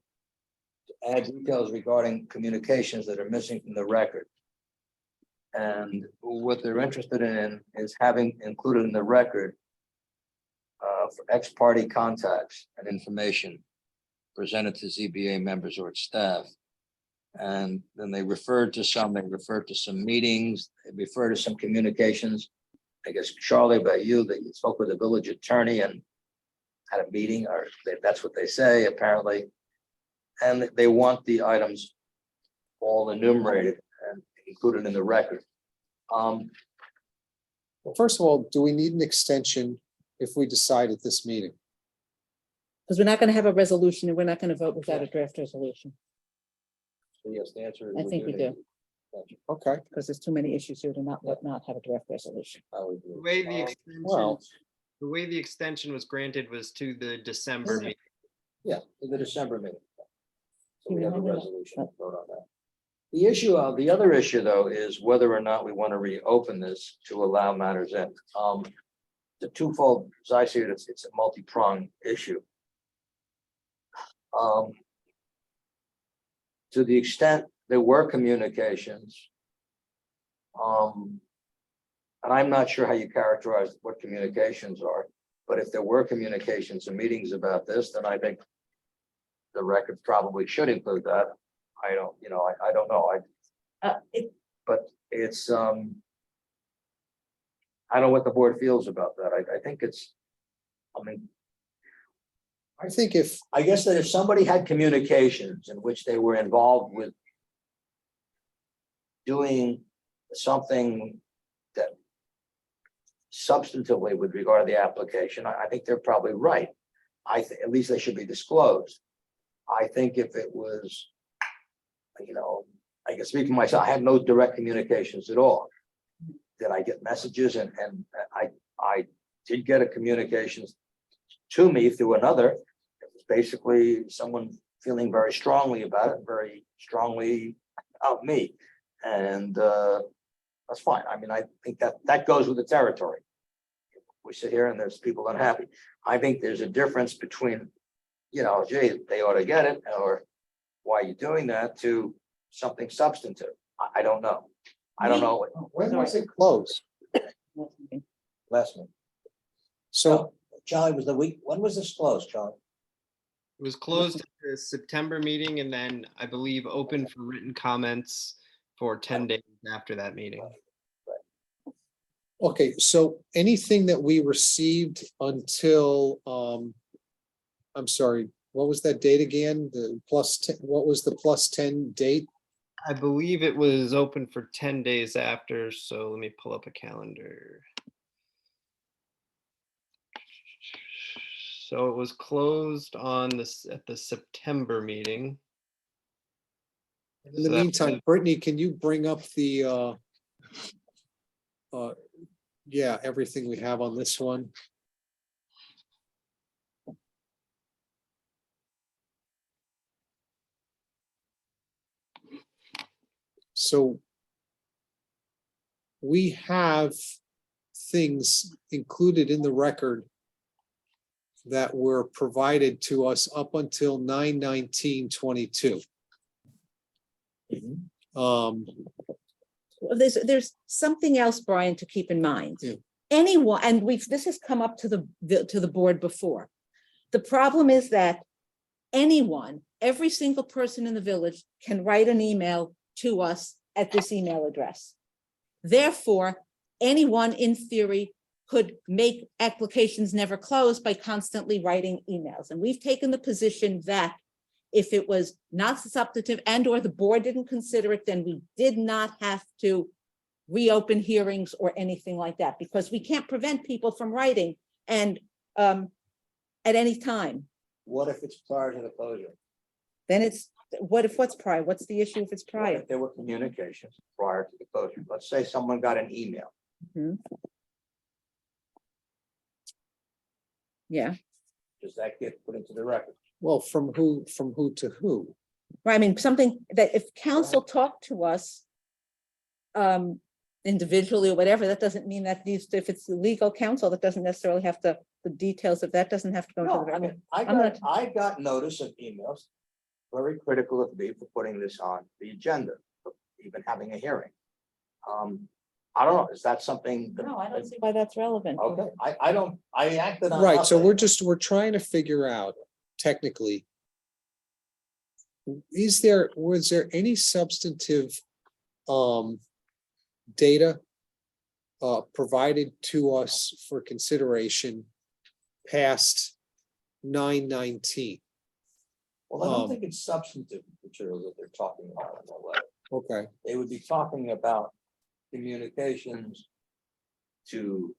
To add details regarding communications that are missing from the record. And what they're interested in is having included in the record for ex-party contacts and information presented to ZBA members or its staff. And then they referred to some meetings, they referred to some communications. I guess Charlie, about you, that you spoke with the village attorney and had a meeting, or that's what they say apparently. And they want the items all enumerated and included in the record. Well, first of all, do we need an extension if we decide at this meeting? Because we're not gonna have a resolution and we're not gonna vote without a draft resolution, So yes, the answer is. I think we do. Thank you. Okay, because there's too many issues here to not have a draft resolution. I would The agree. way the well, extension, the way the extension was granted was to the December meeting. Yeah, in the December meeting. So we You have a remember that? resolution to vote on that. The other issue though is whether or not we want to reopen this to allow matters in. The twofold, as I see it, it's a multi-pronged issue. To the extent there were communications. And I'm not sure how you characterize what communications are, but if there were communications and meetings about this, then I think the record probably should include that. I don't know. But it's, I don't know what the board feels about that. I think it's, I think if, I guess that if somebody had communications in which they were involved with doing something that substantively with regard to the application, I think they're probably right. At least they should be disclosed. I think if it was, I can speak for myself, I have no direct communications at all. Did I get messages and I did get a communications to me through another. It was basically someone feeling very strongly about it, very strongly about me. And that's fine. I mean, I think that goes with the territory. We sit here and there's people unhappy. I think there's a difference between, gee, they ought to get it, or why are you doing that, to something substantive. I don't know. I don't know. when was it closed? Last one. So, Charlie, was the week, when was this closed, Charlie? It was closed at the September meeting and then I believe open for written comments for 10 days after that meeting. okay, so anything that we received until, I'm sorry, what was that date again? The +10, what was the +10 date? I believe it was open for 10 days after, so let me pull up a calendar. So it was closed on at the September meeting. In the So that- meantime, Brittany, can you bring up the, yeah, everything we have on this one? So we have things included in the record that were provided to us up until 9/19/22. Well, there's something else, Brian, to keep in mind. Yeah. Anyone, and this has come up to the board before. The problem is that anyone, every single person in the village can write an email to us at this email address. Therefore, anyone in theory could make applications never close by constantly writing emails. And we've taken the position that if it was not substantive and or the board didn't consider it, then we did not have to reopen hearings or anything like that, because we can't prevent people from writing and at any time. What if it's prior to the closure? Then it's, what's prior? What's the issue if it's What prior? if there were communications prior to the closure? Let's say someone got an email. Mhm. Yeah, Does that get put into the record? Well, from who to who? right, I mean, something that if council talked to us individually or whatever, that doesn't mean that these, if it's legal counsel, that doesn't necessarily have to, the details of that doesn't have to go into the No, I record. mean, I I'm got, I got notice of emails, very critical of me for putting this on the agenda, for even having a hearing. I don't know, is that something? that- No, I don't see why that's relevant. Okay, I don't, I acted on. Right, so nothing. we're trying to figure out technically. Was there any substantive data provided to us for consideration past 9/19? Well, I don't think it's substantive material that they're talking about in the letter. Okay, They would be talking about communications to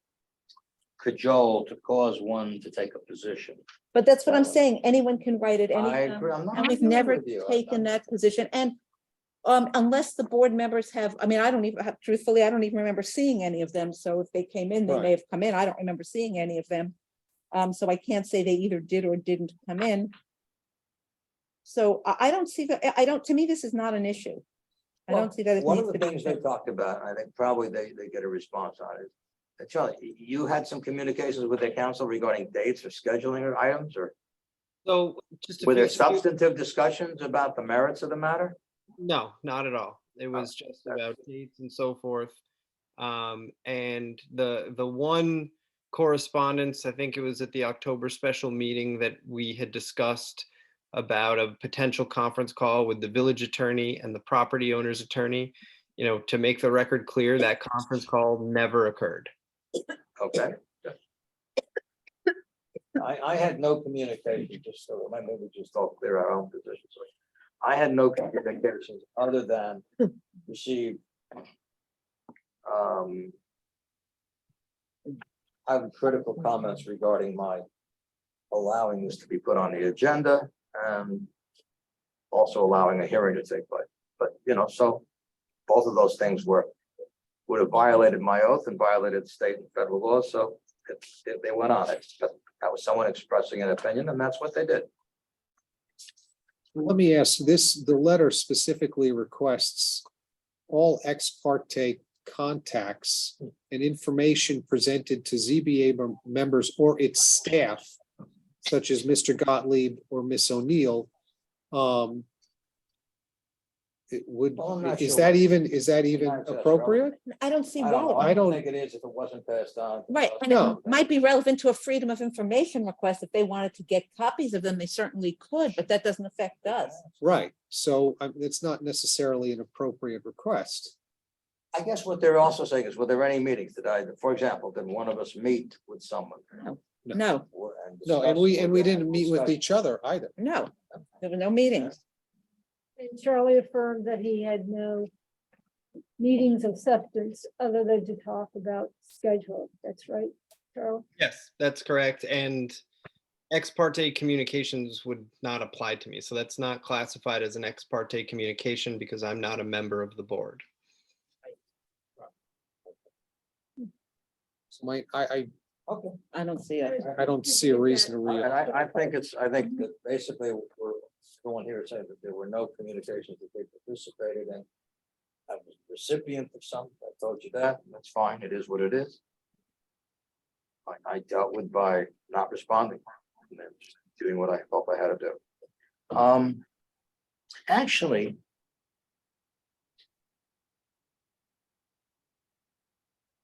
cajole, to cause one to take a position. But that's what I'm saying. Anyone can write at any I time. agree. I'm not And we've arguing never with you. taken that position. And unless the board members have, I mean, I don't even have, truthfully, I don't even remember seeing any of them. So if they came in, they Right. may have come in. I don't remember seeing any of them. So I can't say they either did or didn't come in. So I don't see that, I don't, to me, this is not an issue. I Well, don't see that. it one of needs the to be things they fixed. talked about, I think probably they get a response on it. Charlie, you had some communications with the council regarding dates or scheduling or items, or So just. a were there few- substantive discussions about the merits of the matter? No, not at all. It Oh, was just that's about dates and so forth. And the one correspondence, I think it was at the October special meeting that we had discussed about a potential conference call with the village attorney and the property owner's attorney. You know, to make the record clear, that conference call never occurred. Okay. I had no communication, just so maybe we just all clear our own positions. I had no communications other than receive. I have critical comments regarding my allowing this to be put on the agenda and also allowing a hearing to take place. But, you know, so both of those things would have violated my oath and violated state and federal law, so they went on it. That was someone expressing an opinion, and that's what they did. let me ask this, the letter specifically requests all ex parte contacts and information presented to ZBA members or its staff, such as Mr. Gottlieb or Miss O'Neill. It would, Well, I'm not is sure that what- even Not just appropriate? I don't see I don't know. why. I I don't- don't think it is if it wasn't passed on. Right, and No. it might be relevant to a freedom of information request. If they wanted to get copies of them, they certainly could, but that doesn't affect us. Right, so it's not necessarily an appropriate request. I guess what they're also saying is, were there any meetings for example, did one of us meet with someone? No, No, discuss and we with them, didn't meet with discuss- each other either. no, there were no meetings. And Charlie affirmed that he had no meetings of substance other than to talk about schedule. That's right, Charlie? Yes, that's correct. And ex parte communications would not apply to me. So that's not classified as an ex parte communication because I'm not a member of the board. So Okay. I don't see it. I don't see a reason to And read. I think that basically we're going here saying that there were no communications that they participated in. I was a recipient of some, I told you that, and that's fine, it is what it is. I dealt with by not responding, and then just doing what I felt I had to do. Actually.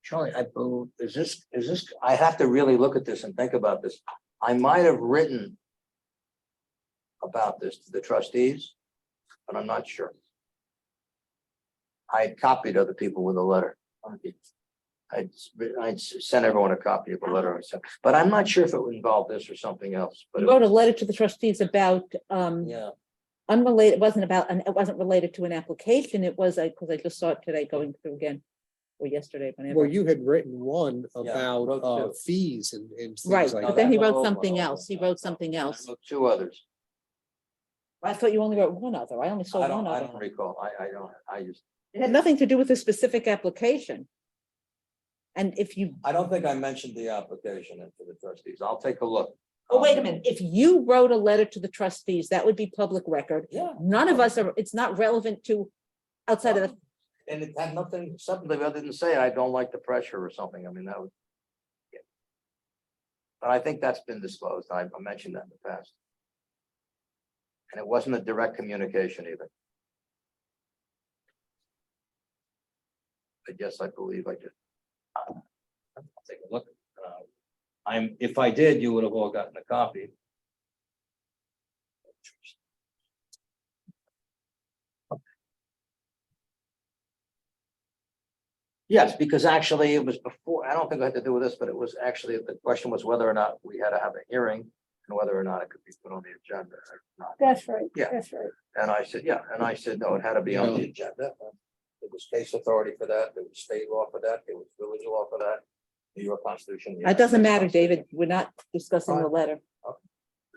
Charlie, I believe, is this, I have to really look at this and think about this. I might have written about this to the trustees, but I'm not sure. I had copied other people with a letter. I'd sent everyone a copy of a letter I sent, but I'm not sure if it would involve this or something else, but You it wrote a was- letter to the trustees about yeah, unrelated, it wasn't about, and it wasn't related to an application, it was, because I just saw it today going through again, or yesterday, whenever. Well, you had written one about wrote two. fees and things Right, like but then he that. wrote something else, he wrote something else. Two others. I thought you only wrote one other, I only saw I one don't other. recall. I just. It had nothing to do with a specific application. And if you, I don't think I mentioned the application to the trustees. I'll take a look. oh, wait a minute, if you wrote a letter to the trustees, that would be public record. Yeah. None of us are, it's not relevant to outside of the, And it had nothing substantive other than say, I don't like the pressure or something. I mean, that was. Yeah. But I think that's been disclosed. I mentioned that in the past. And it wasn't a direct communication either. I guess I believe I did. I'll take a look. If I did, you would have all gotten a copy. Yes, because actually it was before, I don't think it had to do with this, but it was actually, the question was whether or not we had to have a hearing and whether or not it could be put on the agenda or not. That's right. Yeah. That's right. And I said, yeah, and I said, no, it had to be on the agenda. There was case authority for that, there was state law for that, there was village law for that, New York Constitution. the it doesn't United matter, States David, Constitution. we're not discussing the letter.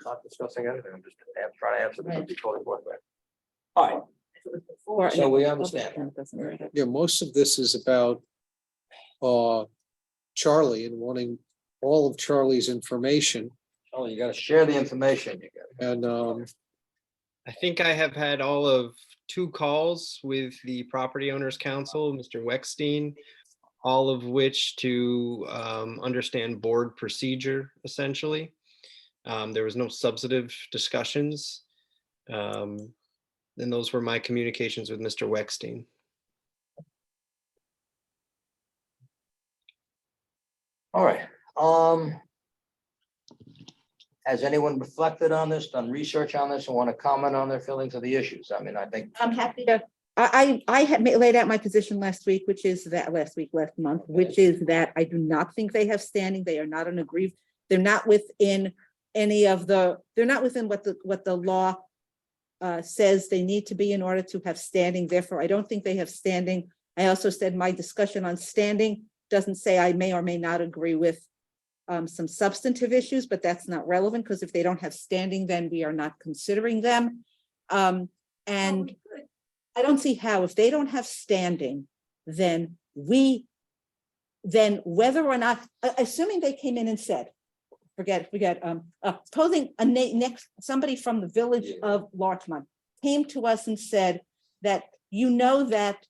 Not discussing anything, I'm just trying to answer this, be totally forthright. All right, Or- so we understand. It doesn't matter. Yeah, most of this is about Charlie and wanting all of Charlie's information. Oh, you gotta share the information you get. And I think I have had all of 2 calls with the property owners council, Mr. Weckstein, all of which to understand board procedure, essentially. There was no substantive discussions. And those were my communications with Mr. Weckstein. All right, has anyone reflected on this, done research on this, and want to comment on their feelings of the issues? I mean, I think. I'm happy to, I had laid out my position last week, which is that, last month, which is that I do not think they have standing, they are not an aggrieved, they're not within any of the, they're not within what the law says they need to be in order to have standing, therefore I don't think they have standing. I also said my discussion on standing doesn't say I may or may not agree with some substantive issues, but that's not relevant, because if they don't have standing, then we are not considering them. And I don't see how, if they don't have standing, then whether or not, assuming they came in and said, supposing somebody from the village of Larchmont came to us and said that, you know, that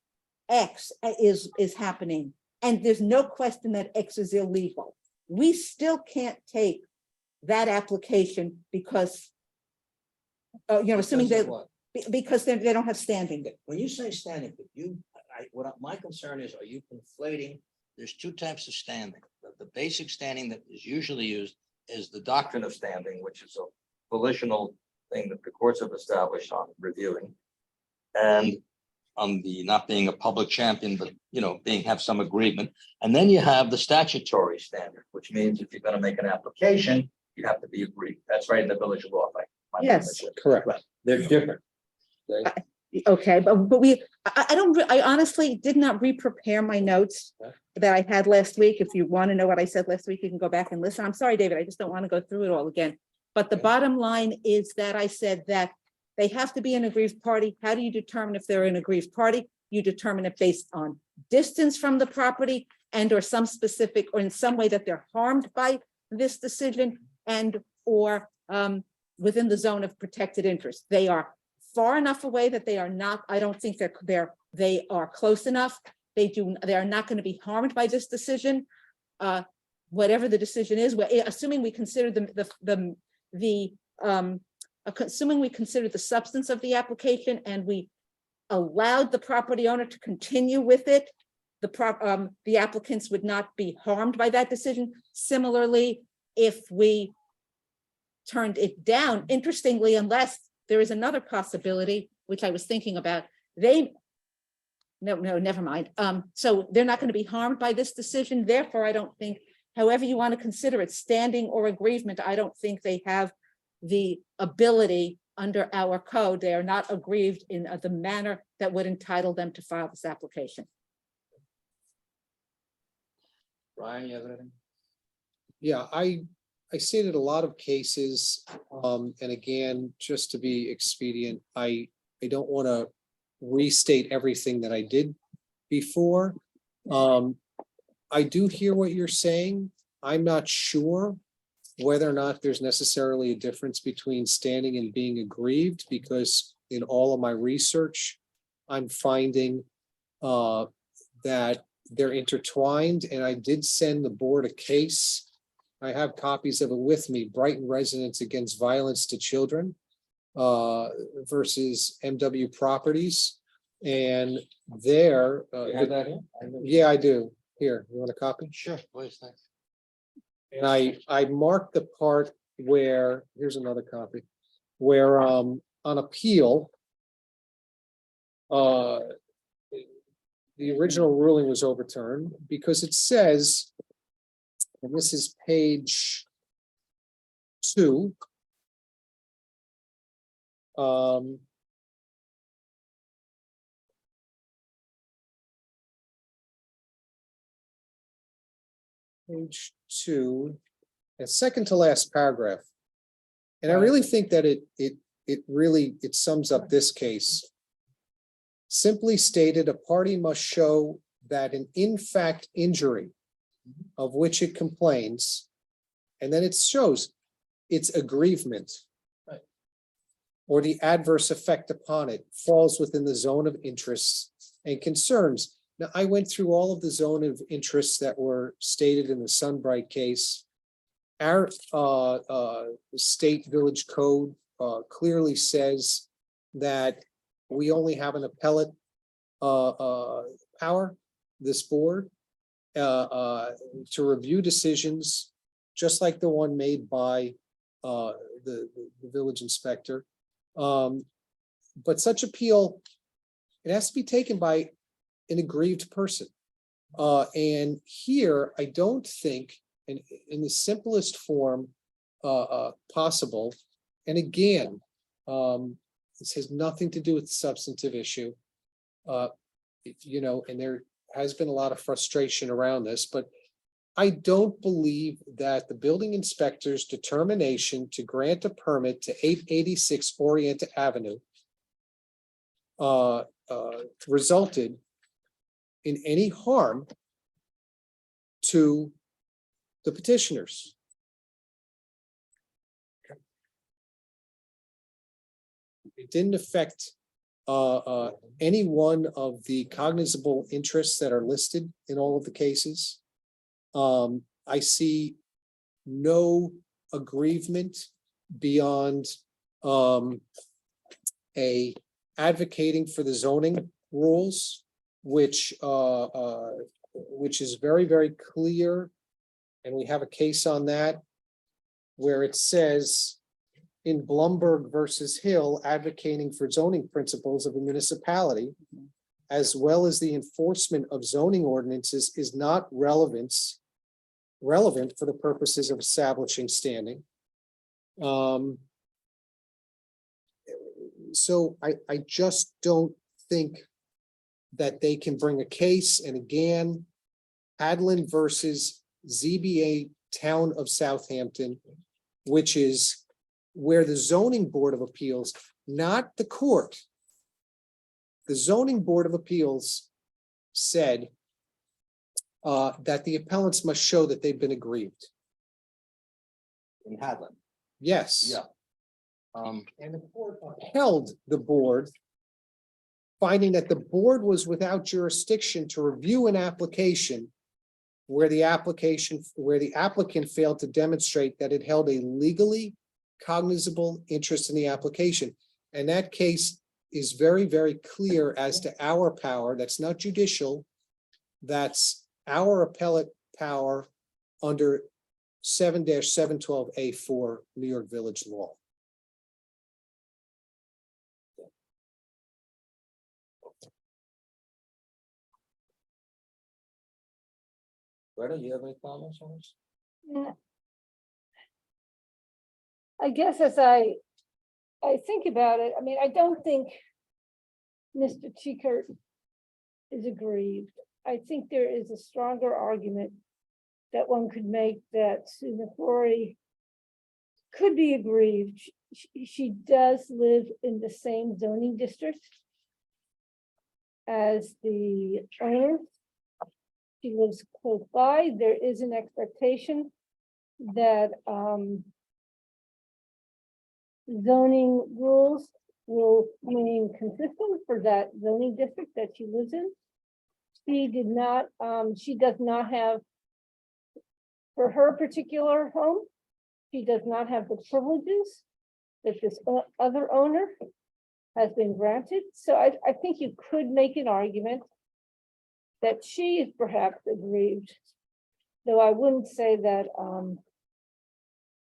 X is happening, and there's no question that X is illegal. We still can't take that application because, assuming that, because they don't have standing. When you say standing, my concern is, are you conflating? There's 2 types of standing. The basic standing that is usually used is the doctrine of standing, which is a volitional thing that the courts have established on reviewing. And on the not being a public champion, but have some agreement. And then you have the statutory standard, which means if you're going to make an application, you have to be agreed. That's right in the village law. Yes. correct. But they're different. Okay, but I honestly did not re-prepare my notes that I had last week. If you want to know what I said last week, you can go back and listen. I'm sorry, David, I just don't want to go through it all again. But the bottom line is that I said that they have to be an aggrieved party. How do you determine if they're an aggrieved party? You determine it based on distance from the property and or some specific, or in some way that they're harmed by this decision and or within the zone of protected interest. They are far enough away that they are not, I don't think they are close enough. They are not going to be harmed by this decision. Whatever the decision is, assuming we consider assuming we consider the substance of the application and we allowed the property owner to continue with it, the applicants would not be harmed by that decision. Similarly, if we turned it down, interestingly, unless there is another possibility, which I was thinking about, never mind. So they're not going to be harmed by this decision. Therefore, I don't think, however you want to consider it, standing or aggrievement, I don't think they have the ability under our code, they are not aggrieved in the manner that would entitle them to file this application. Brian, you have anything? Yeah, I stated a lot of cases, and again, just to be expedient, I don't want to restate everything that I did before. I do hear what you're saying. I'm not sure whether or not there's necessarily a difference between standing and being aggrieved, because in all of my research, I'm finding that they're intertwined, and I did send the board a case. I have copies of it with me, Brighton Residents Against Violence to Children versus MW Properties. And there, You have that here? yeah, I do. Here, you want a copy? Sure, please, thanks. And I marked the part where, here's another copy, where on appeal, the original ruling was overturned because it says, and this is page 2. Page 2, and second to last paragraph. And I really think that it sums up this case. Simply stated, a party must show that an in fact injury of which it complains, and then it shows its aggrievement or the adverse effect upon it falls within the zone of interests and concerns. Now, I went through all of the zone of interests that were stated in the Sunbright case. Our state village code clearly says that we only have an appellate power, this board, to review decisions, just like the one made by the village inspector. But such appeal, it has to be taken by an aggrieved person. And here, I don't think, in the simplest form possible, and again, this has nothing to do with the substantive issue. You know, and there has been a lot of frustration around this, but I don't believe that the building inspector's determination to grant a permit to 886 Orient Avenue resulted in any harm to the petitioners. It didn't affect any one of the cognizable interests that are listed in all of the cases. I see no aggrievement beyond a advocating for the zoning rules, which is very, very clear. And we have a case on that where it says in Blumberg versus Hill, advocating for zoning principles of a municipality, as well as the enforcement of zoning ordinances, is not relevant for the purposes of establishing standing. So I just don't think that they can bring a case. And again, Hadlin versus ZBA Town of Southampton, which is where the zoning board of appeals, not the court, the zoning board of appeals said that the appellants must show that they've been aggrieved. In Hadlin, Yes. yeah. And the court upheld the board, finding that the board was without jurisdiction to review an application where the applicant failed to demonstrate that it held a legally cognizable interest in the application. And that case is very, very clear as to our power. That's not judicial. That's our appellate power under 7-712A4 New York Village law. Greta, you have any comments on this? Yeah. I guess as I I think about it, I mean, I don't think Mr. Chikert is aggrieved. I think there is a stronger argument that one could make that Sue McCrory could be aggrieved. She does live in the same zoning district as the owner. She lives close by. There is an expectation that zoning rules will remain consistent for that zoning district that she lives in. She does not have, for her particular home, she does not have the privileges that this other owner has been granted. So I think you could make an argument that she is perhaps aggrieved, though I wouldn't say that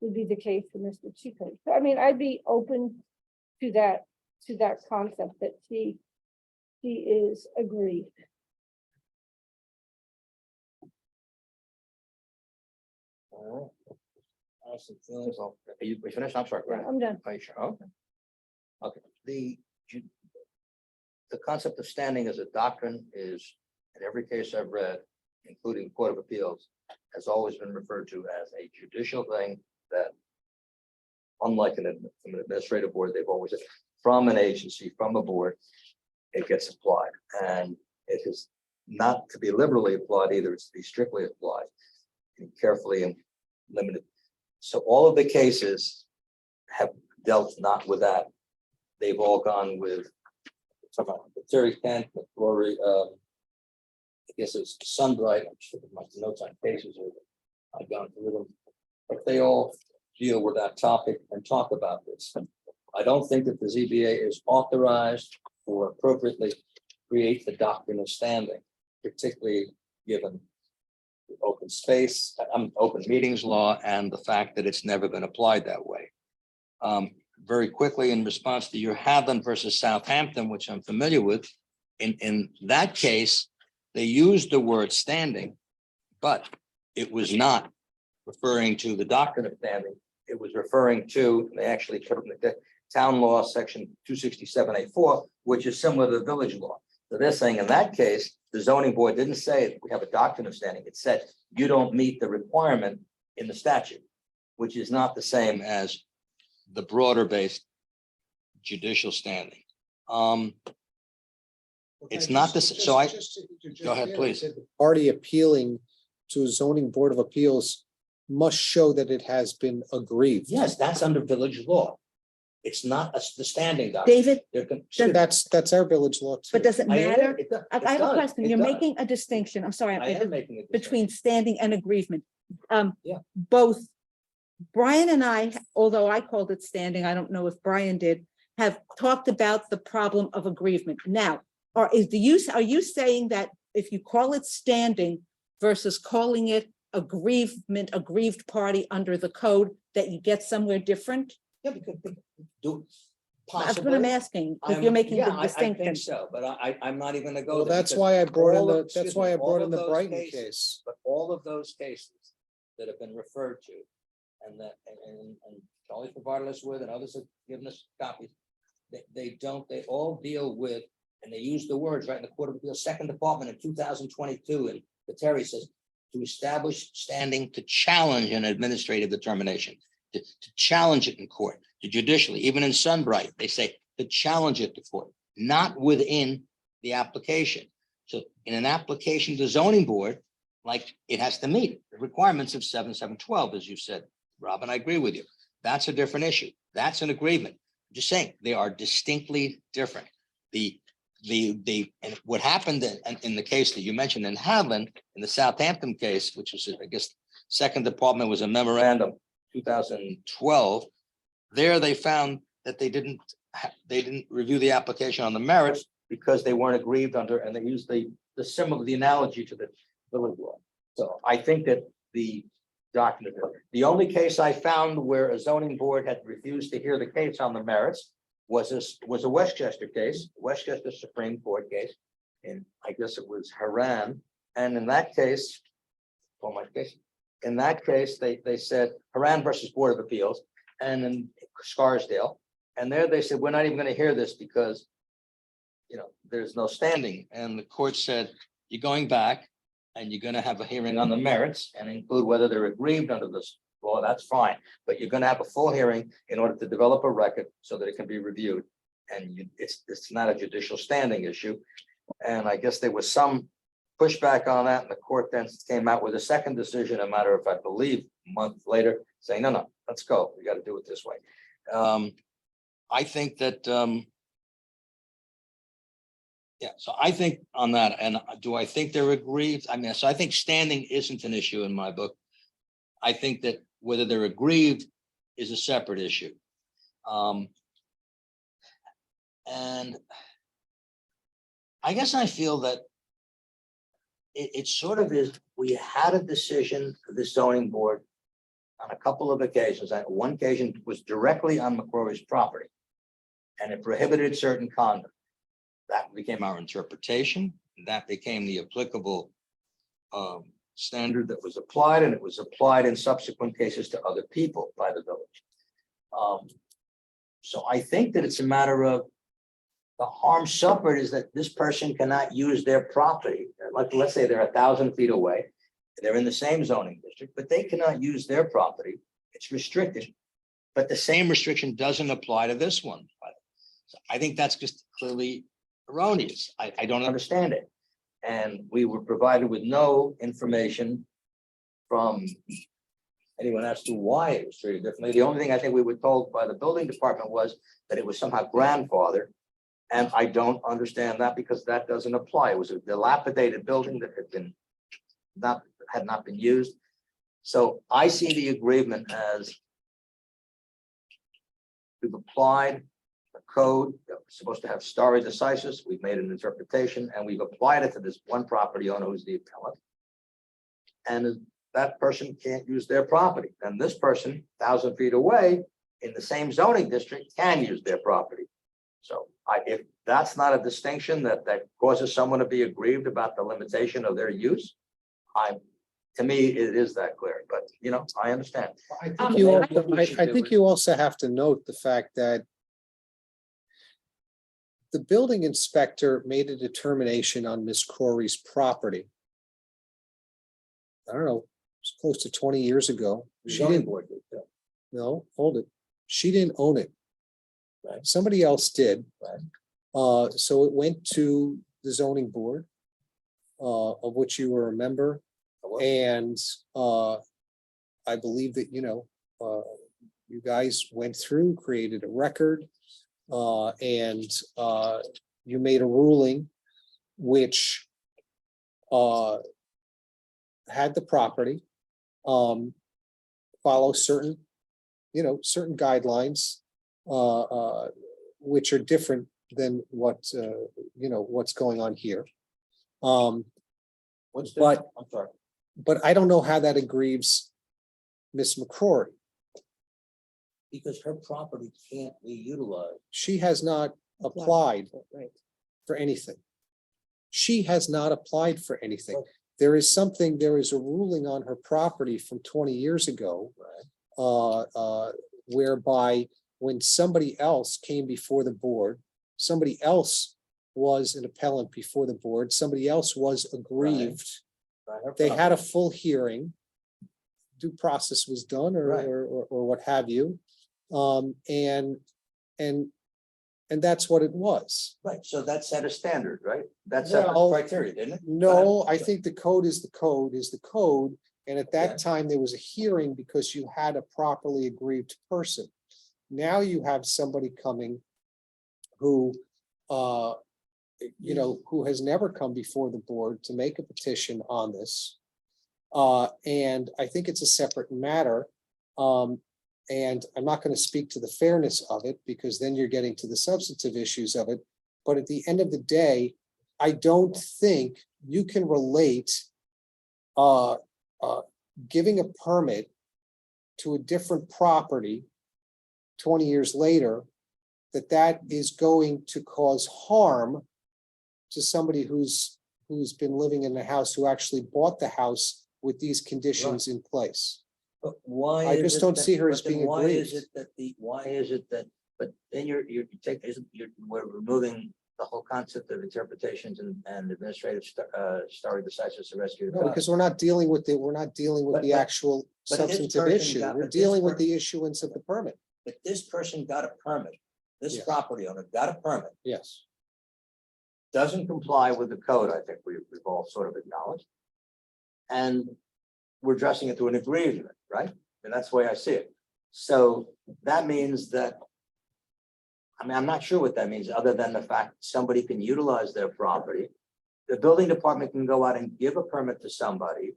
would be the case for Mr. Chico. So I mean, I'd be open to that concept that she is aggrieved. All right. I have some feelings. Are you finished? I'm sorry. go Yeah, ahead. I'm done. Are you sure? Okay. Okay, the concept of standing as a doctrine is, in every case I've read, including Court of Appeals, has always been referred to as a judicial thing that, unlike an administrative board, they've always said, from an agency, from a board, it gets applied. And it is not to be liberally applied either, it's to be strictly applied and carefully and limited. So all of the cases have dealt not with that. They've all gone with Terry Kent, McCrory, I guess it's Sunbright. I'm sure my notes on cases are I've gone through them, but they all deal with that topic and talk about this. I don't think that the ZBA is authorized or appropriately create the doctrine of standing, particularly given the open space, open meetings law, and the fact that it's never been applied that way. Very quickly, in response to your Hadlin versus Southampton, which I'm familiar with, in that case, they used the word standing, but it was not referring to the doctrine of standing. It was referring to, they actually put in the town law section 267A4, which is similar to the village law. So they're saying in that case, the zoning board didn't say we have a doctrine of standing. It said you don't meet the requirement in the statute, which is not the same as the broader based judicial standing. It's not this, so I, go ahead, please. The party appealing to a zoning board of appeals must show that it has been aggrieved. Yes, that's under village law. It's not the standing doctrine. David, That's our village law too. but does it matter? It does, I have a question. it You're does. making a distinction. I'm sorry. I am making it Between standing and aggrievement. Yeah. Both Brian and I, although I called it standing, I don't know if Brian did, have talked about the problem of aggrievement. Now, are you saying that if you call it standing versus calling it aggrievement, aggrieved party under the code, that you get somewhere different? Yeah, because do That's what I'm possibly. asking, if you're making the I distinction. think so, but I'm not even gonna go Well, there. that's because why I brought in all of- the, that's excuse why me, I all brought in of the those Brighton cases- case. But all of those cases that have been referred to, and that, and Charlie's provided us with, and others have given us copies, they all deal with, and they use the words right in the Court of Appeals, Second Department in 2022, and the Terry says, to establish standing to challenge an administrative determination, to challenge it in court, to judicially, even in Sunbright, they say to challenge it to court, not within the application. So in an application to zoning board, like it has to meet the requirements of 7712, as you said, Robin, I agree with you. That's a different issue. That's an agreement. I'm just saying they are distinctly different. And what happened in the case that you mentioned in Hadlin, in the Southampton case, which was, I guess, Second Department was a memorandum 2012. There they found that they didn't review the application on the merits because they weren't aggrieved under, and they used the analogy to the village law. So I think that the document, the only case I found where a zoning board had refused to hear the case on the merits was a Westchester case, Westchester Supreme Court case, and I guess it was Haran. And in that case, they said Haran versus Board of Appeals, and in Scarsdale, And there they said, we're not even gonna hear this because, you know, there's no standing. And the court said, you're going back and you're gonna have a hearing on the merits and include whether they're aggrieved under this law, that's fine. But you're gonna have a full hearing in order to develop a record so that it can be reviewed. And it's not a judicial standing issue. And I guess there was some pushback on that, and the court then came out with a second decision, a matter of, I believe, a month later, saying, no, let's go, we gotta do it this way. I think that, yeah, so I think on that, and do I think they're aggrieved? I mean, so I think standing isn't an issue in my book. I think that whether they're aggrieved is a separate issue. And I guess I feel that it sort of is, we had a decision for the zoning board on a couple of occasions. One occasion was directly on McCrory's property, and it prohibited certain conduct. That became our interpretation. That became the applicable standard that was applied, and it was applied in subsequent cases to other people by the village. So I think that it's a matter of the harm suffered is that this person cannot use their property. Like, let's say they're 1,000 feet away, they're in the same zoning district, but they cannot use their property. It's restricted, but the same restriction doesn't apply to this one. So I think that's just clearly erroneous. I don't understand it. And we were provided with no information from anyone as to why it was treated differently. The only thing I think we were told by the building department was that it was somehow grandfathered. And I don't understand that because that doesn't apply. It was a dilapidated building that had not been used. So I see the agreement as we've applied a code that was supposed to have stare decisis. We've made an interpretation and we've applied it to this one property owner who's the appellant. And that person can't use their property. And this person, 1,000 feet away in the same zoning district, can use their property. So if that's not a distinction that causes someone to be aggrieved about the limitation of their use, to me, it is that clear, but you know, I understand. I think you also have to note the fact that the building inspector made a determination on Miss Corey's property. I don't know, it's close to 20 years ago. She didn't, no, hold it. She didn't own it. Right. Somebody else did. Right. So it went to the zoning board, of which you were a member. And I believe that, you know, you guys went through, created a record, and you made a ruling which had the property follow certain, you know, certain guidelines, which are different than what, you know, what's going on here. But I'm sorry. But I don't know how that aggrieves Miss McCrory. Because her property can't be utilized. She has not applied for anything. She has not applied for anything. There is a ruling on her property from 20 years ago, whereby when somebody else came before the board, somebody else was an appellant before the board, somebody else was aggrieved. They had a full hearing, due process was done or what have you. And that's what it was. Right, so that set a standard, right? That set Well, a criteria, didn't it? No, I think the code is the code. And at that Okay. time, there was a hearing because you had a properly aggrieved person. Now you have somebody coming who, you know, who has never come before the board to make a petition on this. And I think it's a separate matter. And I'm not going to speak to the fairness of it because then you're getting to the substantive issues of it. But at the end of the day, I don't think you can relate giving a permit to a different property 20 years later, that is going to cause harm to somebody who's been living in the house, who actually bought the house with these conditions in place. But why? I is just it don't that- see her as but then being why is aggrieved. it that But then we're removing the whole concept of interpretations and administrative stare decisis to rescue. No, because we're not dealing with we're not dealing with the But- actual but this substantive person issue. got- We're but this dealing with per- the issuance of the permit. But this person got a permit. This Yes. property owner got a permit, Yes. doesn't comply with the code, I think we've all sort of acknowledged. And we're addressing it through an agreement, right? And that's the way I see it. So that means that, I mean, I'm not sure what that means, other than the fact somebody can utilize their property. The building department can go out and give a permit to somebody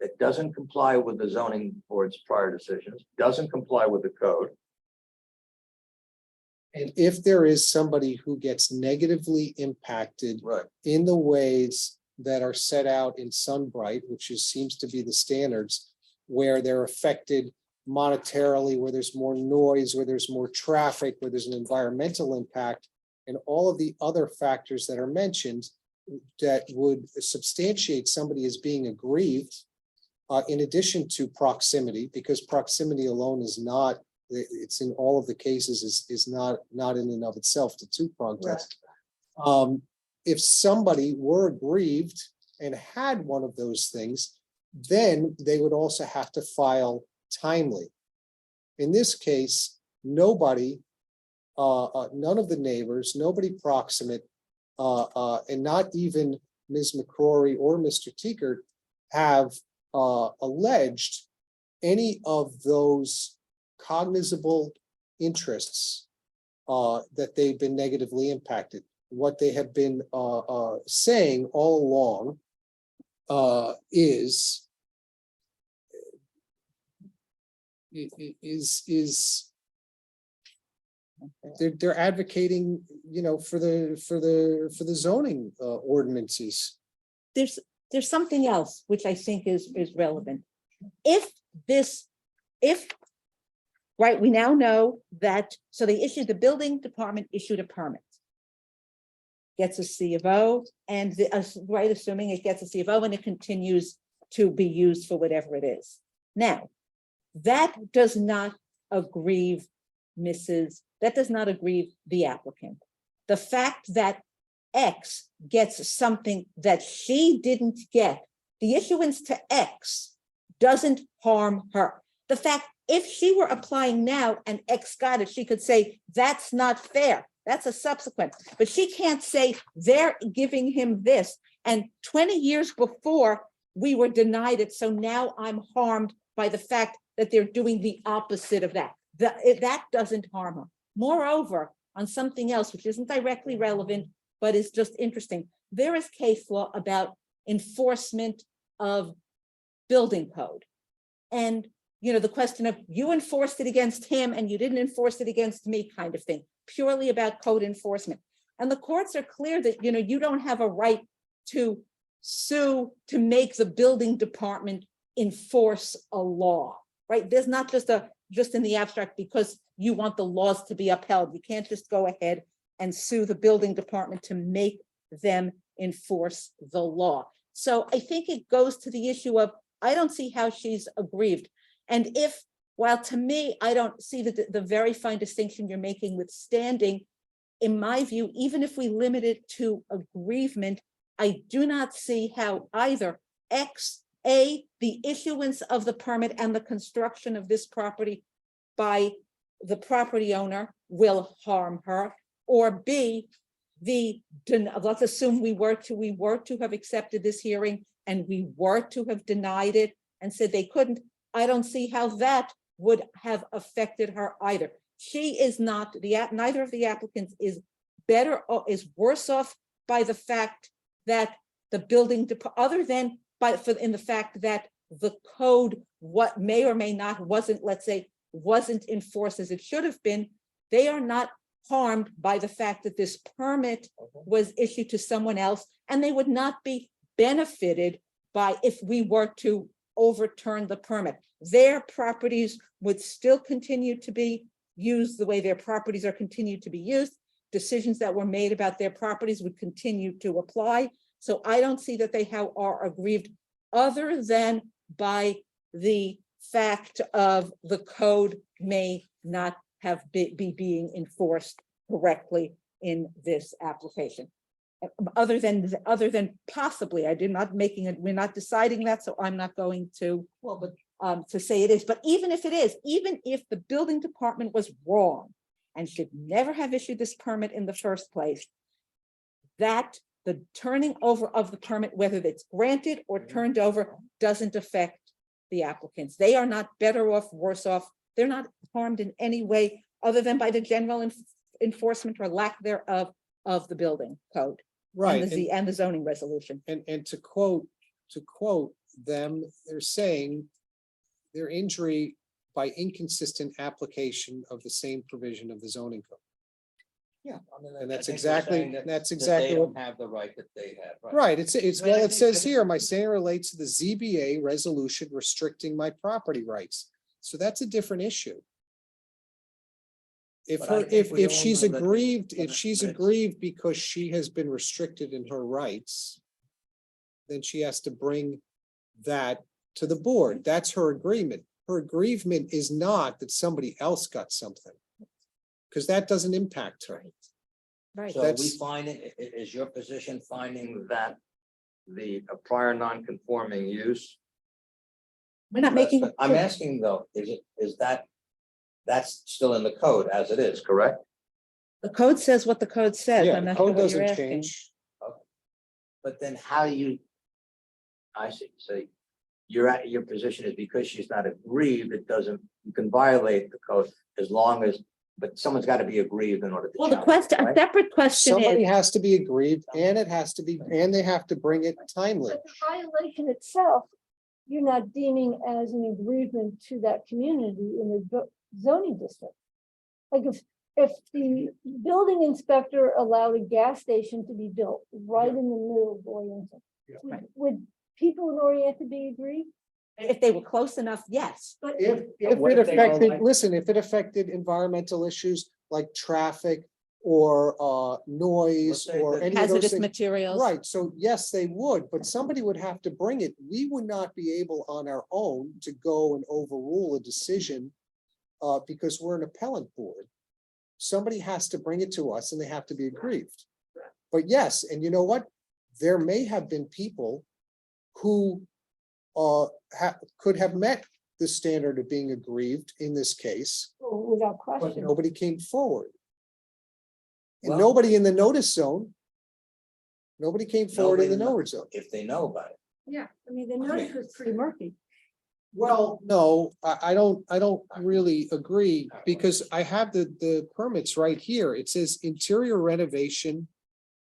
that doesn't comply with the zoning board's prior decisions, doesn't comply with the code. And if there is somebody who gets negatively impacted Right. in the ways that are set out in Sunbright, which seems to be the standards, where they're affected monetarily, where there's more noise, where there's more traffic, where there's an environmental impact, and all of the other factors that are mentioned that would substantiate somebody as being aggrieved, in addition to proximity, because proximity alone is not, it's in all of the cases is not in and of itself the two-pronged test. If somebody were aggrieved and had one of those things, then they would also have to file timely. In this case, nobody, none of the neighbors, nobody proximate, and not even Ms. McCrory or Mr. Teekert have alleged any of those cognizable interests that they've been negatively impacted. What they have been saying all along is they're advocating, you know, for the zoning ordinances. There's something else which I think is relevant. Right, we now know that, so they issued, the building department issued a permit. Gets a C of O, and right, assuming it gets a C of O and it continues to be used for whatever it is. Now, that does not aggrieve the applicant. The fact that X gets something that she didn't get, the issuance to X doesn't harm her. The fact, if she were applying now and X got it, she could say, that's not fair. That's a subsequent, but she can't say they're giving him this. And 20 years before we were denied it. So now I'm harmed by the fact that they're doing the opposite of that. That doesn't harm her. Moreover, on something else, which isn't directly relevant, but is just interesting, there is case law about enforcement of building code. And, you know, the question of you enforced it against him and you didn't enforce it against me kind of thing, purely about code enforcement. And the courts are clear that, you know, you don't have a right to sue to make the building department enforce a law, right? There's not just in the abstract because you want the laws to be upheld. You can't just go ahead and sue the building department to make them enforce the law. So I think it goes to the issue of, I don't see how she's aggrieved. And if, while to me, I don't see the very fine distinction you're making with standing, in my view, even if we limit it to aggrievement, I do not see how either the issuance of the permit and the construction of this property by the property owner will harm her, or B, let's assume we were to have accepted this hearing and we were to have denied it and said they couldn't. I don't see how that would have affected her either. She is not, neither of the applicants is better or is worse off by the fact that the building, other than in the fact that the code, what may or may not wasn't enforced as it should have been. They are not harmed by the fact that this permit was issued to someone else, and they would not be benefited by if we were to overturn the permit. Their properties would still continue to be used the way their properties are continued to be used. Decisions that were made about their properties would continue to apply. So I don't see that they are aggrieved other than by the fact of the code may not be being enforced correctly in this application. Other than possibly, I did not making it, we're not deciding that, so I'm not going to, Well, but to say it is, but even if it is, even if the building department was wrong and should never have issued this permit in the first place, that the turning over of the permit, whether it's granted or turned over, doesn't affect the applicants. They are not better off, worse off. They're not harmed in any way other than by the general enforcement or lack thereof of the building code. Right. And the zoning resolution. And to quote them, they're saying their injury by inconsistent application of the same provision of the zoning code. yeah, I mean, And I that's think we're exactly, saying that that's they exactly what, don't have the right that they have. right, it's, Well, I well, it think says that- here, my saying relates to the ZBA resolution restricting my property rights. So that's a different issue. If But I her, think we if all she's know that- aggrieved, if but she's it's- aggrieved because she has been restricted in her rights, then she has to bring that to the board. That's her agreement. Her aggrievement is not that somebody else got something. Because that doesn't impact her. Right. So we That's- find it, is your position finding that the prior non-conforming use? We're not making. But I'm asking though, is that's still in the code as it is, correct? The code says what the code says. Yeah, I'm the not sure code what you're doesn't asking. change. But then how do you? I see, so your position is because she's not aggrieved, it doesn't, you can violate the code as long as, but someone's got to be aggrieved in order to. Well, the challenge it, question, a right? separate question Somebody is, has to be aggrieved and it has to be, and they have to bring it timely. But the violation itself, you're not deeming as an aggrievement to that community in the zoning district. Like if the building inspector allowed a gas station to be built right in the middle of Oriental, would people in Oriental be aggrieved? if they were close enough, yes. But If what it if they don't affected, like- listen, if it affected environmental issues like traffic or noise Let's say or that- any of those Hazardous things. materials. Right, so yes, they would, but somebody would have to bring it. We would not be able on our own to go and overrule a decision because we're an appellate board. Somebody has to bring it to us and they have to be aggrieved. But yes, and you know what? There may have been people who could have met the standard of being aggrieved in this case, without but question. nobody came forward. And Well- nobody in the notice zone. Nobody came forward in the Nobody notice zone. If they know about it. Yeah, I mean, the notice was pretty murky. Well, no, I don't really agree because I have the permits right here. It says interior renovation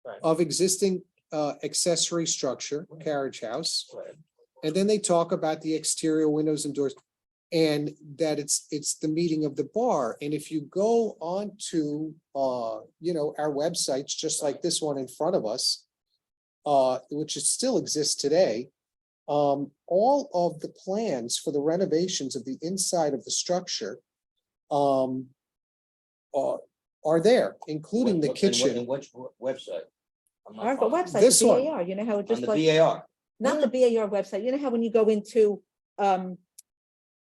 Right. of existing accessory structure, carriage house. And then they talk about the exterior windows and doors and that it's the meeting of the bar. And if you go on to, our websites, just like this one in front of us, which still exists today, all of the plans for the renovations of the inside of the structure are there, including the In kitchen. which website? I'm not Our following. website, This the one. BAR, you know how it On just the like, BAR. not the BAR website, you know how when you go into,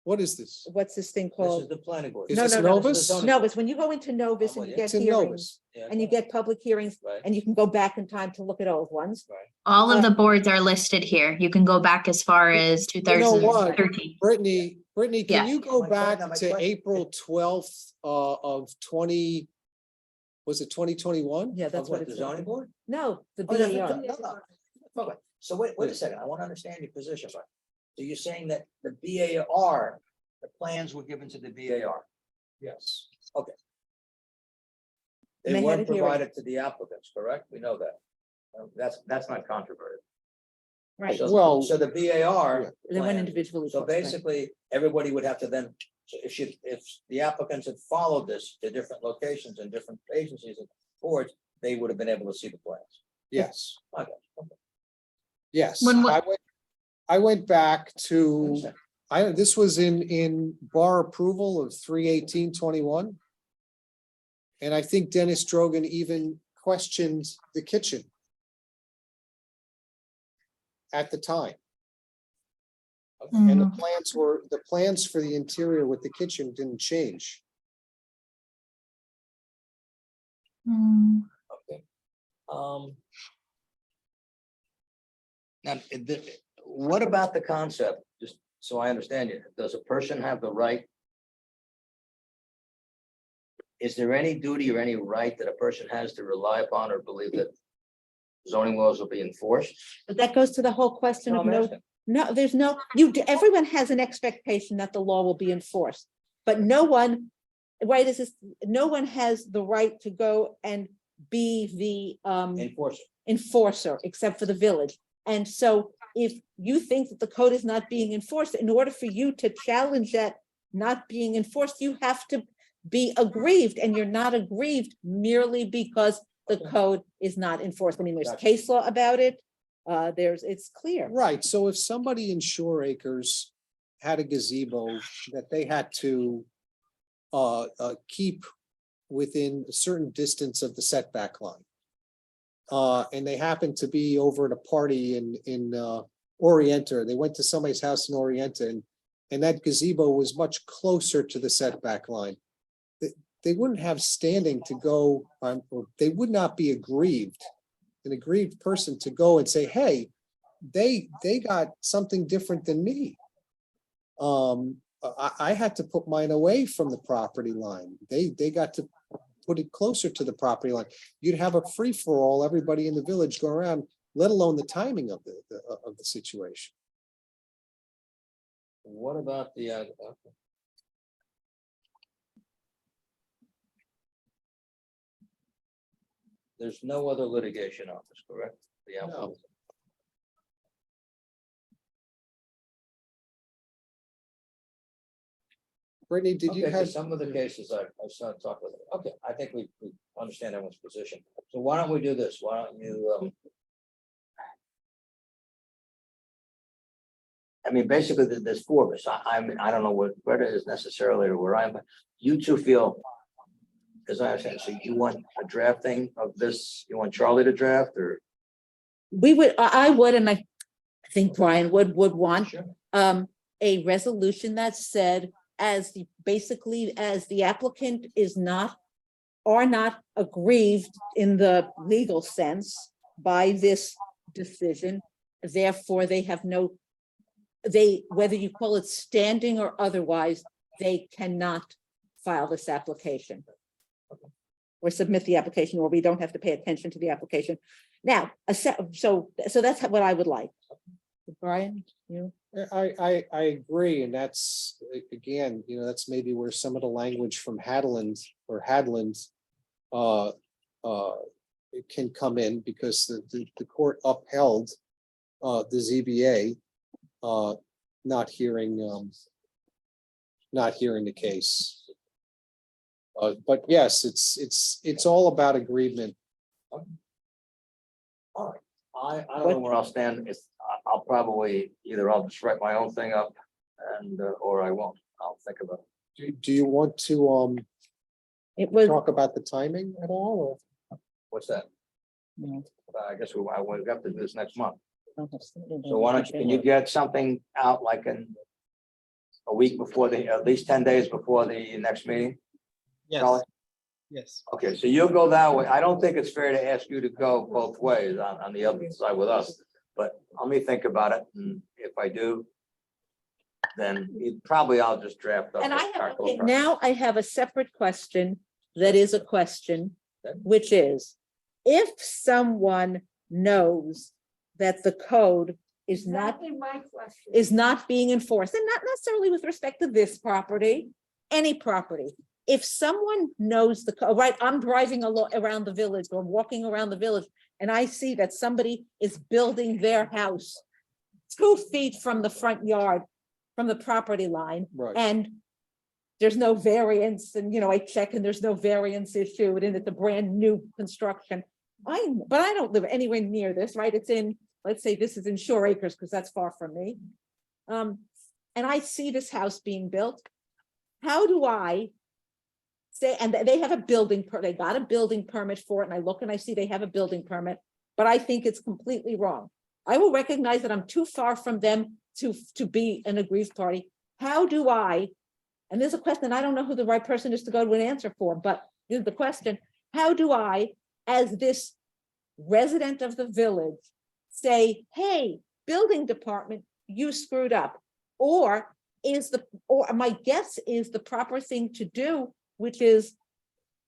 What is this? what's this thing This is called? the planning board. Is No, this no, no, Novus? Novus, when you go into Novus Oh, and you yeah. get It's in hearings, Novus. Yeah. and you get public hearings, Right. and you can go back in time to look at old ones. All of Uh, the boards are listed here. You can go back as far as You know what? 2013. Brittany, Yeah. can you go My back question- to April 12th of 20, was it 2021? Yeah, that's Of what what, the it's. zoning board? No, the Oh, no, BAR. Okay, so wait a second, I want to understand your position, but, so you're saying that the BAR, the plans were given to the BAR? Yes. And They they had weren't a hearing. provided to the applicants, correct? We know that. That's not controversial. Right, So- Well- So the BAR. they went plan- individually. So books, right. basically, everybody would have to then, so if the applicants had followed this to different locations and different agencies and boards, they would have been able to see the plans. Yes, Okay. yes. When wa- I went back to, Understand. this was in bar approval of 3/18/21. And I think Dennis Drogan even questioned the kitchen at the time. And the plans for the interior with the kitchen didn't change. Okay. Now, what about the concept? Just so I understand you, does a person have the right? Is there any duty or any right that a person has to rely upon or believe that zoning laws will be enforced? But that goes to the whole question No, of I'm no, asking. no, there's no, everyone has an expectation that the law will be enforced. But no one, right, no one has the right to go and be the Enforce it. enforcer except for the village. And so if you think that the code is not being enforced, in order for you to challenge that not being enforced, you have to be aggrieved, and you're not aggrieved merely because the code is not enforced. I mean, there's Gotcha. case law about it. It's clear. Right, so if somebody in Shore Acres had a gazebo that they had to keep within a certain distance of the setback line. And they happened to be over at a party in Orienta, they went to somebody's house in Orienta, and that gazebo was much closer to the setback line. They wouldn't have standing to go, or they would not be aggrieved, an aggrieved person to go and say, hey, they got something different than me. I had to put mine away from the property line. They got to put it closer to the property line. You'd have a free for all, everybody in the village go around, let alone the timing of the situation. What about the, okay. There's no other litigation on this, correct? The applicant. Brittany, did you Okay, 'cause have? some of the cases I started talking with, okay, I think we understand everyone's position. So why don't we do this? Why don't you, I mean, basically, there's four of us. I don't know what Greta is necessarily or where I'm, but you two feel, as I understand, so you want a drafting of this, you want Charlie to draft or? I would, and I think Brian would want a resolution that said basically as the applicant are not aggrieved in the legal sense by this decision, therefore they have whether you call it standing or otherwise, they cannot file this application. Or submit the application, or we don't have to pay attention to the application. Now, so that's what I would like. Brian, you? I agree, and that's, again, that's maybe where some of the language from Hadland it can come in, because the court upheld the ZBA not hearing the case. But yes, it's all about agreement. All right, I don't know where I'll stand. I'll probably I'll just write my own thing up and or I won't. I'll think about it. Do you want to It was, talk about the timing at all? What's that? Yeah. I guess we've got to do this next month. so So why don't can you get something out like in a week before at least 10 days before the next meeting? Charlie? Yes. Okay, so you'll go that way. I don't think it's fair to ask you to go both ways on the other side with us, but let me think about it. And if I do, then I'll just draft up. And a I have, practical okay, process. now I have a separate question that is a question, Okay. which is, if someone knows that the code is not my question. being enforced, and not necessarily with respect to this property, any property. If someone knows the code, right, I'm driving around the village or walking around the village, and I see that somebody is building their house 2 feet from the front yard, from the property line, Right. and there's no variance, and I check and there's no variance issued, and it's a brand new construction. But I don't live anywhere near this, right? It's in, let's say this is in Shore Acres, because that's far from me. And I see this house being built. How do I say, and they have a they got a building permit for it, and I look and I see they have a building permit, but I think it's completely wrong. I will recognize that I'm too far from them to be an aggrieved party. How do I, and there's a question, I don't know who the right person is to go to an answer for, but this is the question. how do I, as this resident of the village, say, hey, building department, you screwed up? Or my guess is the proper thing to do, which is,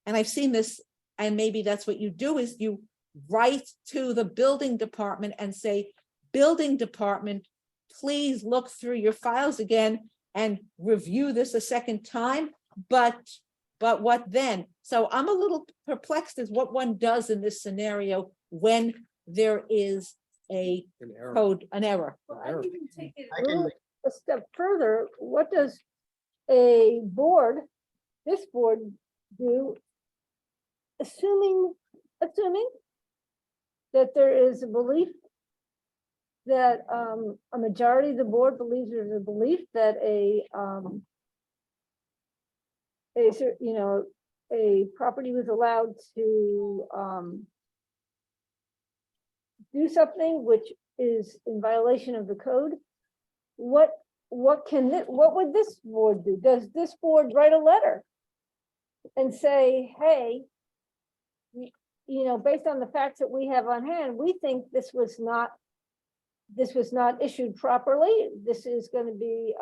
and I've seen this, and maybe that's what you do, is you write to the building department and say, building department, please look through your files again and review this a second time, but what then? So I'm a little perplexed as what one does in this scenario when there is An error. an error. Well, I even take it I a can little a step further. What does a board, this board, do? Assuming that there is a belief that a majority of the board believes there's a belief that a property was allowed to do something which is in violation of the code. What would this board do? Does this board write a letter and say, hey, based on the facts that we have on hand, we think this was not issued properly. This is going to be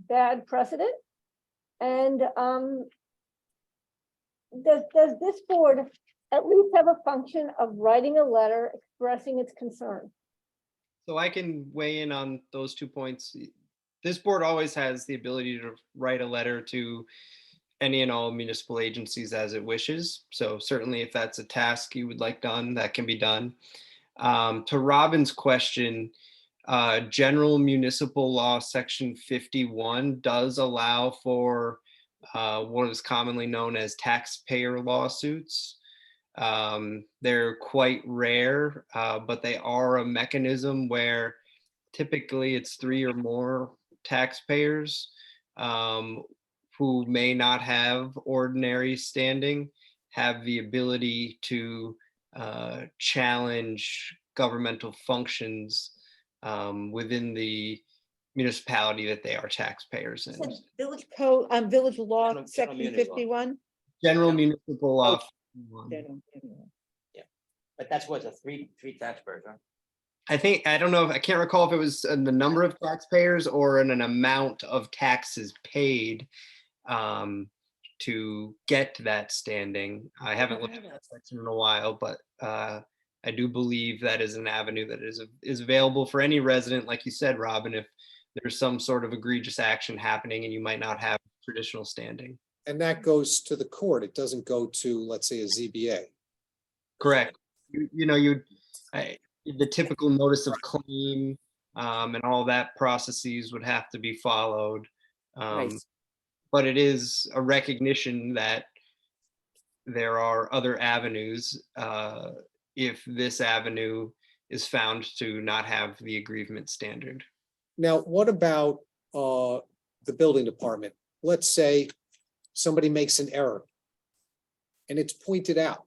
bad precedent. And does this board at least have a function of writing a letter expressing its concern? So I can weigh in on those 2 points. This board always has the ability to write a letter to any and all municipal agencies as it wishes. So certainly if that's a task you would like done, that can be done. To Robin's question, General Municipal Law Section 51 does allow for what is commonly known as taxpayer lawsuits. They're quite rare, but they are a mechanism where typically it's 3 or more taxpayers who may not have ordinary standing, have the ability to challenge governmental functions within the municipality that they are taxpayers in. Village code, village law, General section municipal law. 51. General municipal law. But that's what's a three taxpayers, huh? I don't know, I can't recall if it was the number of taxpayers or in an amount of taxes paid to get to that standing. I haven't looked at that section in a while, but I do believe that is an avenue that is available for any resident, like you said, Robin, if there's some sort of egregious action happening and you might not have traditional standing. And that goes to the court. It doesn't go to, let's say, a ZBA. Correct. The typical notice of claim and all that processes would have to be followed. Right. But it is a recognition that there are other avenues if this avenue is found to not have the aggrievement standard. Now, what about the building department? Let's say somebody makes an error and it's pointed out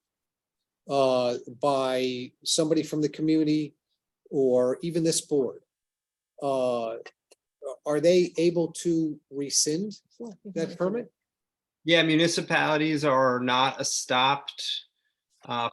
by somebody from the community or even this board. Are they able to rescind that permit? Yeah, municipalities are not stopped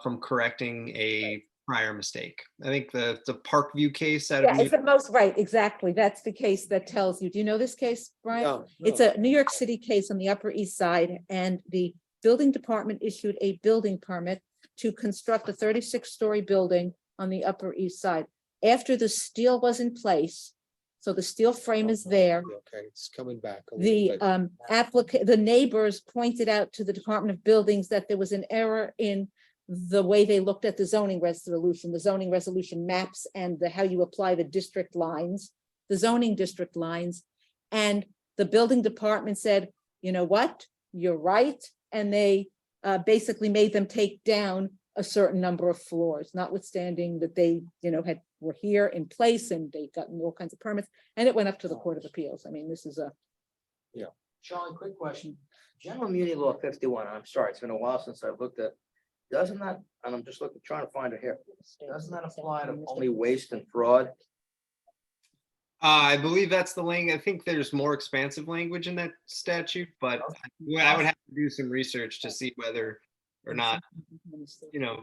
from correcting a prior mistake. I think the Parkview case out of Yeah, it's the most right, exactly. That's the case that tells you. Do you know this case, Brian? No, It's no. a New York City case on the Upper East Side, and the building department issued a building permit to construct a 36-story building on the Upper East Side. After the steel was in place, so the steel frame is there, Okay, it's coming back. a the little bit. the neighbors pointed out to the Department of Buildings that there was an error in the way they looked at the zoning resolution. The zoning resolution maps and how you apply the district lines, the zoning district lines. And the building department said, you know what, you're right. And they basically made them take down a certain number of floors, notwithstanding that they, were here in place and they gotten all kinds of permits, and it went up to the Court of Appeals. I mean, this is a. Charlie, quick question. General Muni Law 51, I'm sorry, it's been a while since I've looked at, doesn't that, and I'm just trying to find it here. Doesn't that apply to only waste and fraud? I believe that's the language. I think there's more expansive language in that statute, but I would have to do some research to see whether or not, you know,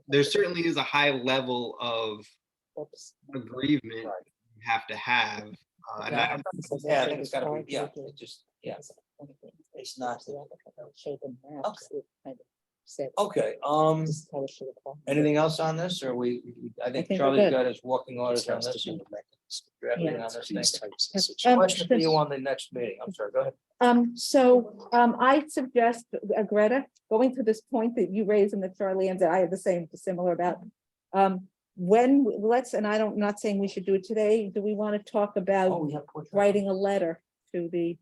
there certainly is a high level of aggrievement you have to have. And I don't, Yeah, I think it's gotta be, yeah, it just, yeah. It's not. Okay, anything else on this, or I think think we're Charlie's good. got his walking orders on this. Interesting and mechanism. drafting Yeah. on this thing. These types of Um, situations. Question for you on the next meeting, I'm sorry, go ahead. I suggest, Greta, going to this point that you raised and that Charlie and I have the same, similar about. When, and I'm not saying we should do it today, do we want to talk about Oh, we have portrait. writing a letter to the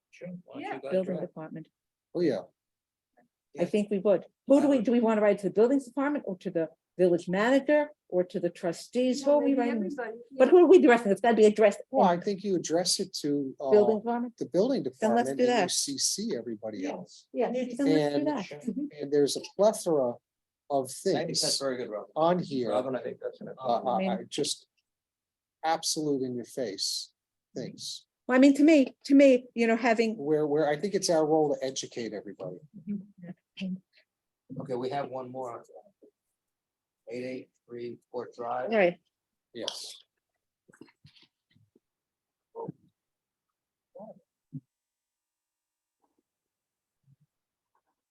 Sure, why don't you guys building draft? department? Oh, yeah. I think we would. Who do we want to write to the buildings department or to the village manager or to the trustees? Who are we writing? this? But who are we addressing? It's got to be addressed. Well, I in think you address it to Building department? the building Then let's department do and you that. CC everybody else. Yeah, then let's do And- that. And there's a plethora of I think that's things very good, Robin. on here. Robin, I think that's an. mean- Just absolute in your face things Well, I mean, to me, having. where I think it's our role to educate everybody. Okay, we have one more. 883 Port Drive. Right, Yes.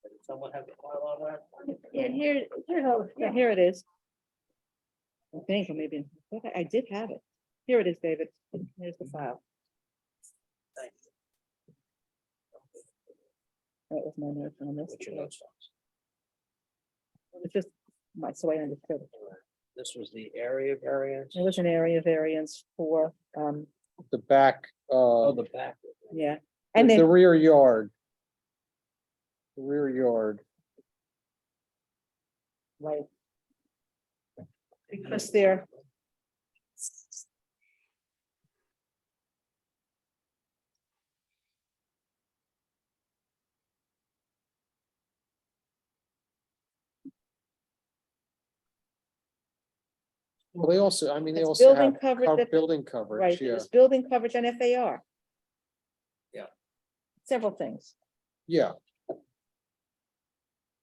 Does someone have the file on that? yeah, here it is. I think, or maybe, I did have it. Here it is, David. Here's the file. Thank you. That was my notes on this. What's your notes on? It's just, so I understood. This was the area variance. It was an area variance for, The back, Oh, the back. yeah, and the then, rear yard. The rear yard. right. Because they're. Well, they also, I mean, they It's also building have coverage that- building Right, coverage, yeah, there's building coverage and FAR. Yeah. Several things. yeah.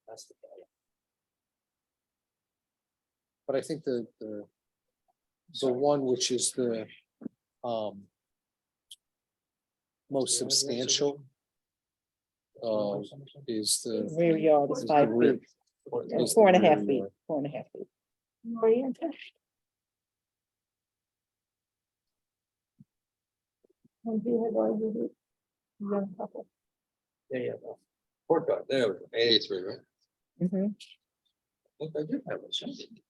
That's the. But I think the one which is the most substantial is the. Rear yard is is the 5 rear- feet, is the 4.5 rear feet, yard. 4.5 feet. Yeah, yeah. Port Drive, there, 883, right? Mhm. Look, I do have it. something.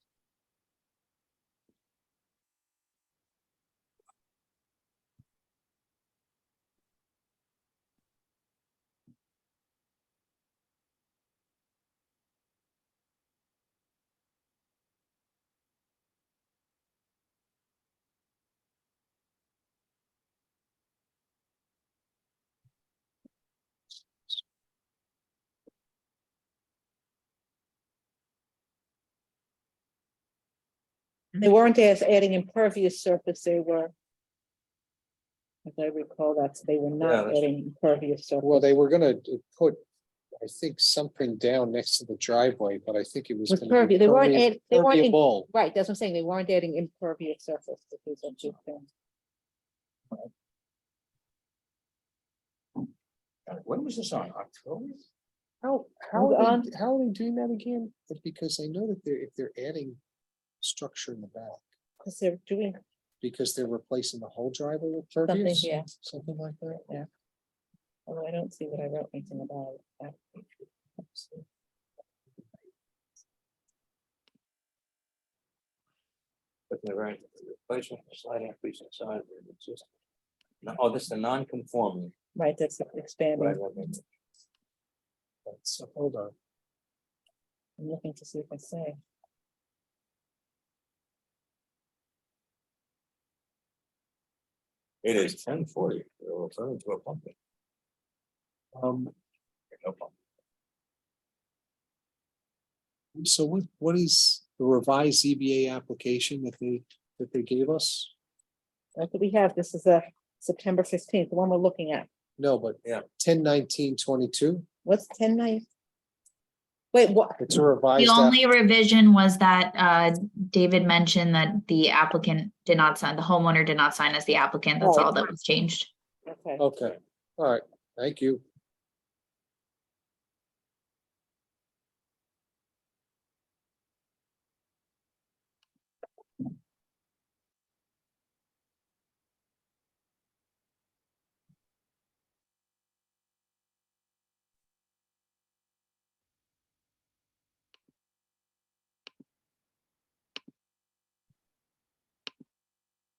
They weren't adding impervious surface, they were. As I recall, they were Yeah, not that's- adding impervious surface. Well, they were gonna put, I think, something down next to the driveway, but I think it was. Was gonna be pervious, they weren't, they weren't, permeable. right, that's what I'm saying, they weren't adding impervious surface. to these are two things. When was this on, October? How Hold are on. they, how are they doing that again? But because I know that if they're adding structure in the back, Because they're doing because they're replacing the whole driveway with something, pervious, yeah, something like that. yeah. Although I don't see what I wrote anything about it. But they're right, replacement, sliding increase in size. It's just. No, oh, this is the non-conforming. Right, that's expanding. Right, right. So hold on. I'm looking to see if I say. It is 1040, they're referring to a pumpkin. Um, No pump. so what is the revised ZBA application that they gave us? That's what we have. This is a September 15th, the one we're looking at. No, but Yeah. 10/19/22. What's 10 night? Wait, what? It's a revised. The only revision was that David mentioned that the applicant did not sign, the homeowner did not sign as the applicant. That's Oh. all that was changed. Okay. Okay, all right, thank you.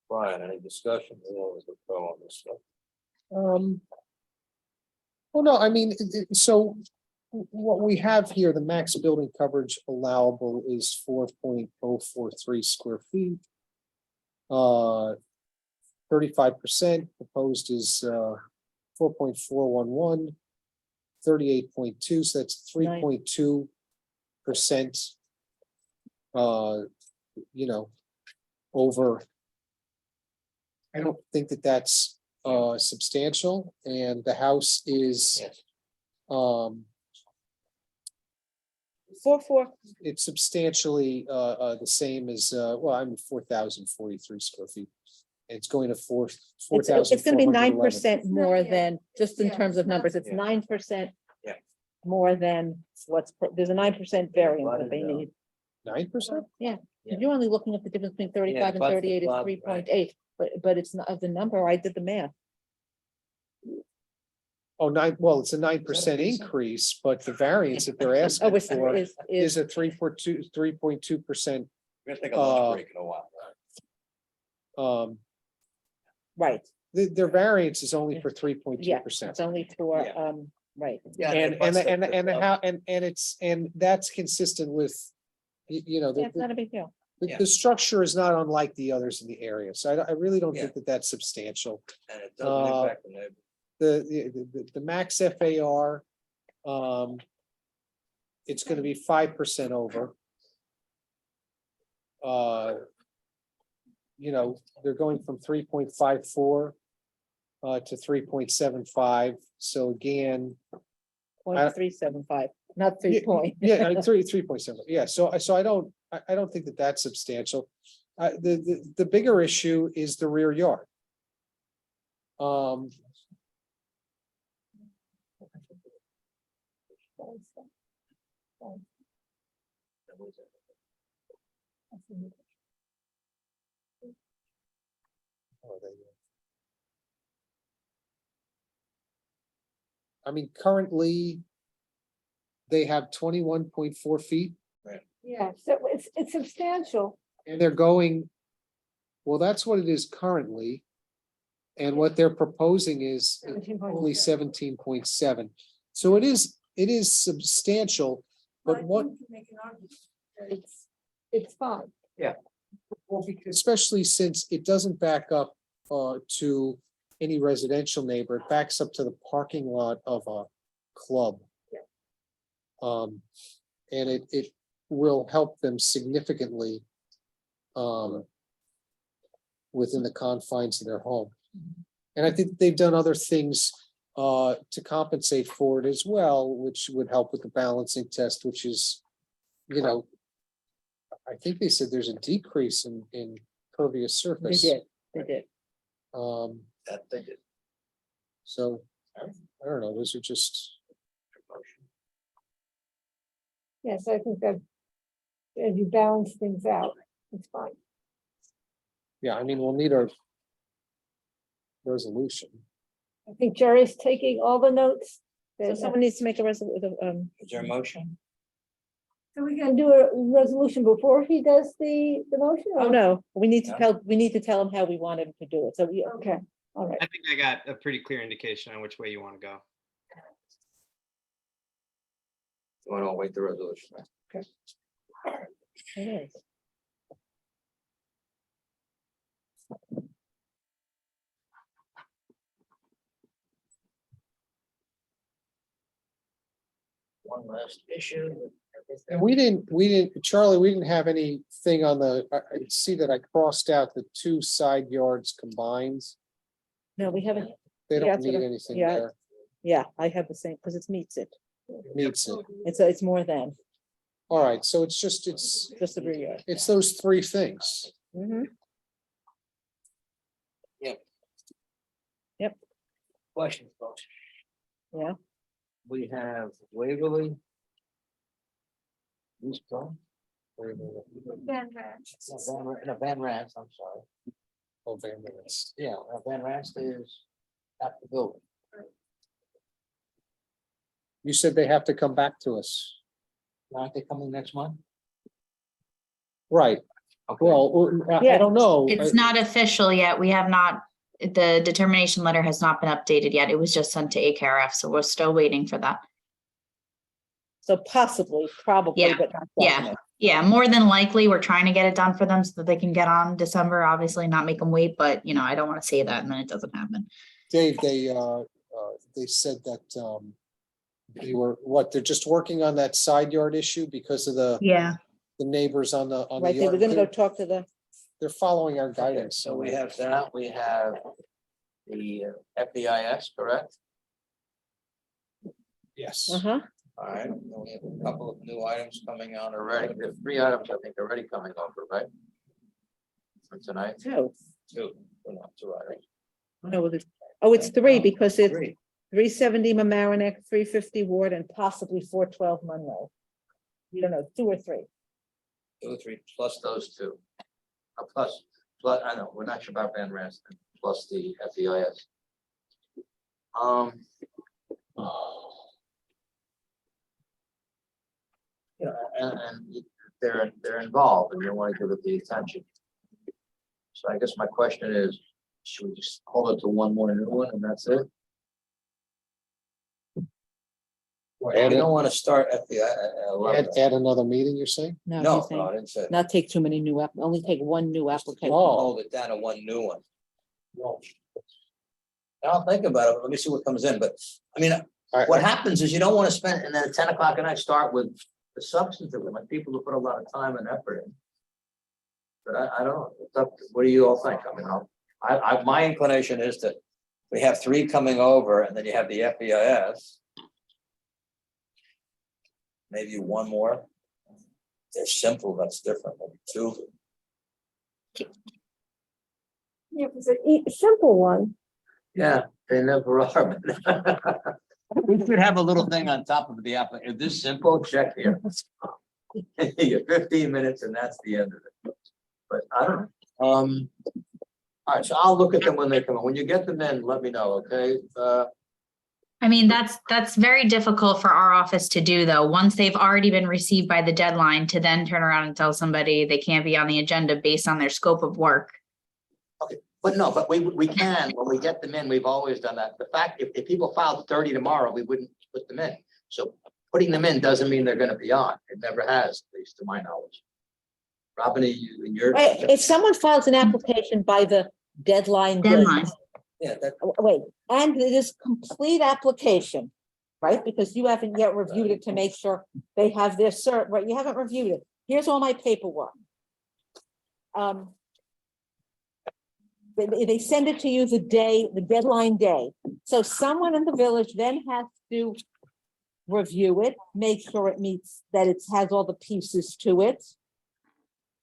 Brian, any discussion? On this stuff? Well, no, I mean, so what we have here, the max building coverage allowable is 4.043 square feet. 35% proposed is 4.411. 38.2, so that's 3.2%. You know, over. I don't think that that's substantial, and the house is Yes. Four. it's substantially the same as well, I'm 4,043 square feet. It's going to four thousand. It's gonna be 9% more Yeah. than, just in Yeah, terms of it's not- numbers, it's Yeah. 9%. Yeah. More than there's a 9% variance that they need. 9%? Yeah, Yeah. you're only looking at the difference between 35 and but- 38 is but- 3.8, but it's not of the number, I did the math. Oh, well, it's a 9% increase, but the variance that they're Oh, asking it's, for is, is a 3.2%. We're gonna take a lunch break in a while. right, Their variance is only for 3.2%. it's only for, Yeah. right. And that's consistent with, you know, Yeah, it's not a big deal. the structure is not unlike the others in the area, so I really don't Yeah. think that that's substantial. And it doesn't impact the neighborhood. The max FAR, it's gonna be 5% over. You know, they're going from 3.54 to 3.75, so again, 0.375, not 3 point. yeah, 3.7, yeah, so I don't think that that's substantial. The bigger issue is the rear yard. I mean, currently, they have 21.4 feet, Yeah, so it's substantial. and they're going, well, that's what it is currently. And what they're proposing is only 17.7. So it is substantial, but what, It's fine. well, especially since it doesn't back up to any residential neighbor, it backs up to the parking lot of a club. And it will help them significantly within the confines of their home. And I think they've done other things to compensate for it as well, which would help with the balancing test, which is, you know, I think they said there's a decrease in pervious They surface. they did. That they did. So, I don't know, those are just, Yes, I think that as you balance things out, it's fine. yeah, I mean, we'll need a resolution. I think Jerry's taking all the notes. So someone needs to make a resolution, Is there a motion? So we can do a resolution before he does the motion? or- oh, no, we need to No. tell him how we want him to do it, so we, Okay, all right. I think I got a pretty clear indication on which way you want to go. You want to wait the resolution? it is. One last issue. And we didn't, Charlie, we didn't have anything on the, I see that I crossed out the two side yards combined. No, we haven't, They Yeah, don't that's what need I- anything yeah. there. yeah, I have the same, because it meets it, Needs it. it's more than, All right, so it's just, it's just a rear yard. those three things. Mhm. Questions, folks? Yeah. We have Waverly. East Point. Van Rant. No, Van Rans, I'm sorry. Oh, Van Ness. Yeah, Van Rans is at the building. You said they have to come back to us. Aren't they coming next month? Right, Okay. well, I Yeah. don't know. It's not official yet. We have not, the determination letter has not been updated yet. It was just sent to AKRF, so we're still waiting for that. So possibly, probably, Yeah, but not yeah. definite. Yeah, more than likely, we're trying to get it done for them so that they can get on December, obviously not make them wait, but I don't want to say that and then it doesn't happen. Dave, they said that, they were, they're just working on that side yard issue because of the Yeah. neighbors on the Right, they were yard. gonna go talk to the, They're following our Okay, guidance, so we have that, we have the FEIS, correct? Yes. uh-huh, All right, then we have a couple of new items coming out already. There's 3 items, I think, already coming over, right? For tonight, two. 2, well, not 2 items. No, it's 3 because it's 3. 370 Mamaroneck, 350 Ward, and possibly 412 Monroe. You don't know, 2 or 3. 2 or 3 plus those 2. Plus, I know, we're not sure about Van Ransom, plus the FEIS. You know, and they're involved and they want to give it the attention. So I guess my question is, should we just hold it to one more new one and that's it? We don't want to start at the, Add another meeting, you're saying? No, no, he's saying I didn't say. that. not take too many new only take one new application. Oh. Hold it down to one new one. I'll think about it. Let me see what comes in, but I mean, All right, what happens is you don't want to spend, and then at 10 o'clock at night, start with the substantive, like people who put a lot of time and effort in. But I don't know, it's up to- what do you all think? I mean, my inclination is that we have 3 coming over and then you have the FEIS. Maybe one more. They're simple, that's different, maybe 2. Yeah, it was a simple one. Yeah, they never are. We should have a little thing on top of the application. This simple, check here. You 15 minutes and that's the end of it. But I don't know. All right, so I'll look at them when they come in. When you get them in, let me know, okay? I mean, that's very difficult for our office to do, though. Once they've already been received by the deadline, to then turn around and tell somebody they can't be on the agenda based on their scope of work. But no, but we can, when we get them in, we've always done that. The fact, if people filed 30 tomorrow, we wouldn't put them in. So putting them in doesn't mean they're gonna be on. It never has, at least to my knowledge. Robin, in your. If someone files an application by the deadline date, Deadline. Yeah, that, wait, and it is complete application, right? Because you haven't yet reviewed it to make sure they have their cert, right? You haven't reviewed it. Here's all my paperwork. They send it to you the deadline day. So someone in the village then has to review it, make sure it meets, that it has all the pieces to it.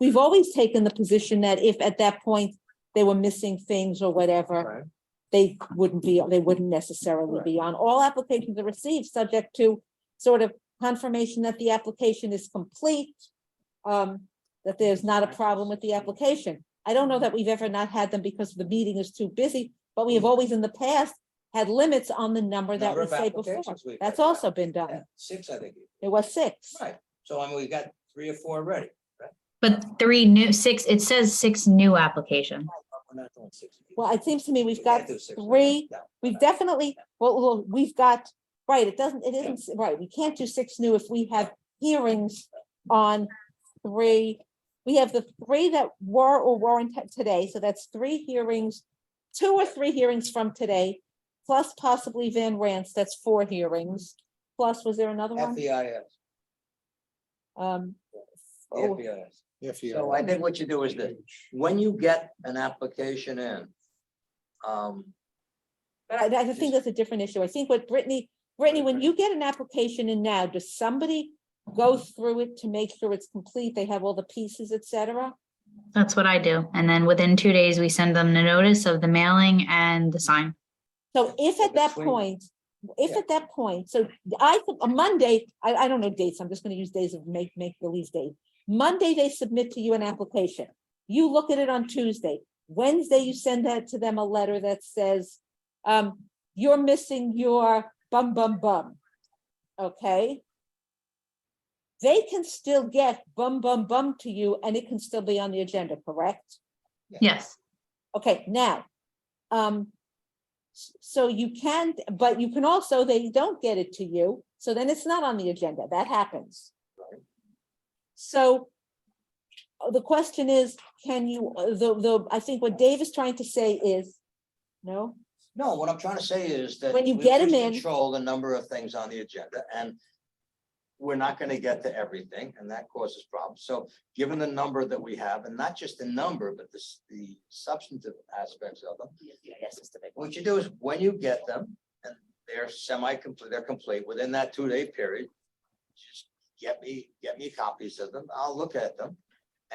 We've always taken the position that if at that point they were missing things or whatever, right. they wouldn't necessarily be on. All applications are received subject to sort of confirmation that the application is complete, that there's not a problem with the application. I don't know that we've ever not had them because the meeting is too busy, but we have always in the past had limits on the number that Number we of say before. applications we've That's had. also been Yeah, done. 6, I think. It was 6. Right, so I mean, we've got 3 or 4 ready. But 6, it says 6 new applications. We're not doing 6. Well, it seems to me We we've got can't do 6. 3. No, We've no. definitely, well, we've got, right, it isn't, right, we can't do 6 new if we have hearings on 3. We have the 3 that were or weren't today, so that's 3 hearings, 2 or 3 hearings from today, plus possibly Van Rance, that's 4 hearings. Plus, was there another one? FEIS. Oh, FEIS. If you. So I think what you do is that when you get an application in, But I think that's a different issue. I think what Brittany, when you get an application in now, does somebody go through it to make sure it's complete, they have all the pieces, et cetera? That's what I do. And then within 2 days, we send them the notice of the mailing and the sign. So if at that point, so I, think a Monday, I don't know dates, I'm just gonna use days of make believe days. Monday, they submit to you an application. You look at it on Tuesday. Wednesday, you send that to them a letter that says, you're missing your bum, bum, bum. Okay? They can still get bum, bum, bum to you and it can still be on the agenda, correct? Yes. Okay, now, so you can, but you can also, they don't get it to you, so then it's not on the agenda, that happens. So the question is, can you, I think what Dave is trying to say is, no? No, what I'm trying to say is that. When you we get 'em lose in- Control the number of things on the agenda, and we're not gonna get to everything, and that causes problems. So given the number that we have, and not just the number, but the substantive aspects of them. Yes, it's the big one. What you do is when you get them and they're semi-complete, they're complete within that 2-day period. Just get me copies of them. I'll look at them.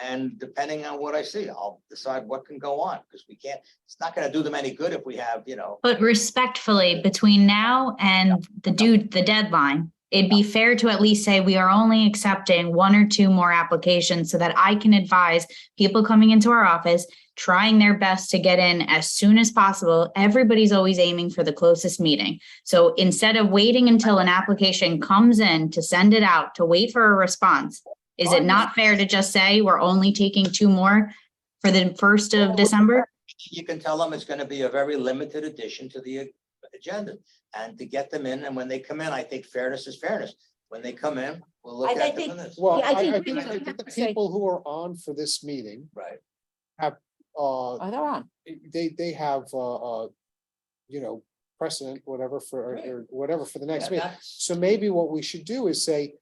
And depending on what I see, I'll decide what can go on, because we can't, it's not gonna do them any good if we have, But respectfully, between now and the deadline, it'd be fair to at least say we are only accepting 1 or 2 more applications so that I can advise people coming into our office, trying their best to get in as soon as possible. Everybody's always aiming for the closest meeting. So instead of waiting until an application comes in to send it out, to wait for a response, is it not fair to just say we're only taking 2 more for the 1st of December? You can tell them it's gonna be a very limited addition to the agenda, and to get them in, and when they come in, I think fairness is fairness. When they come in, we'll look I at them think- in this. Well, Yeah, I think I we think have the to say- people who are on for this meeting, Right. uh, Oh, they're on. they have, precedent, whatever for, or whatever for the next Yeah, meeting. that's- So maybe what we should do is say,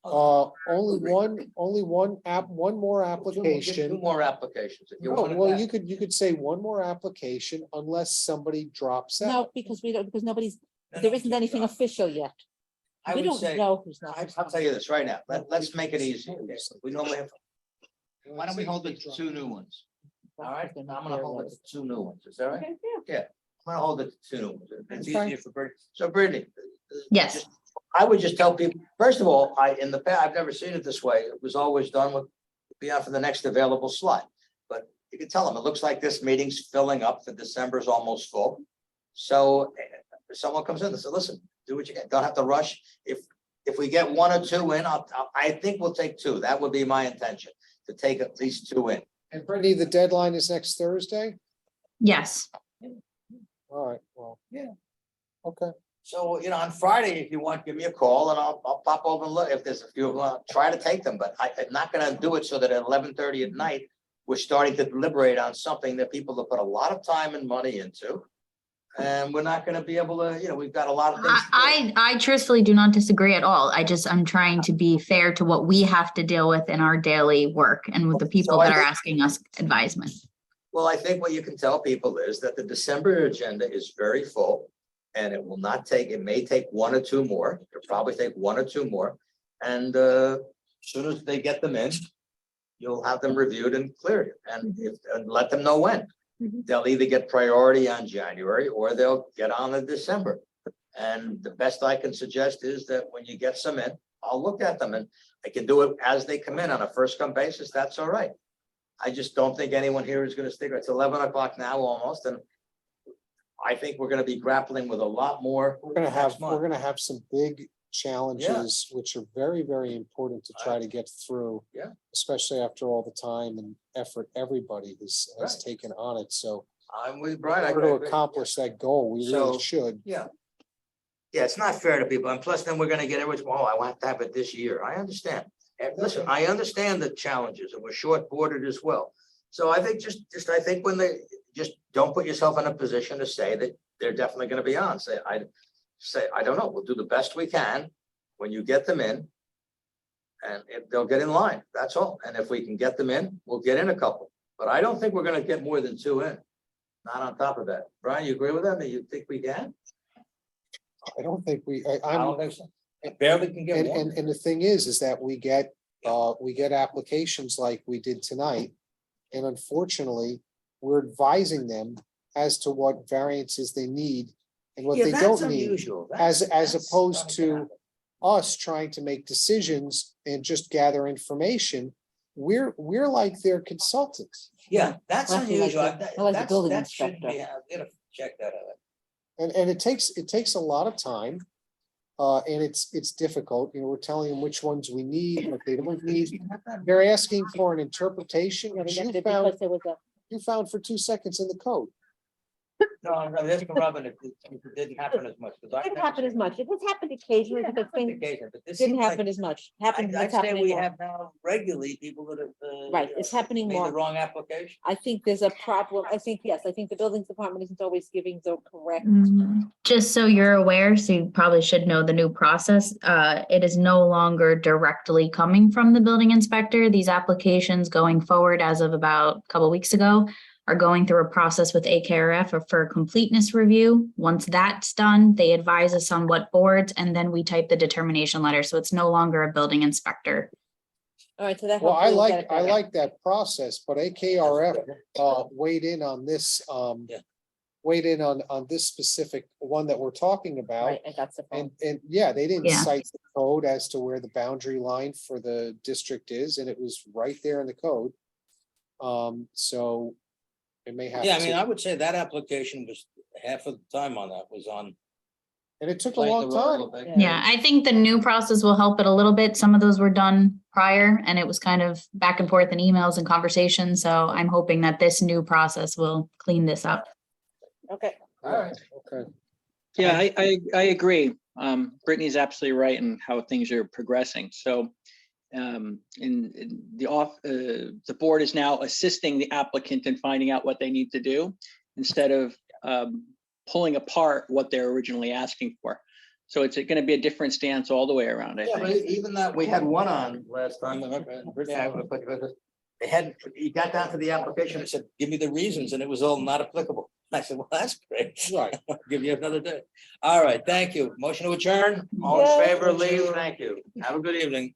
only one more Two application. more applications. If you No, wanted well, that. you could say 1 more application unless somebody drops out. No, because we don't, because nobody's, No, there no, isn't anything no. official yet. I We would don't say, know who's not. I'll tell you this right now, let's make it easy. We normally have, why don't we hold the 2 new ones? All right, I'm gonna hold it to 2 new ones, is that right? Okay, yeah. Yeah, I'm gonna hold it to 2 new ones. It's That's fine. easier for Brittany. So Brittany. Yes. just- I would just tell people, first of all, in the past, I've never seen it this way. It was always done with, be on for the next available slot. But you can tell them, it looks like this meeting's filling up, for December's almost full. So if someone comes in and says, listen, do what you get, don't have to rush. If we get 1 or 2 in, I think we'll take 2. That would be my intention, to take at least 2 in. And Brittany, the deadline is next Thursday? Yes. All right, well. Yeah. Okay. So, on Friday, if you want, give me a call and I'll pop over and look. If there's a few, try to take them, but I'm not gonna do it so that at 11:30 at night, we're starting to deliberate on something that people have put a lot of time and money into. And we're not gonna be able to, we've got a lot of things. to do. I truthfully do not disagree at all. I'm trying to be fair to what we have to deal with in our daily work and with the people So I that are think- asking us advisement. Well, I think what you can tell people is that the December agenda is very full. And it may take 1 or 2 more, it'll probably take 1 or 2 more. And as soon as they get them in, you'll have them reviewed and cleared, and let them know when. Mhm. They'll either get priority on January or they'll get on in December. And the best I can suggest is that when you get some in, I'll look at them, and I can do it as they come in on a first come basis, that's all right. I just don't think anyone here is gonna stick, it's 11 o'clock now almost, and I think we're gonna be grappling with a lot more. We're gonna next month. have some big challenges, which are very, very important to try to get through. Yeah. Especially after all the time and effort everybody has Right. taken on it, so. I'm with Brian. I In order to agree. accomplish that goal, we So- really should. Yeah. Yeah, it's not fair to people, and plus then we're gonna get everyone, oh, I want to have it this year. I understand. Listen, I understand the challenges, and we're short boarded as well. So I think I think when they, just don't put yourself in a position to say that they're definitely gonna be on. Say, I don't know, we'll do the best we can when you get them in. And if they'll get in line, that's all. And if we can get them in, we'll get in a couple. But I don't think we're gonna get more than 2 in. Not on top of that. Brian, you agree with that? You think we can? I don't think we, I don't think so. Barely can get And, one. and the thing is that we get applications like we did tonight. And unfortunately, we're advising them as to what variances they need and what Yeah, they that's don't need. unusual. As That's opposed something to happen. us trying to make decisions and just gather information. We're like their consultants. Yeah, that's I feel like unusual. the- I like the building That shouldn't inspector. be, I'm gonna check that out. And it takes a lot of time. And it's difficult, we're telling them which ones we need, what they don't need. They're asking for an interpretation, Yeah, we which left you it found, because there was a, you found for 2 seconds in the code. No, I'm asking Robin if it didn't happen as much. it didn't happen as much. It has happened occasionally, but things didn't Didn't happen as much. Happened, I'd what's say happening we more. have now regularly people that have. Right, it's happening made the more. wrong application. I think there's a problem. I think, yes, I think the buildings department isn't always giving the correct. Just so you're aware, so you probably should know the new process. It is no longer directly coming from the building inspector. These applications going forward as of about a couple weeks ago are going through a process with AKRF for completeness review. Once that's done, they advise us on what boards, and then we type the determination letter. So it's no longer a building inspector. All right, so that. Well, hopefully will get it I better. like that process, but AKRF weighed in on this, Yeah. weighed in on this specific one that we're talking about. Right, I got the phone. And yeah, they didn't Yeah. cite the code as to where the boundary line for the district is, and it was right there in the code. So it may have Yeah, I mean, I to, would say that application was half of the time on that was on. and it took a playing long the role time. of it. Yeah, I think the new process will help it a little bit. Some of those were done prior and it was kind of back and forth in emails and conversations. So I'm hoping that this new process will clean this up. Okay, All right. Okay. Yeah, I agree. Brittany's absolutely right in how things are progressing. So in the board is now assisting the applicant in finding out what they need to do instead of pulling apart what they're originally asking for. So it's going to be a different stance all the way around, I Yeah, but think. even that, we had one on last time. They had, he got down to the application and said, give me the reasons, and it was all not applicable. I said, well, that's great. Right. I'll give you another day. All right, thank you. Motion to adjourn. All in Yes. favor, leave. Thank you. Have a good evening.